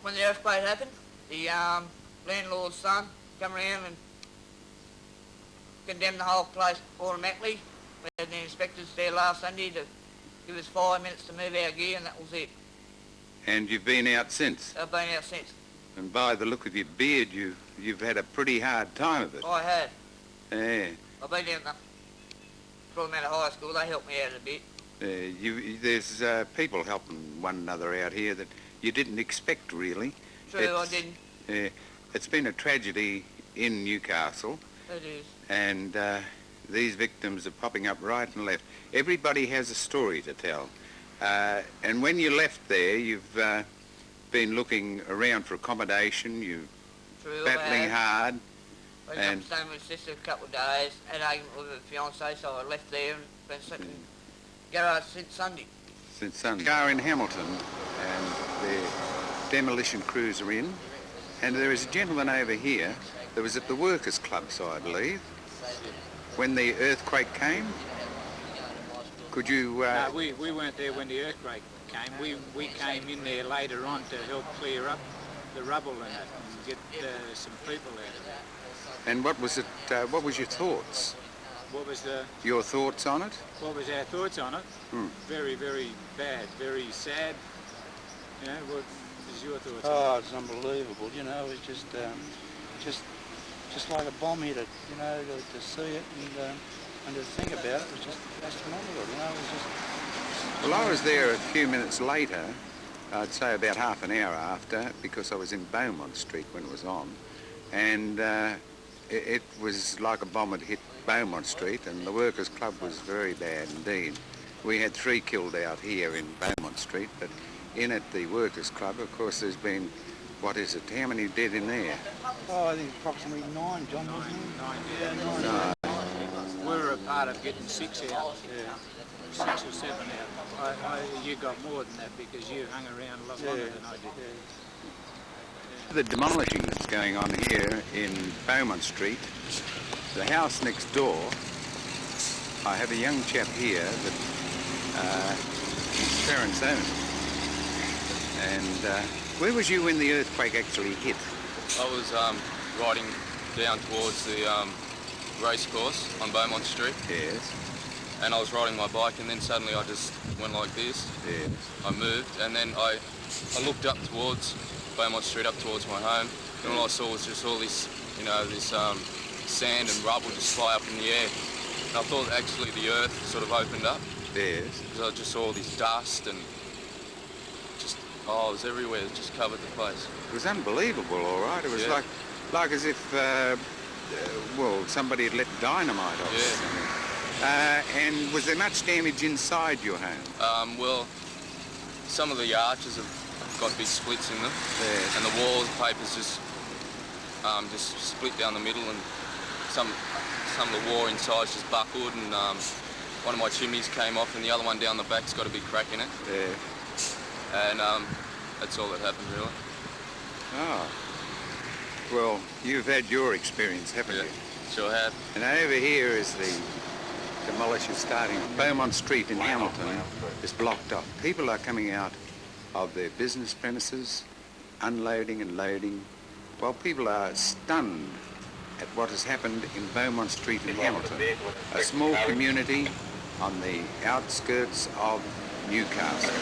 when the earthquake happened, the landlord's son come around and condemned the whole place automatically. We had the inspectors there last Sunday to give us 5 minutes to move our gear, and that was it. And you've been out since? I've been out since. And by the look of your beard, you've had a pretty hard time of it. I had. Yeah. I've been down from out of high school. They helped me out a bit. There's people helping one another out here that you didn't expect, really. True, I didn't. It's been a tragedy in Newcastle. It is. And these victims are popping up right and left. Everybody has a story to tell. And when you left there, you've been looking around for accommodation. You're battling hard. I was up staying with my sister a couple of days, had an argument with her fiancé, so I left there and been sleeping in the garage since Sunday. Since Sunday. Car in Hamilton, and the demolition crews are in. And there is a gentleman over here that was at the Workers' Club, so I believe, when the earthquake came. Could you... No, we weren't there when the earthquake came. We came in there later on to help clear up the rubble in it and get some people out of it. And what was it? What was your thoughts? What was your thoughts on it? What was our thoughts on it? Very, very bad, very sad. You know, what was your thoughts on it? Oh, it's unbelievable. You know, it's just like a bomb hit it. You know, to see it and to think about it was just astronomical. You know, it was just. Well, I was there a few minutes later. I'd say about half an hour after, because I was in Bont Street when it was on, and it was like a bomb had hit Bont Street, and the Workers' Club was very bad indeed. We had 3 killed out here in Bont Street, but in at the Workers' Club, of course, there's been, what is it, how many dead in there? Oh, I think approximately 9, John, wasn't it? 9. No. We were a part of getting 6 out. 6 or 7 out. You got more than that because you hung around a lot longer than I did. The demolishing that's going on here in Bont Street, the house next door, I have a young chap here that his parents own. And where was you when the earthquake actually hit? I was riding down towards the race course on Bont Street. Yes. And I was riding my bike, and then suddenly I just went like this. Yes. I moved, and then I looked up towards Bont Street, up towards my home, and all I saw was just all this, you know, this sand and rubble just fly up in the air. And I thought actually the earth sort of opened up. Yes. Because I just saw all this dust and just, it was everywhere. It just covered the place. It was unbelievable, all right. It was like as if, well, somebody had let dynamite off. Yeah. And was there much damage inside your home? Well, some of the arches have got big splits in them, and the walls, papers just split down the middle, and some of the wall inside's just buckled, and one of my chimneys came off, and the other one down the back's got a big crack in it. Yeah. And that's all that happened, really. Oh. Well, you've had your experience, haven't you? Sure have. And over here is the demolition starting. Bont Street in Hamilton is blocked off. People are coming out of their business premises, unloading and loading, while people are stunned at what has happened in Bont Street in Hamilton, a small community on the outskirts of Newcastle.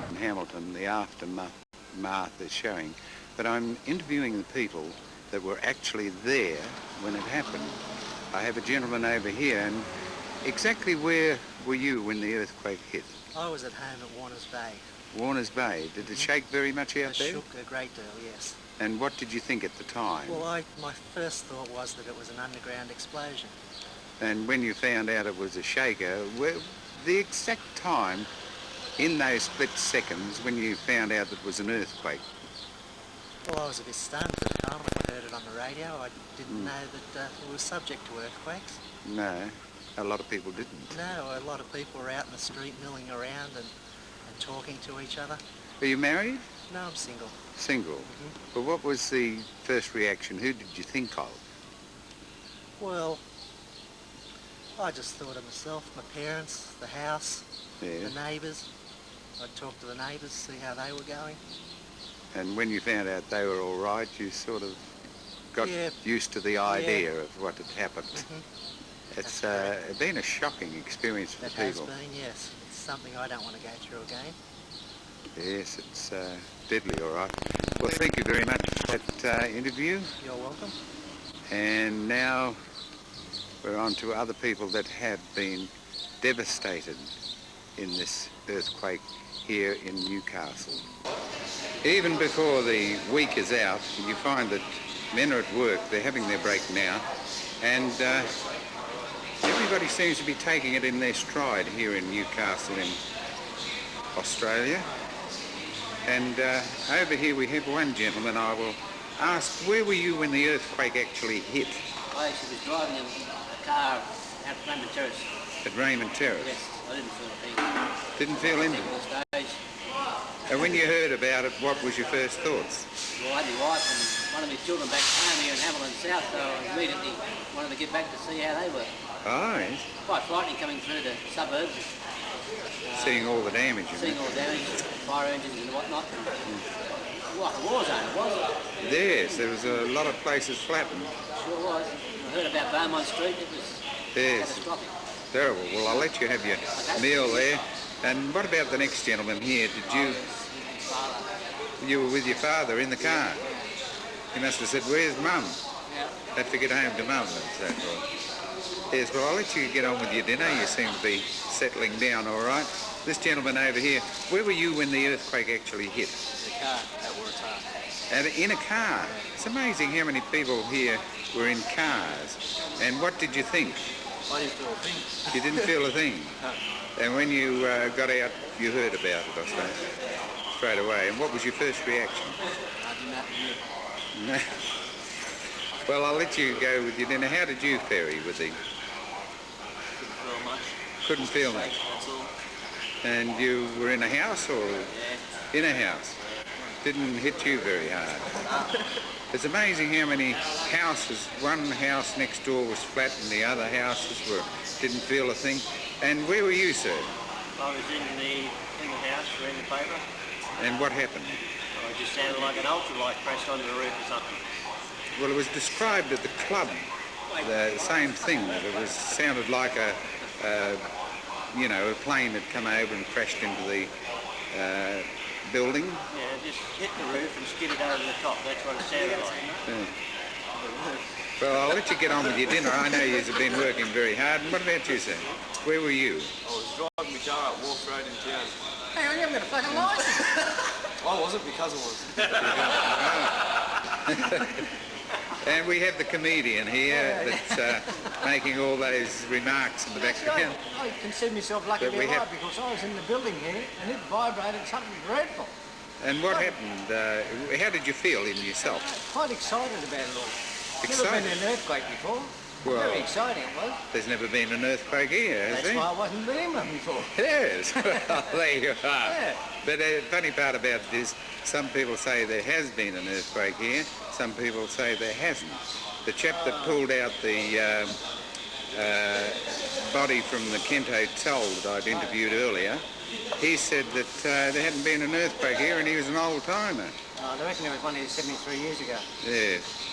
In Hamilton, the aftermath is showing, but I'm interviewing the people that were actually there when it happened. I have a gentleman over here, and exactly where were you when the earthquake hit? I was at home at Warners Bay. Warners Bay. Did it shake very much out there? It shook a great deal, yes. And what did you think at the time? Well, my first thought was that it was an underground explosion. And when you found out it was a shaker, the exact time in those split seconds when you found out that it was an earthquake? Well, I was a bit stunned at home. I heard it on the radio. I didn't know that we were subject to earthquakes. No, a lot of people didn't. No, a lot of people were out in the street milling around and talking to each other. Are you married? No, I'm single. Single? But what was the first reaction? Who did you think of? Well, I just thought of myself, my parents, the house, the neighbours. I'd talk to the neighbours, see how they were going. And when you found out they were all right, you sort of got used to the idea of what had happened. It's been a shocking experience for the people. It has been, yes. It's something I don't want to go through again. Yes, it's deadly, all right. Well, thank you very much for that interview. You're welcome. And now we're on to other people that have been devastated in this earthquake here in Newcastle. Even before the week is out, you find that men are at work, they're having their break now, and everybody seems to be taking it in their stride here in Newcastle in Australia. And over here we have one gentleman. I will ask, where were you when the earthquake actually hit? I actually was driving a car out Raymond Terrace. At Raymond Terrace? Yes, I didn't feel a thing. Didn't feel anything? Stage. And when you heard about it, what was your first thoughts? Well, I had my wife and one of my children back home here in Hamilton South, so I immediately wanted to get back to see how they were. Oh, yes. Quite frightening coming through the suburbs. Seeing all the damage. Seeing all the damage, fire engines and whatnot. And, what a war zone it was. Yes, there was a lot of places flattened. Sure was. I heard about Bont Street, it was catastrophic. Terrible. Well, I'll let you have your meal there. And what about the next gentleman here? You were with your father in the car? He must have said, where's Mum? Yeah. Have to get home to Mum and so forth. Yes, well, I'll let you get on with your dinner. You seem to be settling down all right. This gentleman over here, where were you when the earthquake actually hit? In the car at work time. And in a car. It's amazing how many people here were in cars. And what did you think? I didn't feel a thing. You didn't feel a thing? No. And when you got out, you heard about it, I suppose, straight away. And what was your first reaction? I didn't have to hear. No. Well, I'll let you go with your dinner. How did you ferry with the... Couldn't feel much. Couldn't feel much? That's all. And you were in a house or...? Yeah. In a house. Didn't hit you very hard. It's amazing how many houses, one house next door was flat and the other houses didn't feel a thing. And where were you, sir? I was in the house, reading the paper. And what happened? I just sounded like an ultralight crashed onto the roof or something. Well, it was described at the club, the same thing. It sounded like a plane had come over and crashed into the building. Yeah, just hit the roof and skidded over the top. That's what it sounded like. Yeah. Well, I'll let you get on with your dinner. I know you've been working very hard. And what about you, sir? Where were you? I was driving my car up Wharf Road in town. Hang on, you haven't got a fucking licence. I wasn't, my cousin was. And we have the comedian here that's making all those remarks in the background. I consider myself lucky to be alive because I was in the building here and it vibrated something dreadful. And what happened? How did you feel in yourself? Quite excited about it all. Excited? Never been in an earthquake before. Well, very exciting it was. There's never been an earthquake here, has there? That's why I wasn't in one before. Yes. Well, there you are. Yeah. But the funny part about it is some people say there has been an earthquake here. Some people say there hasn't. The chap that pulled out the body from the Kent Hotel that I'd interviewed earlier, he said that there hadn't been an earthquake here and he was an old-timer. I reckon there was one here 73 years ago. Yes.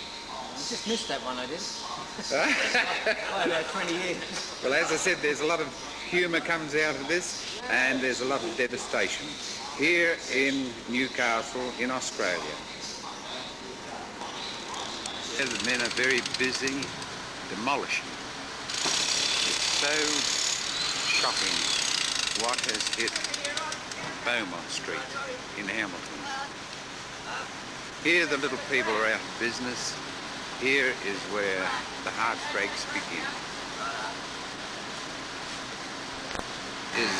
I just missed that one, I did. By about 20 years. Well, as I said, there's a lot of humour comes out of this and there's a lot of devastation here in Newcastle in Australia. The men are very busy demolishing. It's so shocking what has hit Bont Street in Hamilton. Here the little people are out of business. Here is where the heartbreaks begin. Is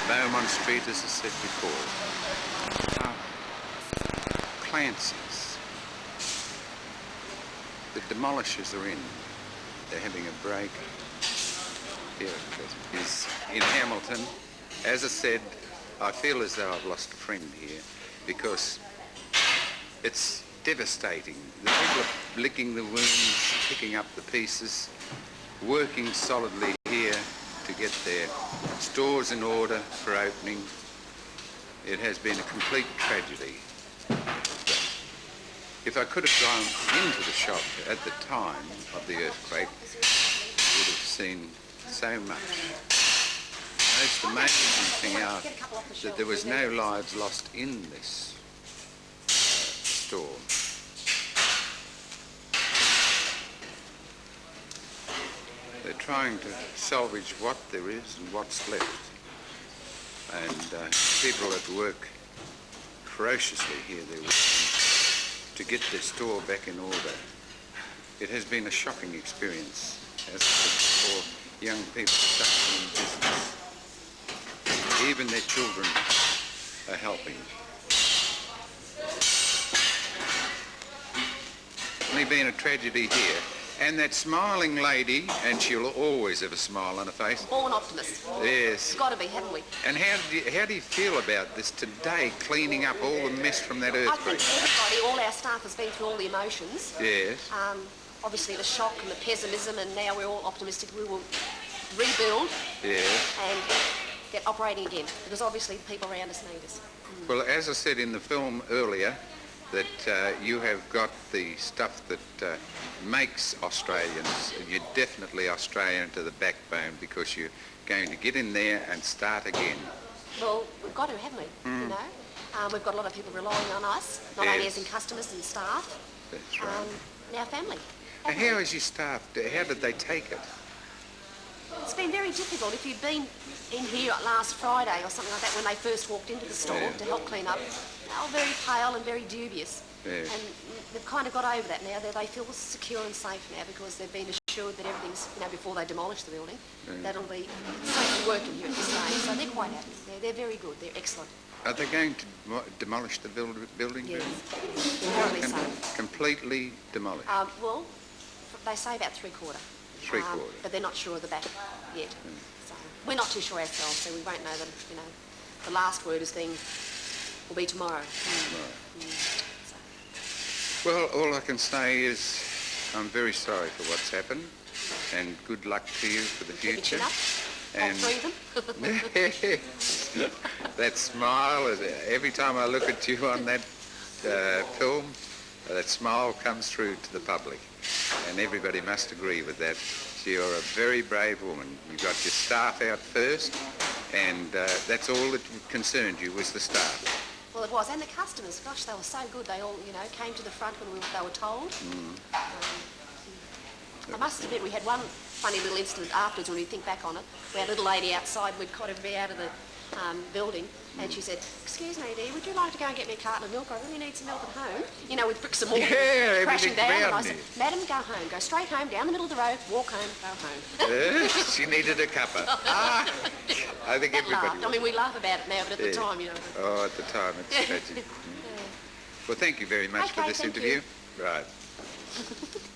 Bont Street, as I said before. Clancy's. The demolishers are in. They're having a break. Here it is in Hamilton. As I said, I feel as though I've lost a friend here because it's devastating. The people are licking the wounds, picking up the pieces, working solidly here to get their stores in order for opening. It has been a complete tragedy. If I could have gone into the shop at the time of the earthquake, I would have seen so much. most amazing thing out that there was no lives lost in this storm. They're trying to salvage what there is and what's left. And people at work ferociously here, they're working to get their store back in order. It has been a shocking experience, as I said before, young people stuck in business. Even their children are helping. Only been a tragedy here. And that smiling lady, and she'll always have a smile on her face. Born optimist. Yes. Got to be, haven't we? And how do you feel about this today, cleaning up all the mess from that earthquake? I think everybody, all our staff has been through all the emotions. Yes. Obviously the shock and the pessimism, and now we're all optimistic we will rebuild and get operating again, because obviously the people around us need us. Well, as I said in the film earlier, that you have got the stuff that makes Australians. You're definitely Australian to the backbone, because you're going to get in there and start again. Well, we've got to, haven't we? You know, we've got a lot of people relying on us, not only as in customers and staff, That's right. and our family. And how is your staff? How did they take it? It's been very difficult. If you've been in here last Friday or something like that when they first walked into the store to help clean up, they were very pale and very dubious. And they've kind of got over that now. They feel secure and safe now, because they've been assured that everything's, you know, before they demolish the building, that'll be safe to work in here at this stage. So they're quite happy. They're very good. They're excellent. Are they going to demolish the building? Yes, apparently so. Completely demolish? Well, they say about three-quarter. Three-quarter. But they're not sure of the back yet. So we're not too sure ourselves, so we won't know that, you know, the last word will be tomorrow. Well, all I can say is I'm very sorry for what's happened, and good luck to you for the future. And all three of them. That smile, every time I look at you on that film, that smile comes through to the public, and everybody must agree with that. You're a very brave woman. You got your staff out first, and that's all that concerned you was the staff. Well, it was, and the customers. Gosh, they were so good. They all, you know, came to the front when they were told. I must admit, we had one funny little incident afterwards when we think back on it. We had a little lady outside. We'd got her to be out of the building, and she said, "Excuse me, dear, would you like to go and get me a carton of milk? I really need some milk at home." You know, with bricks and mortar crashing down. And I said, "Madam, go home. Go straight home, down the middle of the road, walk home, go home." She needed a cuppa. I think everybody. I mean, we laugh about it now, but at the time, you know. Oh, at the time, it's tragic. Well, thank you very much for this interview. Right.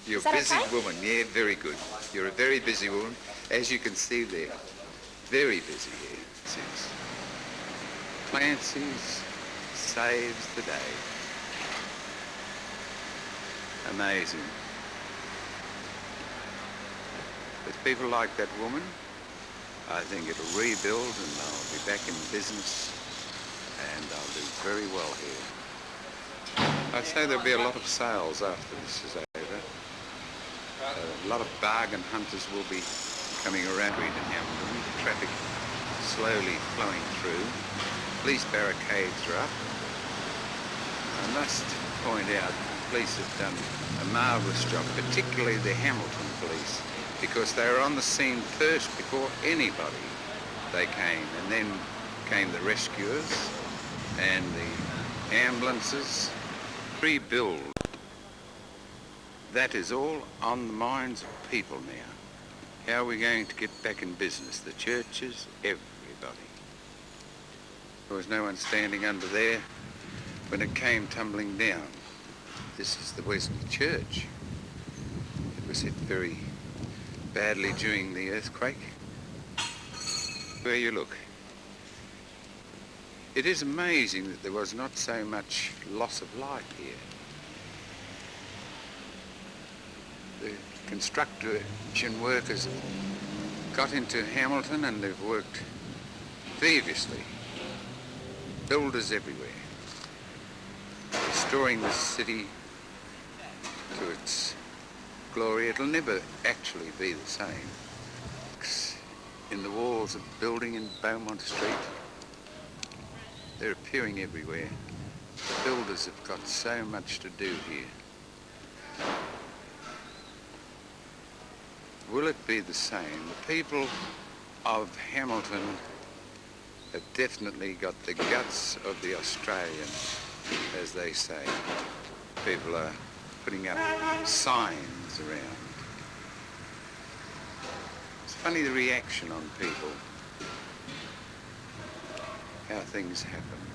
You're a busy woman. Yeah, very good. You're a very busy woman. As you can see there, very busy here since Clancy's saves the day. Amazing. With people like that woman, I think it'll rebuild, and I'll be back in business, and I'll do very well here. I'd say there'll be a lot of sales after this is over. A lot of bargain hunters will be coming around Regent Hamilton. Traffic slowly flowing through. Police barricades are up. I must point out the police have done a marvellous job, particularly the Hamilton police, because they were on the scene first before anybody. They came, and then came the rescuers and the ambulances. Rebuild. That is all on the minds of people now. How are we going to get back in business? The churches, everybody. There was no one standing under there when it came tumbling down. This is the Wesley Church. It was hit very badly during the earthquake. Where you look. It is amazing that there was not so much loss of life here. The construction workers got into Hamilton and they've worked feverishly. Builders everywhere. Restoring the city to its glory. It'll never actually be the same. in the walls of the building in Bont Street. They're appearing everywhere. The builders have got so much to do here. Will it be the same? The people of Hamilton have definitely got the guts of the Australian, as they say. People are putting up signs around. It's funny the reaction on people, how things happen.